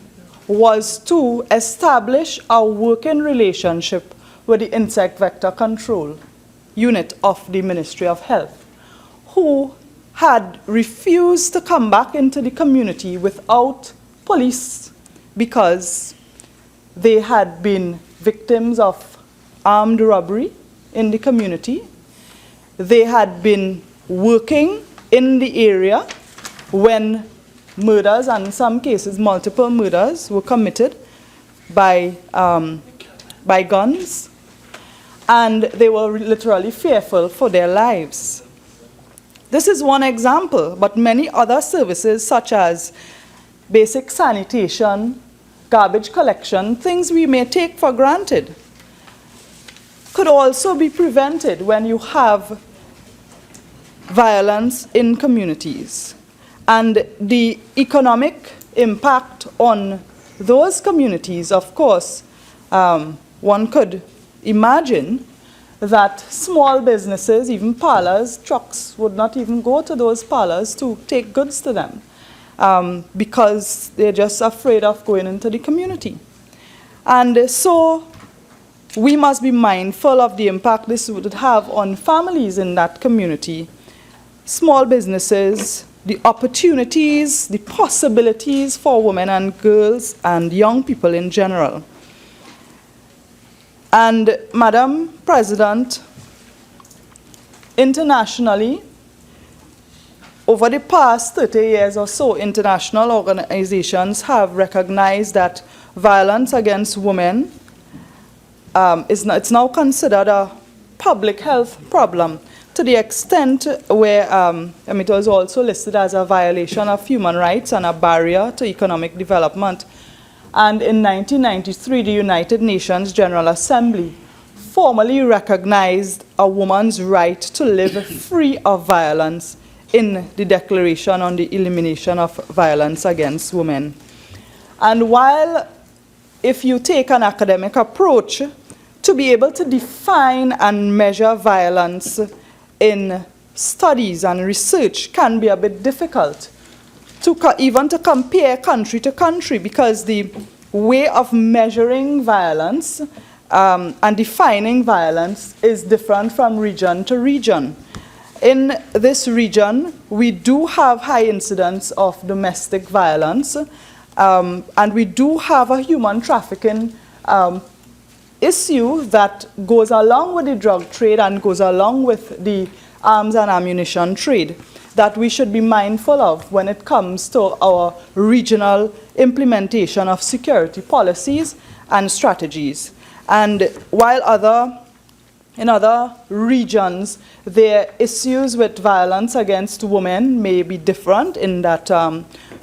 was to establish a working relationship with the insect vector control unit of the Ministry of Health, who had refused to come back into the community without police because they had been victims of armed robbery in the community. They had been working in the area when murders, and in some cases multiple murders, were committed by guns, and they were literally fearful for their lives. This is one example, but many other services such as basic sanitation, garbage collection, things we may take for granted, could also be prevented when you have violence in communities. And the economic impact on those communities, of course, one could imagine that small businesses, even parlors, trucks, would not even go to those parlors to take goods to them because they're just afraid of going into the community. And so we must be mindful of the impact this would have on families in that community, small businesses, the opportunities, the possibilities for women and girls and young people in general. And Madam President, internationally, over the past 30 years or so, international organizations have recognized that violence against women it's now considered a public health problem, to the extent where it was also listed as a violation of human rights and a barrier to economic development. And in 1993, the United Nations General Assembly formally recognized a woman's right to live free of violence in the Declaration on the Elimination of Violence Against Women. And while, if you take an academic approach, to be able to define and measure violence in studies and research can be a bit difficult, even to compare country to country, because the way of measuring violence and defining violence is different from region to region. In this region, we do have high incidence of domestic violence, and we do have a human trafficking issue that goes along with the drug trade and goes along with the arms and ammunition trade that we should be mindful of when it comes to our regional implementation of security policies and strategies. And while in other regions, their issues with violence against women may be different in that,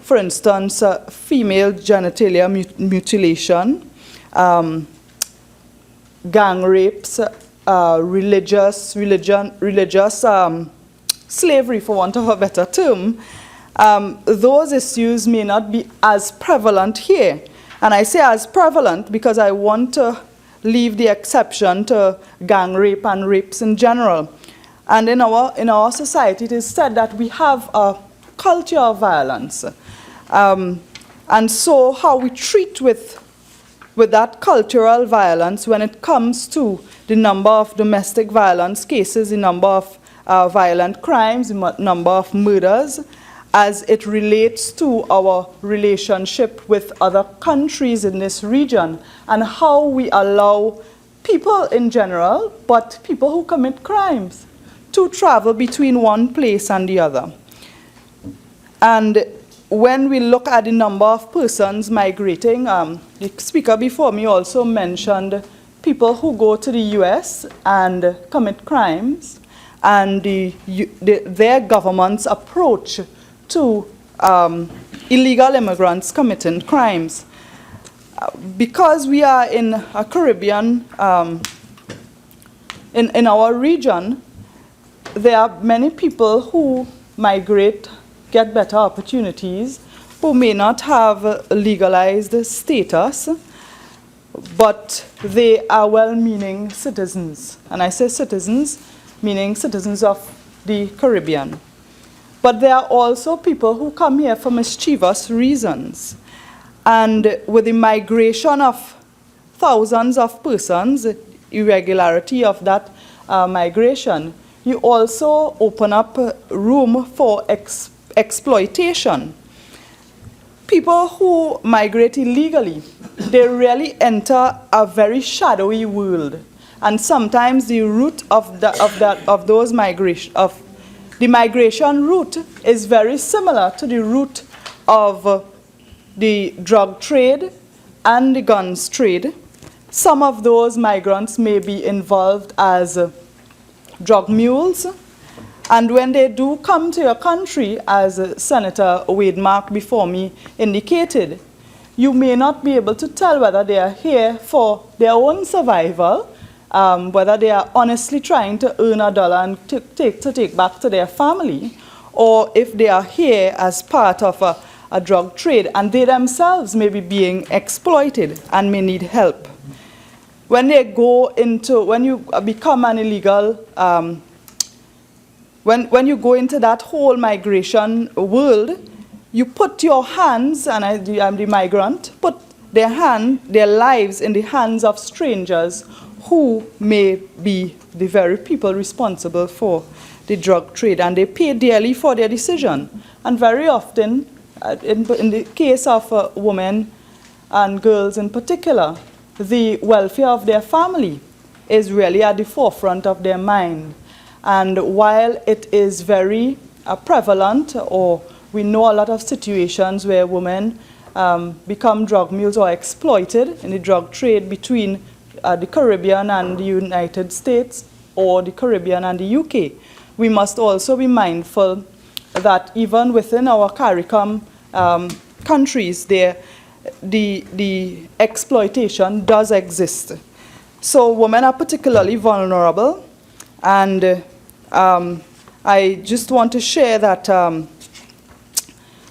for instance, female genitalia mutilation, gang rapes, religious slavery, for want of a better term, those issues may not be as prevalent here. And I say as prevalent because I want to leave the exception to gang rape and rapes in general. And in our society, it is said that we have a culture of violence. And so how we treat with that cultural violence when it comes to the number of domestic violence cases, the number of violent crimes, the number of murders, as it relates to our relationship with other countries in this region, and how we allow people in general, but people who commit crimes, to travel between one place and the other. And when we look at the number of persons migrating, the speaker before me also mentioned people who go to the US and commit crimes, and their government's approach to illegal immigrants committing crimes. Because we are in a Caribbean, in our region, there are many people who migrate, get better opportunities, who may not have legalized status, but they are well-meaning citizens. And I say citizens, meaning citizens of the Caribbean. But there are also people who come here for mischievous reasons. And with the migration of thousands of persons, irregularity of that migration, you also open up room for exploitation. People who migrate illegally, they really enter a very shadowy world. And sometimes the route of the migration route is very similar to the route of the drug trade and the guns trade. Some of those migrants may be involved as drug mules. And when they do come to your country, as Senator Wademark before me indicated, you may not be able to tell whether they are here for their own survival, whether they are honestly trying to earn a dollar and take back to their family, or if they are here as part of a drug trade and they themselves may be being exploited and may need help. When you become an illegal, when you go into that whole migration world, you put your hands, and I'm the migrant, put their lives in the hands of strangers who may be the very people responsible for the drug trade, and they pay dearly for their decision. And very often, in the case of women and girls in particular, the welfare of their family is really at the forefront of their mind. And while it is very prevalent, or we know a lot of situations where women become drug mules or exploited in the drug trade between the Caribbean and the United States, or the Caribbean and the UK, we must also be mindful that even within our CARICOM countries, the exploitation does exist. So women are particularly vulnerable, and I just want to share that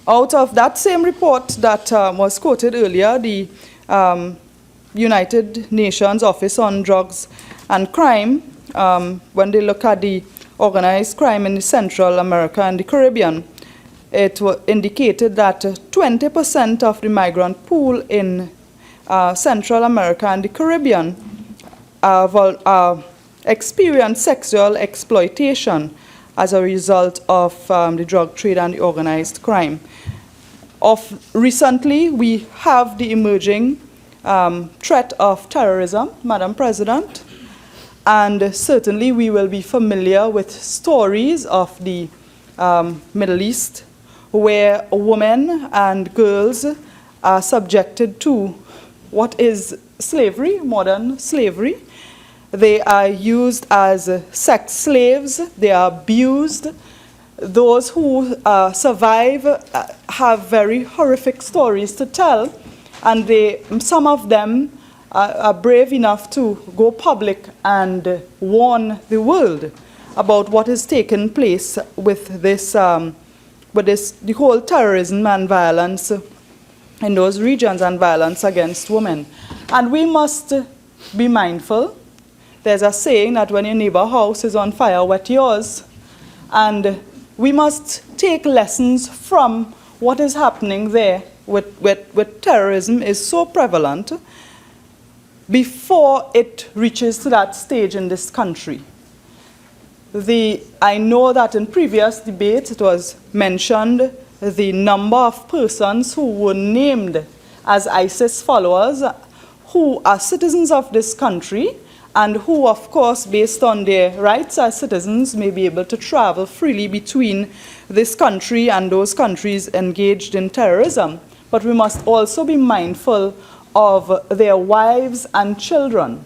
out of that same report that was quoted earlier, the United Nations Office on Drugs and Crime, when they look at the organized crime in Central America and the Caribbean, it indicated that 20% of the migrant pool in Central America and the Caribbean experience sexual exploitation as a result of the drug trade and the organized crime. Recently, we have the emerging threat of terrorism, Madam President, and certainly we will be familiar with stories of the Middle East, where women and girls are subjected to what is slavery, modern slavery. They are used as sex slaves, they are abused. Those who survive have very horrific stories to tell, and some of them are brave enough to go public and warn the world about what is taking place with the whole terrorism and violence in those regions and violence against women. And we must be mindful. There's a saying that when your neighbor's house is on fire, wet yours. And we must take lessons from what is happening there with terrorism is so prevalent before it reaches to that stage in this country. I know that in previous debates it was mentioned the number of persons who were named as ISIS followers who are citizens of this country and who, of course, based on their rights as citizens, may be able to travel freely between this country and those countries engaged in terrorism. But we must also be mindful of their wives and children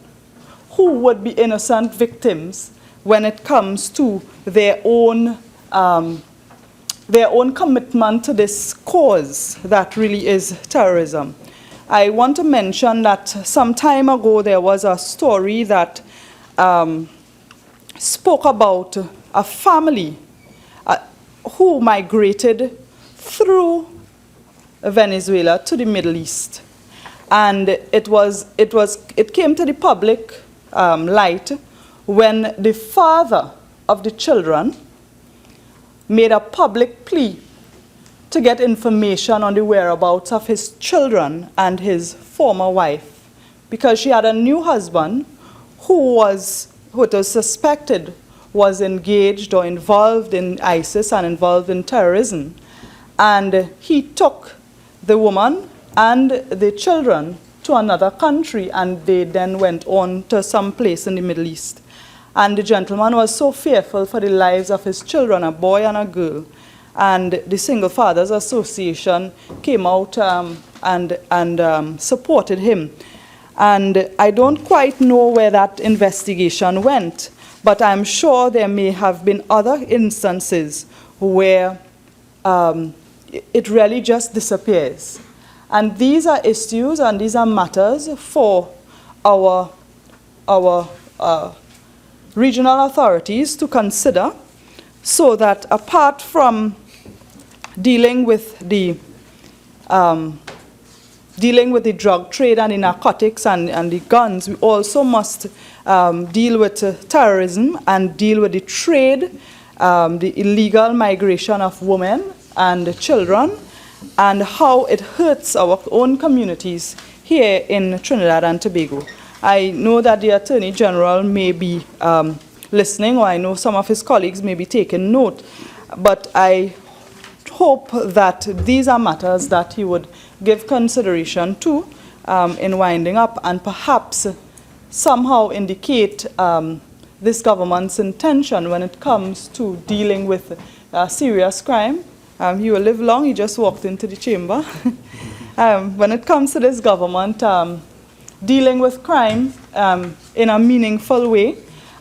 who would be innocent victims when it comes to their own commitment to this cause that really is terrorism. I want to mention that some time ago there was a story that spoke about a family who migrated through Venezuela to the Middle East. And it came to the public light when the father of the children made a public plea to get information on the whereabouts of his children and his former wife, because she had a new husband who was suspected was engaged or involved in ISIS and involved in terrorism. And he took the woman and the children to another country, and they then went on to some place in the Middle East. And the gentleman was so fearful for the lives of his children, a boy and a girl. And the Single Fathers Association came out and supported him. And I don't quite know where that investigation went, but I'm sure there may have been other instances where it really just disappears. And these are issues and these are matters for our regional authorities to consider, so that apart from dealing with the drug trade and the narcotics and the guns, we also must deal with terrorism and deal with the trade, the illegal migration of women and children, and how it hurts our own communities here in Trinidad and Tobago. I know that the Attorney General may be listening, or I know some of his colleagues may be taking note, but I hope that these are matters that he would give consideration to in winding up, and perhaps somehow indicate this government's intention when it comes to dealing with serious crime. He will live long, he just walked into the chamber. When it comes to this government dealing with crime in a meaningful way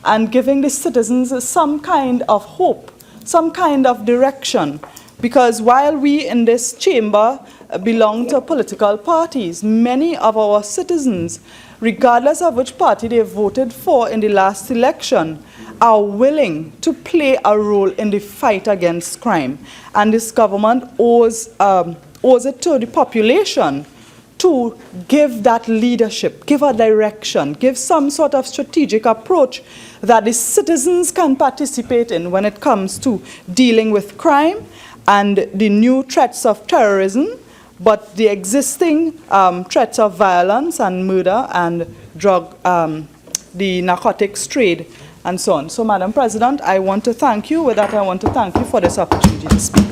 and giving the citizens some kind of hope, some kind of direction. Because while we in this chamber belong to political parties, many of our citizens, regardless of which party they voted for in the last election, are willing to play a role in the fight against crime. And this government owes it to the population to give that leadership, give a direction, give some sort of strategic approach that the citizens can participate in when it comes to dealing with crime and the new threats of terrorism, but the existing threats of violence and murder and drug, the narcotics trade, and so on. So, Madam President, I want to thank you. With that, I want to thank you for this opportunity to speak.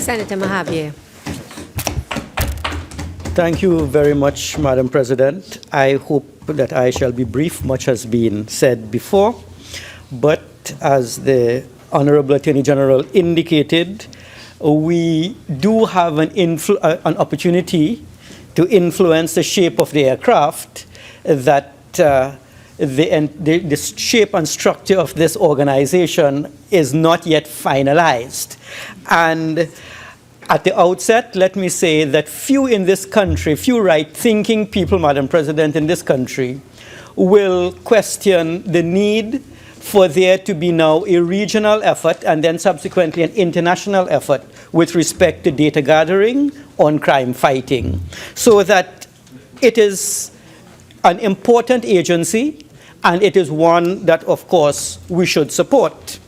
Senator Mahabir. Thank you very much, Madam President. I hope that I shall be brief. Much has been said before, but as the Honorable Attorney General indicated, we do have an opportunity to influence the shape of the aircraft, that the shape and structure of this organization is not yet finalized. And at the outset, let me say that few in this country, few right-thinking people, Madam President, in this country, will question the need for there to be now a regional effort and then subsequently an international effort with respect to data gathering on crime fighting. So that it is an important agency, and it is one that, of course, we should support.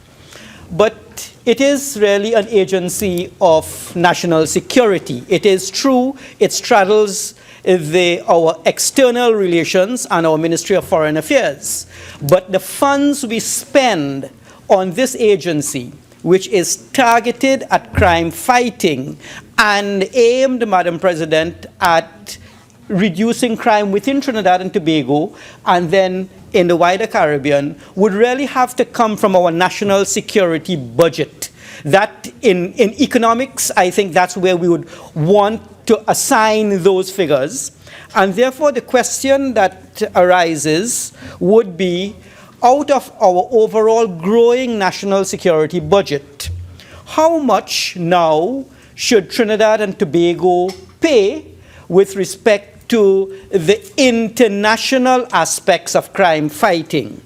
But it is really an agency of national security. It is true, it straddles our external relations and our Ministry of Foreign Affairs. But the funds we spend on this agency, which is targeted at crime fighting and aimed, Madam President, at reducing crime within Trinidad and Tobago and then in the wider Caribbean, would really have to come from our national security budget. That in economics, I think that's where we would want to assign those figures. And therefore, the question that arises would be, out of our overall growing national security budget, how much now should Trinidad and Tobago pay with respect to the international aspects of crime fighting?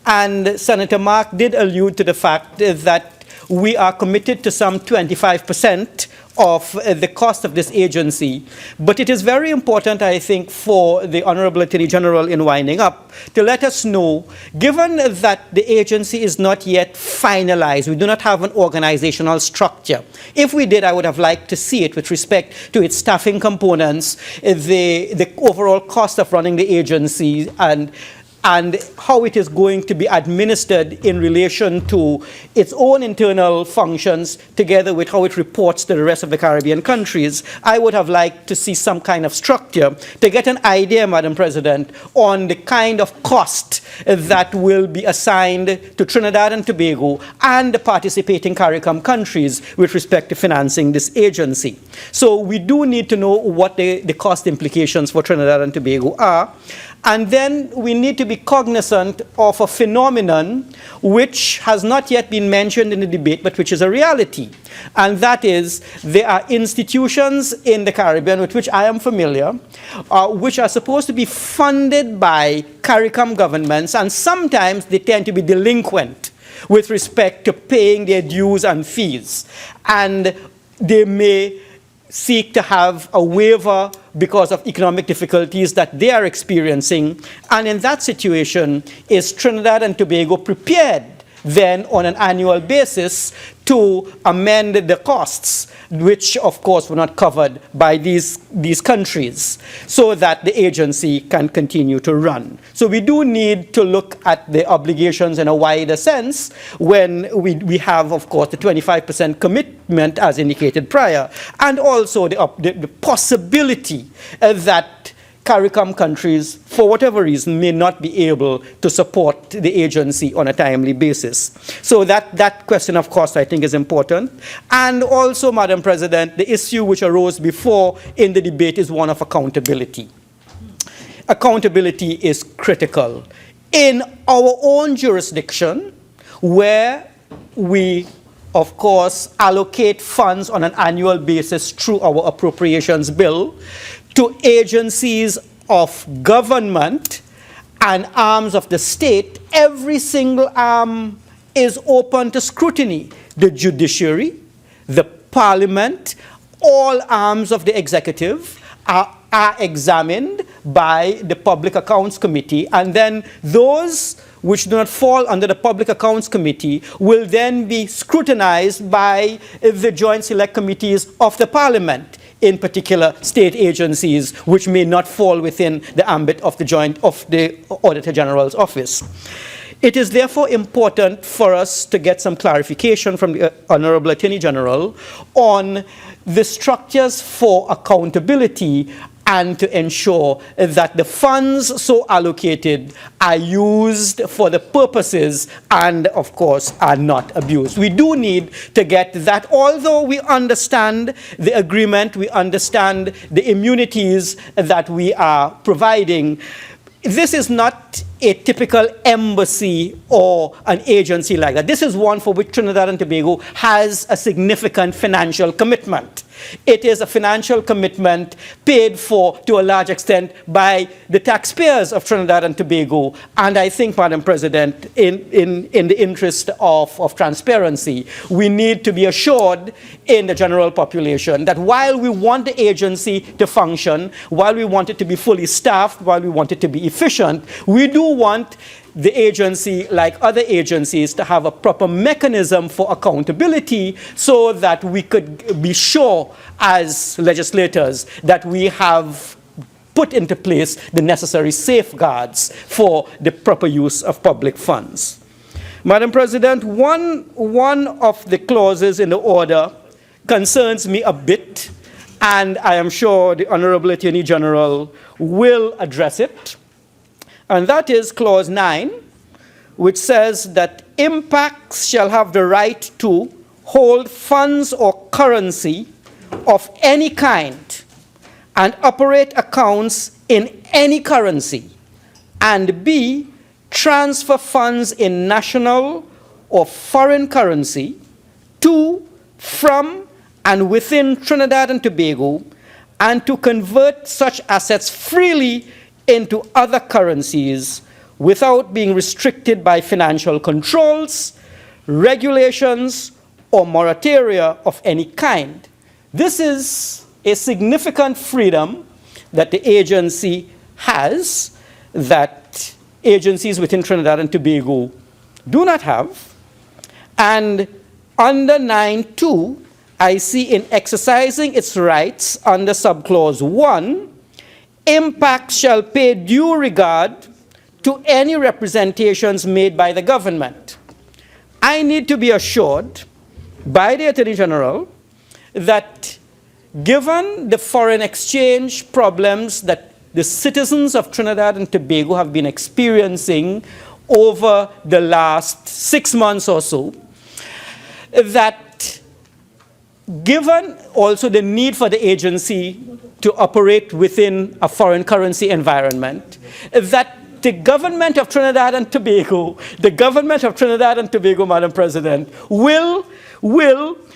And Senator Mark did allude to the fact that we are committed to some 25% of the cost of this agency. But it is very important, I think, for the Honorable Attorney General, in winding up, to let us know, given that the agency is not yet finalized, we do not have an organizational structure. If we did, I would have liked to see it with respect to its staffing components, the overall cost of running the agency, and how it is going to be administered in relation to its own internal functions, together with how it reports to the rest of the Caribbean countries. I would have liked to see some kind of structure to get an idea, Madam President, on the kind of cost that will be assigned to Trinidad and Tobago and the participating CARICOM countries with respect to financing this agency. So we do need to know what the cost implications for Trinidad and Tobago are. And then we need to be cognizant of a phenomenon which has not yet been mentioned in the debate, but which is a reality. And that is, there are institutions in the Caribbean with which I am familiar, which are supposed to be funded by CARICOM governments, and sometimes they tend to be delinquent with respect to paying their dues and fees. And they may seek to have a waiver because of economic difficulties that they are experiencing. And in that situation, is Trinidad and Tobago prepared then on an annual basis to amend the costs, which of course were not covered by these countries, so that the agency can continue to run? So we do need to look at the obligations in a wider sense when we have, of course, the 25% commitment as indicated prior, and also the possibility that CARICOM countries, for whatever reason, may not be able to support the agency on a timely basis. So that question of cost, I think, is important. And also, Madam President, the issue which arose before in the debate is one of accountability. Accountability is critical. In our own jurisdiction, where we, of course, allocate funds on an annual basis through our appropriations bill to agencies of government and arms of the state, every single arm is open to scrutiny. The judiciary, the parliament, all arms of the executive are examined by the Public Accounts Committee, and then those which do not fall under the Public Accounts Committee will then be scrutinized by the Joint Select Committees of the Parliament, in particular state agencies which may not fall within the ambit of the Auditor General's office. It is therefore important for us to get some clarification from the Honorable Attorney General on the structures for accountability and to ensure that the funds so allocated are used for the purposes and, of course, are not abused. We do need to get that, although we understand the agreement, we understand the immunities that we are providing. This is not a typical embassy or an agency like that. This is one for which Trinidad and Tobago has a significant financial commitment. It is a financial commitment paid for to a large extent by the taxpayers of Trinidad and Tobago. And I think, Madam President, in the interest of transparency, we need to be assured in the general population that while we want the agency to function, while we want it to be fully staffed, while we want it to be efficient, we do want the agency, like other agencies, to have a proper mechanism for accountability so that we could be sure as legislators that we have put into place the necessary safeguards for the proper use of public funds. Madam President, one of the clauses in the order concerns me a bit, and I am sure the Honorable Attorney General will address it. And that is Clause 9, which says that IMPACS shall have the right to hold funds or currency of any kind and operate accounts in any currency, and B, transfer funds in national or foreign currency to, from, and within Trinidad and Tobago, and to convert such assets freely into other currencies without being restricted by financial controls, regulations, or moratoria of any kind. This is a significant freedom that the agency has that agencies within Trinidad and Tobago do not have. And under 9.2, I see in exercising its rights under subclause 1, IMPACS shall pay due regard to any representations made by the government. I need to be assured by the Attorney General that given the foreign exchange problems that the citizens of Trinidad and Tobago have been experiencing over the last 6 months or so, that given also the need for the agency to operate within a foreign currency environment, that the government of Trinidad and Tobago, Madam President, will,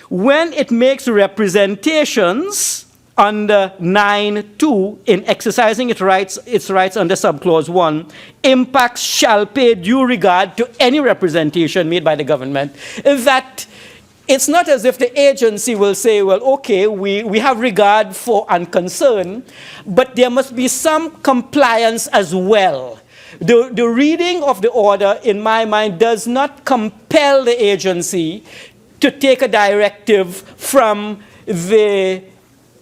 when it makes representations under 9.2 in exercising its rights under subclause 1, IMPACS shall pay due regard to any representation made by the government. That it's not as if the agency will say, well, okay, we have regard for and concern, but there must be some compliance as well. The reading of the order, in my mind, does not compel the agency to take a directive from the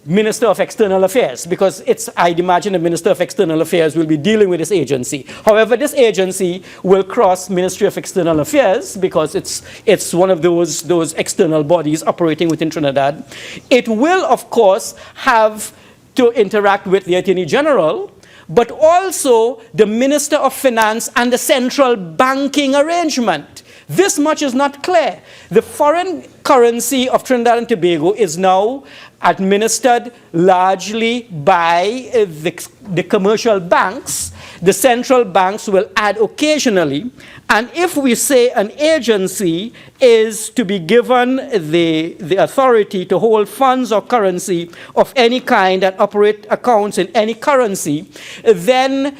Minister of External Affairs, because I'd imagine the Minister of External Affairs will be dealing with this agency. However, this agency will cross Ministry of External Affairs because it's one of those external bodies operating within Trinidad. It will, of course, have to interact with the Attorney General, but also the Minister of Finance and the central banking arrangement. This much is not clear. The foreign currency of Trinidad and Tobago is now administered largely by the commercial banks. The central banks will add occasionally. And if we say an agency is to be given the authority to hold funds or currency of any kind and operate accounts in any currency, then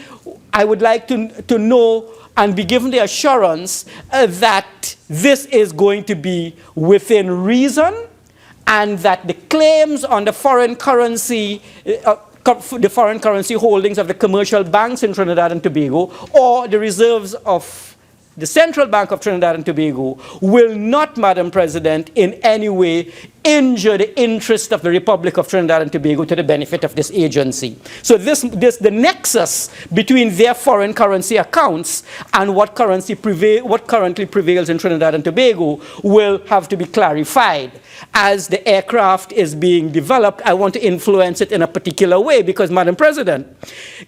I would like to know and be given the assurance that this is going to be within reason, and that the claims on the foreign currency holdings of the commercial banks in Trinidad and Tobago, or the reserves of the Central Bank of Trinidad and Tobago, will not, Madam President, in any way injure the interest of the Republic of Trinidad and Tobago to the benefit of this agency. So the nexus between their foreign currency accounts and what currently prevails in Trinidad and Tobago will have to be clarified. As the aircraft is being developed, I want to influence it in a particular way because, Madam President,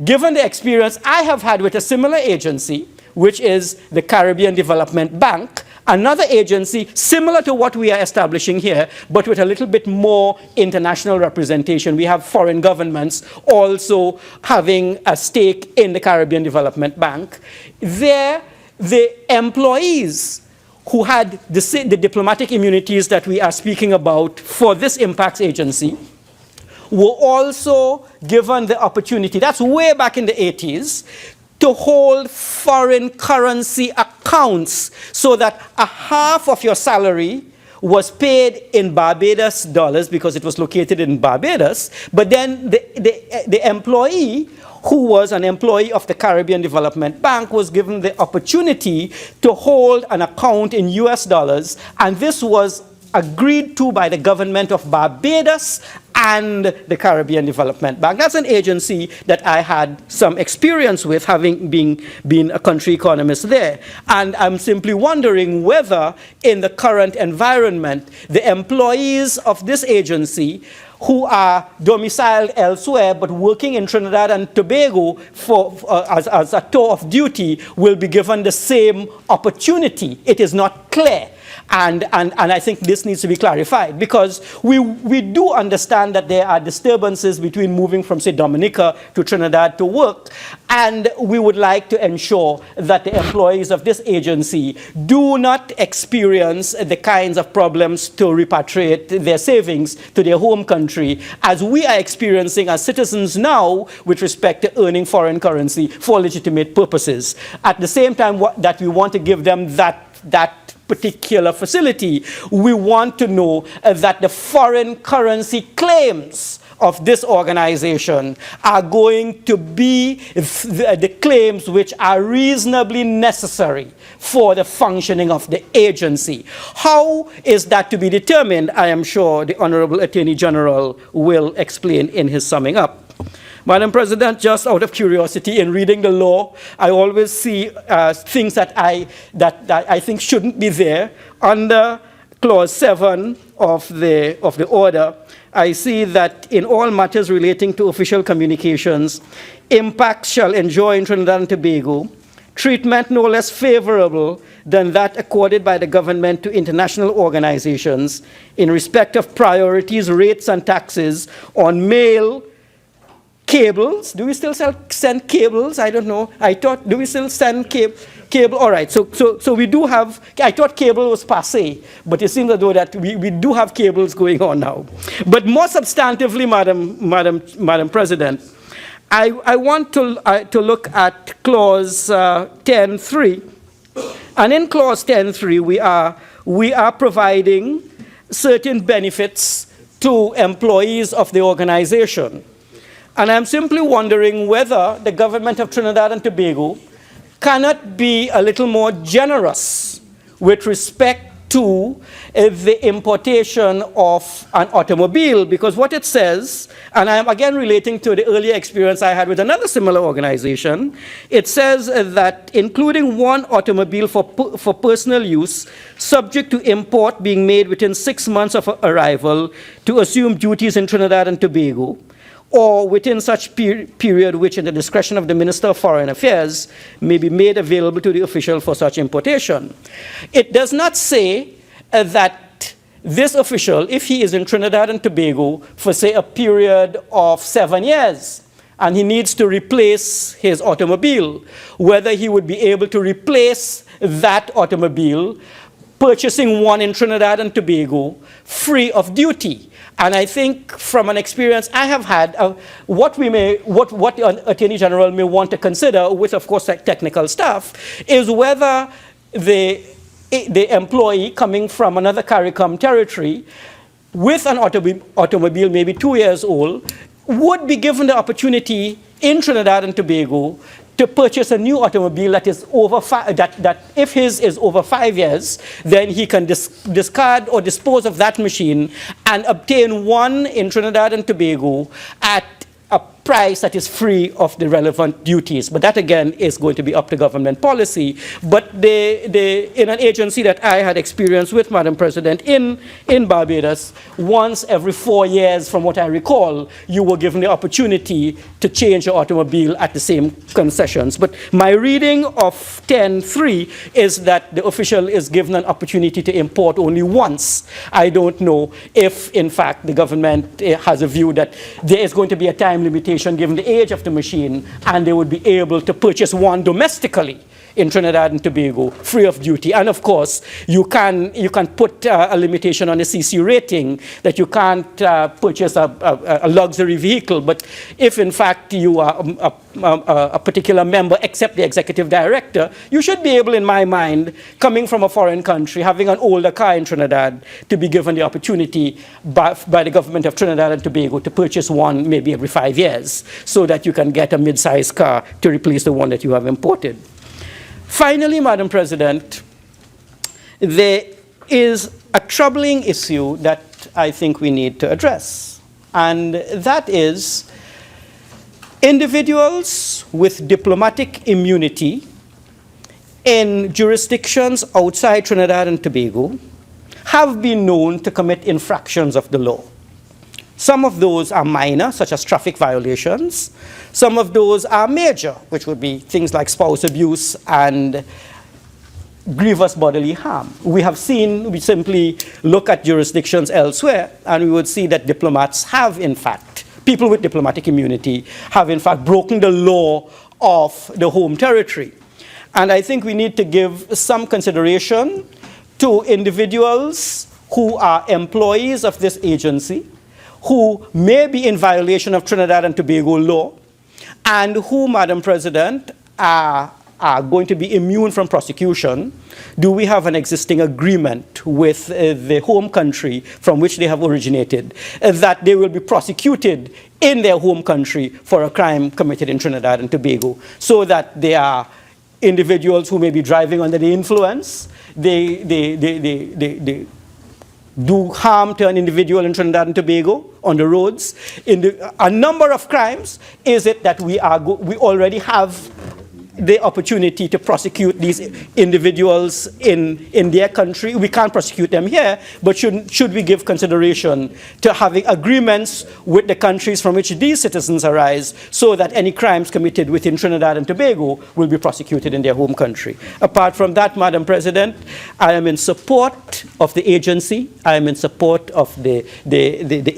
given the experience I have had with a similar agency, which is the Caribbean Development Bank, another agency similar to what we are establishing here, but with a little bit more international representation. We have foreign governments also having a stake in the Caribbean Development Bank. There, the employees who had the diplomatic immunities that we are speaking about for this IMPACS agency were also given the opportunity, that's way back in the 80s, to hold foreign currency accounts so that a half of your salary was paid in Barbados dollars because it was located in Barbados, but then the employee who was an employee of the Caribbean Development Bank was given the opportunity to hold an account in US dollars, and this was agreed to by the government of Barbados and the Caribbean Development Bank. That's an agency that I had some experience with, having been a country economist there. And I'm simply wondering whether in the current environment, the employees of this agency who are domiciled elsewhere but working in Trinidad and Tobago as a tour of duty will be given the same opportunity. It is not clear. And I think this needs to be clarified because we do understand that there are disturbances between moving from, say, Dominica to Trinidad to work, and we would like to ensure that the employees of this agency do not experience the kinds of problems to repatriate their savings to their home country as we are experiencing as citizens now with respect to earning foreign currency for legitimate purposes. At the same time that we want to give them that particular facility, we want to know that the foreign currency claims of this organization are going to be the claims which are reasonably necessary for the functioning of the agency. How is that to be determined? I am sure the Honorable Attorney General will explain in his summing up. Madam President, just out of curiosity, in reading the law, I always see things that I think shouldn't be there. Under Clause 7 of the order, I see that in all matters relating to official communications, IMPACS shall enjoy in Trinidad and Tobago treatment no less favorable than that accorded by the government to international organizations in respect of priorities, rates, and taxes on mail, cables. Do we still send cables? I don't know. I thought, do we still send cable? All right, so we do have, I thought cable was passé, but it seems as though that we do have cables going on now. But more substantively, Madam President, I want to look at Clause 10.3. And in Clause 10.3, we are providing certain benefits to employees of the organization. And I'm simply wondering whether the government of Trinidad and Tobago cannot be a little more generous with respect to the importation of an automobile, because what it says, and I'm again relating to the earlier experience I had with another similar organization, it says that including one automobile for personal use, subject to import being made within 6 months of arrival to assume duties in Trinidad and Tobago, or within such period which in the discretion of the Minister of Foreign Affairs may be made available to the official for such importation. It does not say that this official, if he is in Trinidad and Tobago for, say, a period of 7 years, and he needs to replace his automobile, whether he would be able to replace that automobile purchasing one in Trinidad and Tobago free of duty. And I think from an experience I have had, what the Attorney General may want to consider with, of course, technical stuff, is whether the employee coming from another CARICOM territory with an automobile maybe 2 years old would be given the opportunity in Trinidad and Tobago to purchase a new automobile that is over that if his is over 5 years, then he can discard or dispose of that machine and obtain one in Trinidad and Tobago at a price that is free of the relevant duties. But that, again, is going to be up to government policy. But in an agency that I had experience with, Madam President, in Barbados, once every 4 years, from what I recall, you were given the opportunity to change your automobile at the same concessions. But my reading of 10.3 is that the official is given an opportunity to import only once. I don't know if, in fact, the government has a view that there is going to be a time limitation given the age of the machine, and they would be able to purchase one domestically in Trinidad and Tobago, free of duty. And of course, you can put a limitation on the CC rating that you can't purchase a luxury vehicle. But if in fact you are a particular member except the executive director, you should be able, in my mind, coming from a foreign country, having an older car in Trinidad, to be given the opportunity by the government of Trinidad and Tobago to purchase one maybe every 5 years, so that you can get a mid-sized car to replace the one that you have imported. Finally, Madam President, there is a troubling issue that I think we need to address, and that is individuals with diplomatic immunity in jurisdictions outside Trinidad and Tobago have been known to commit infractions of the law. Some of those are minor, such as traffic violations. Some of those are major, which would be things like spouse abuse and grievous bodily harm. We simply look at jurisdictions elsewhere, and we would see that diplomats have, in fact, people with diplomatic immunity have, in fact, broken the law of the home territory. And I think we need to give some consideration to individuals who are employees of this agency, who may be in violation of Trinidad and Tobago law, and who, Madam President, are going to be immune from prosecution. Do we have an existing agreement with the home country from which they have originated that they will be prosecuted in their home country for a crime committed in Trinidad and Tobago, so that they are individuals who may be driving under the influence, they do harm to an individual in Trinidad and Tobago on the roads. A number of crimes is it that we already have the opportunity to prosecute these individuals in their country. We can't prosecute them here, but should we give consideration to having agreements with the countries from which these citizens arise, so that any crimes committed within Trinidad and Tobago will be prosecuted in their home country. Apart from that, Madam President, I am in support of the agency. I am in support of the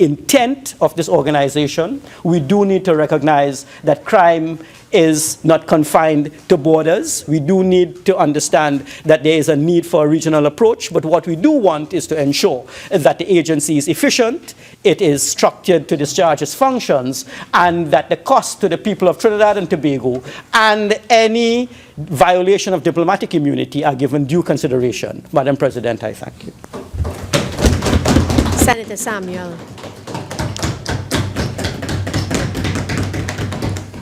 intent of this organization. We do need to recognize that crime is not confined to borders. We do need to understand that there is a need for a regional approach, but what we do want is to ensure that the agency is efficient, it is structured to discharge its functions, and that the cost to the people of Trinidad and Tobago and any violation of diplomatic immunity are given due consideration. Madam President, I thank you. Senator Samuel.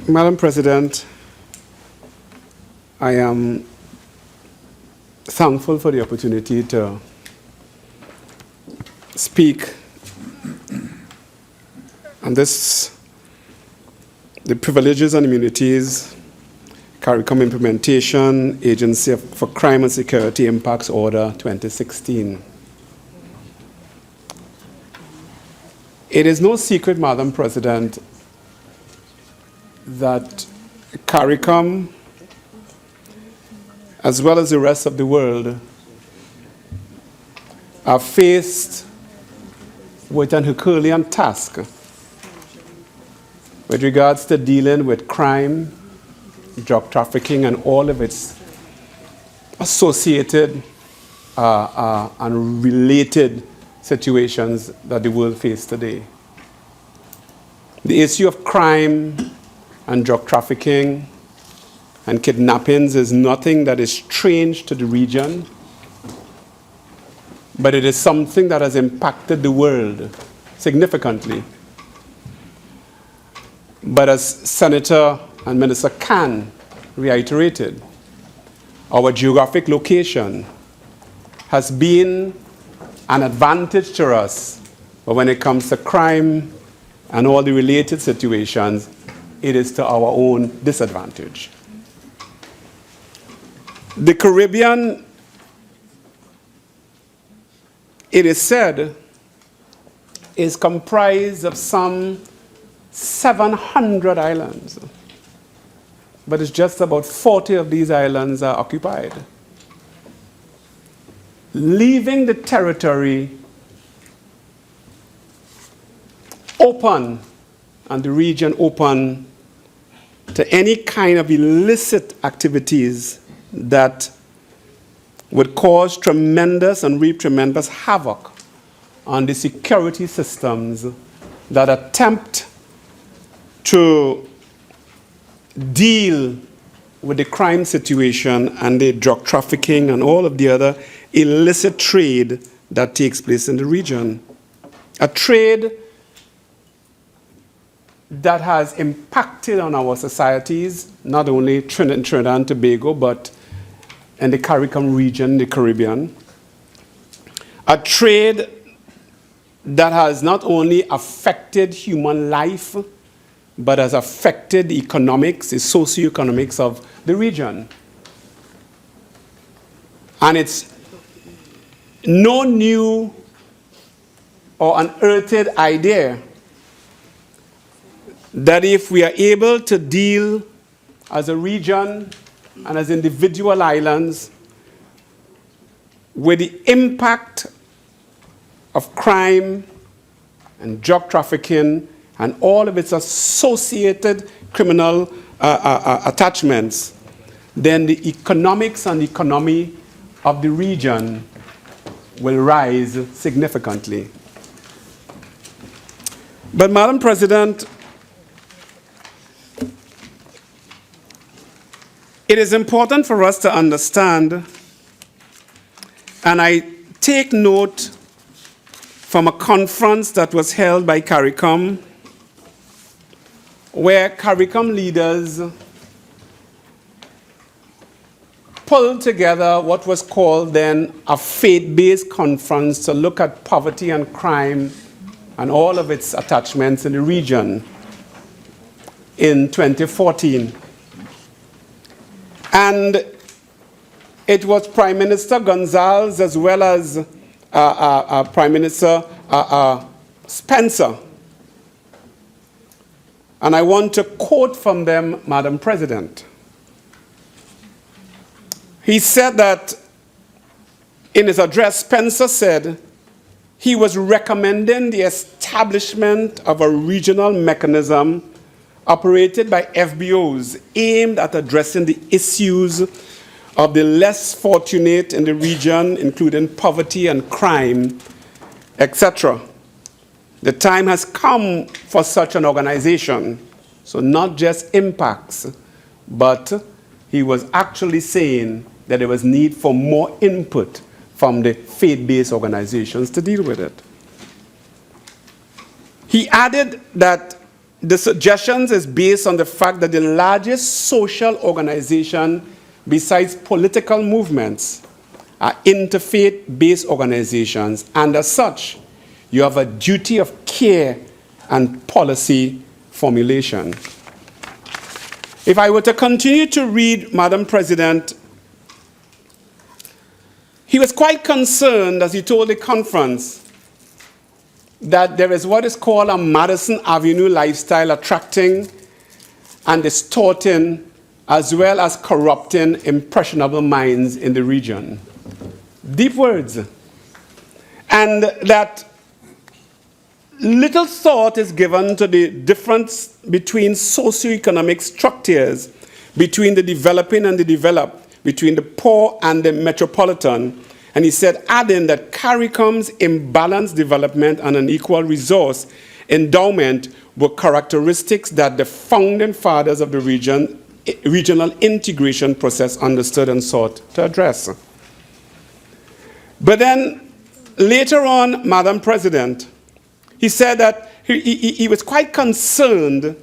Madam President, I am thankful for the opportunity to speak on this, the Privileges and Immunities, CARICOM Implementation, Agency for Crime and Security IMPACS Order 2016. It is no secret, Madam President, that CARICOM, as well as the rest of the world, are faced with an Herculean task with regards to dealing with crime, drug trafficking, and all of its associated and related situations that the world faces today. The issue of crime and drug trafficking and kidnappings is nothing that is strange to the region, but it is something that has impacted the world significantly. But as Senator and Minister Khan reiterated, our geographic location has been an advantage to us, but when it comes to crime and all the related situations, it is to our own disadvantage. The Caribbean, it is said, is comprised of some 700 islands, but it's just about 40 of these islands are occupied. Leaving the territory open and the region open to any kind of illicit activities that would cause tremendous and reap tremendous havoc on the security systems that attempt to deal with the crime situation and the drug trafficking and all of the other illicit trade that takes place in the region. A trade that has impacted on our societies, not only Trinidad and Tobago, but in the CARICOM region, the Caribbean. A trade that has not only affected human life, but has affected the economics, the socioeconomics of the region. And it's no new or unearthed idea that if we are able to deal as a region and as individual islands with the impact of crime and drug trafficking and all of its associated criminal attachments, then the economics and economy of the region will rise significantly. But, Madam President, it is important for us to understand, and I take note from a conference that was held by CARICOM, where CARICOM leaders pulled together what was called then a faith-based conference to look at poverty and crime and all of its attachments in the region in 2014. And it was Prime Minister Gonzalez as well as Prime Minister Spencer. And I want to quote from them, Madam President. He said that in his address, Spencer said he was recommending the establishment of a regional mechanism operated by FBOs aimed at addressing the issues of the less fortunate in the region, including poverty and crime, etc. The time has come for such an organization. So not just IMPACS, but he was actually saying that there was need for more input from the faith-based organizations to deal with it. He added that the suggestions is based on the fact that the largest social organization besides political movements are interfaith-based organizations, and as such, you have a duty of care and policy formulation. If I were to continue to read, Madam President, he was quite concerned, as he told the conference, that there is what is called a Madison Avenue lifestyle attracting and distorting as well as corrupting impressionable minds in the region. Deep words. And that little thought is given to the difference between socioeconomic structures, between the developing and the developed, between the poor and the metropolitan. And he said, adding that CARICOM's imbalanced development and unequal resource endowment were characteristics that the founding fathers of the regional integration process understood and sought to address. But then later on, Madam President, he said that he was quite concerned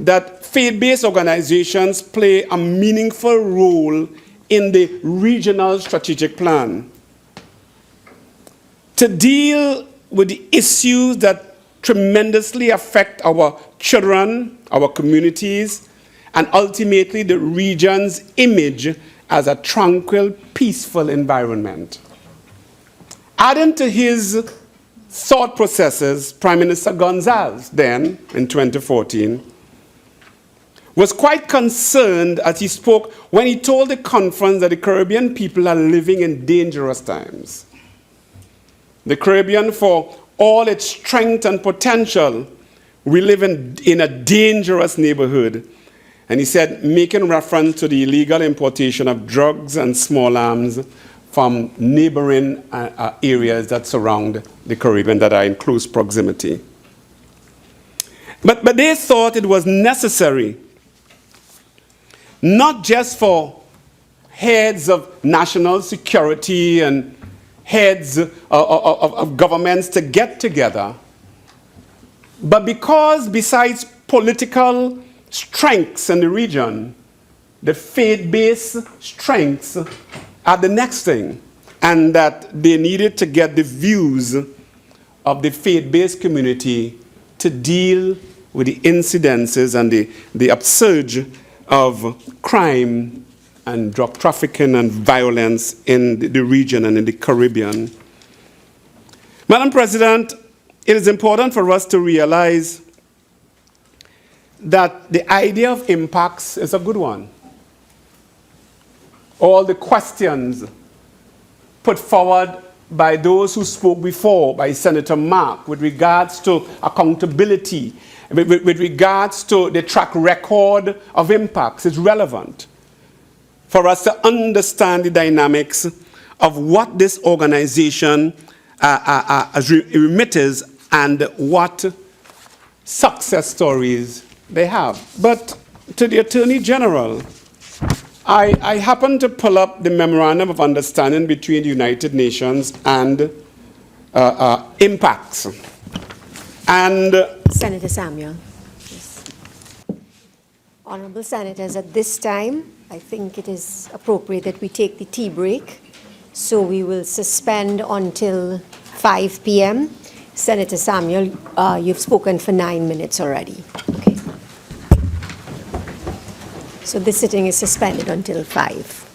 that faith-based organizations play a meaningful role in the regional strategic plan to deal with the issues that tremendously affect our children, our communities, and ultimately the region's image as a tranquil, peaceful environment. Adding to his thought processes, Prime Minister Gonzalez, then, in 2014, was quite concerned as he spoke when he told the conference that the Caribbean people are living in dangerous times. The Caribbean, for all its strength and potential, we live in a dangerous neighborhood. And he said, making reference to the illegal importation of drugs and small arms from neighboring areas that surround the Caribbean that are in close proximity. But they thought it was necessary, not just for heads of national security and heads of governments to get together, but because besides political strengths in the region, the faith-based strengths are the next thing, and that they needed to get the views of the faith-based community to deal with the incidences and the upsurge of crime and drug trafficking and violence in the region and in the Caribbean. Madam President, it is important for us to realize that the idea of IMPACS is a good one. All the questions put forward by those who spoke before, by Senator Mark, with regards to accountability, with regards to the track record of IMPACS, is relevant for us to understand the dynamics of what this organization remitters and what success stories they have. But to the Attorney General, I happened to pull up the Memorandum of Understanding between the United Nations and IMPACS. And Senator Samuel. Yes. Honorable Senators, at this time, I think it is appropriate that we take the tea break. So we will suspend until 5 p.m. Senator Samuel, you've spoken for 9 minutes already. Okay. So this sitting is suspended until 5.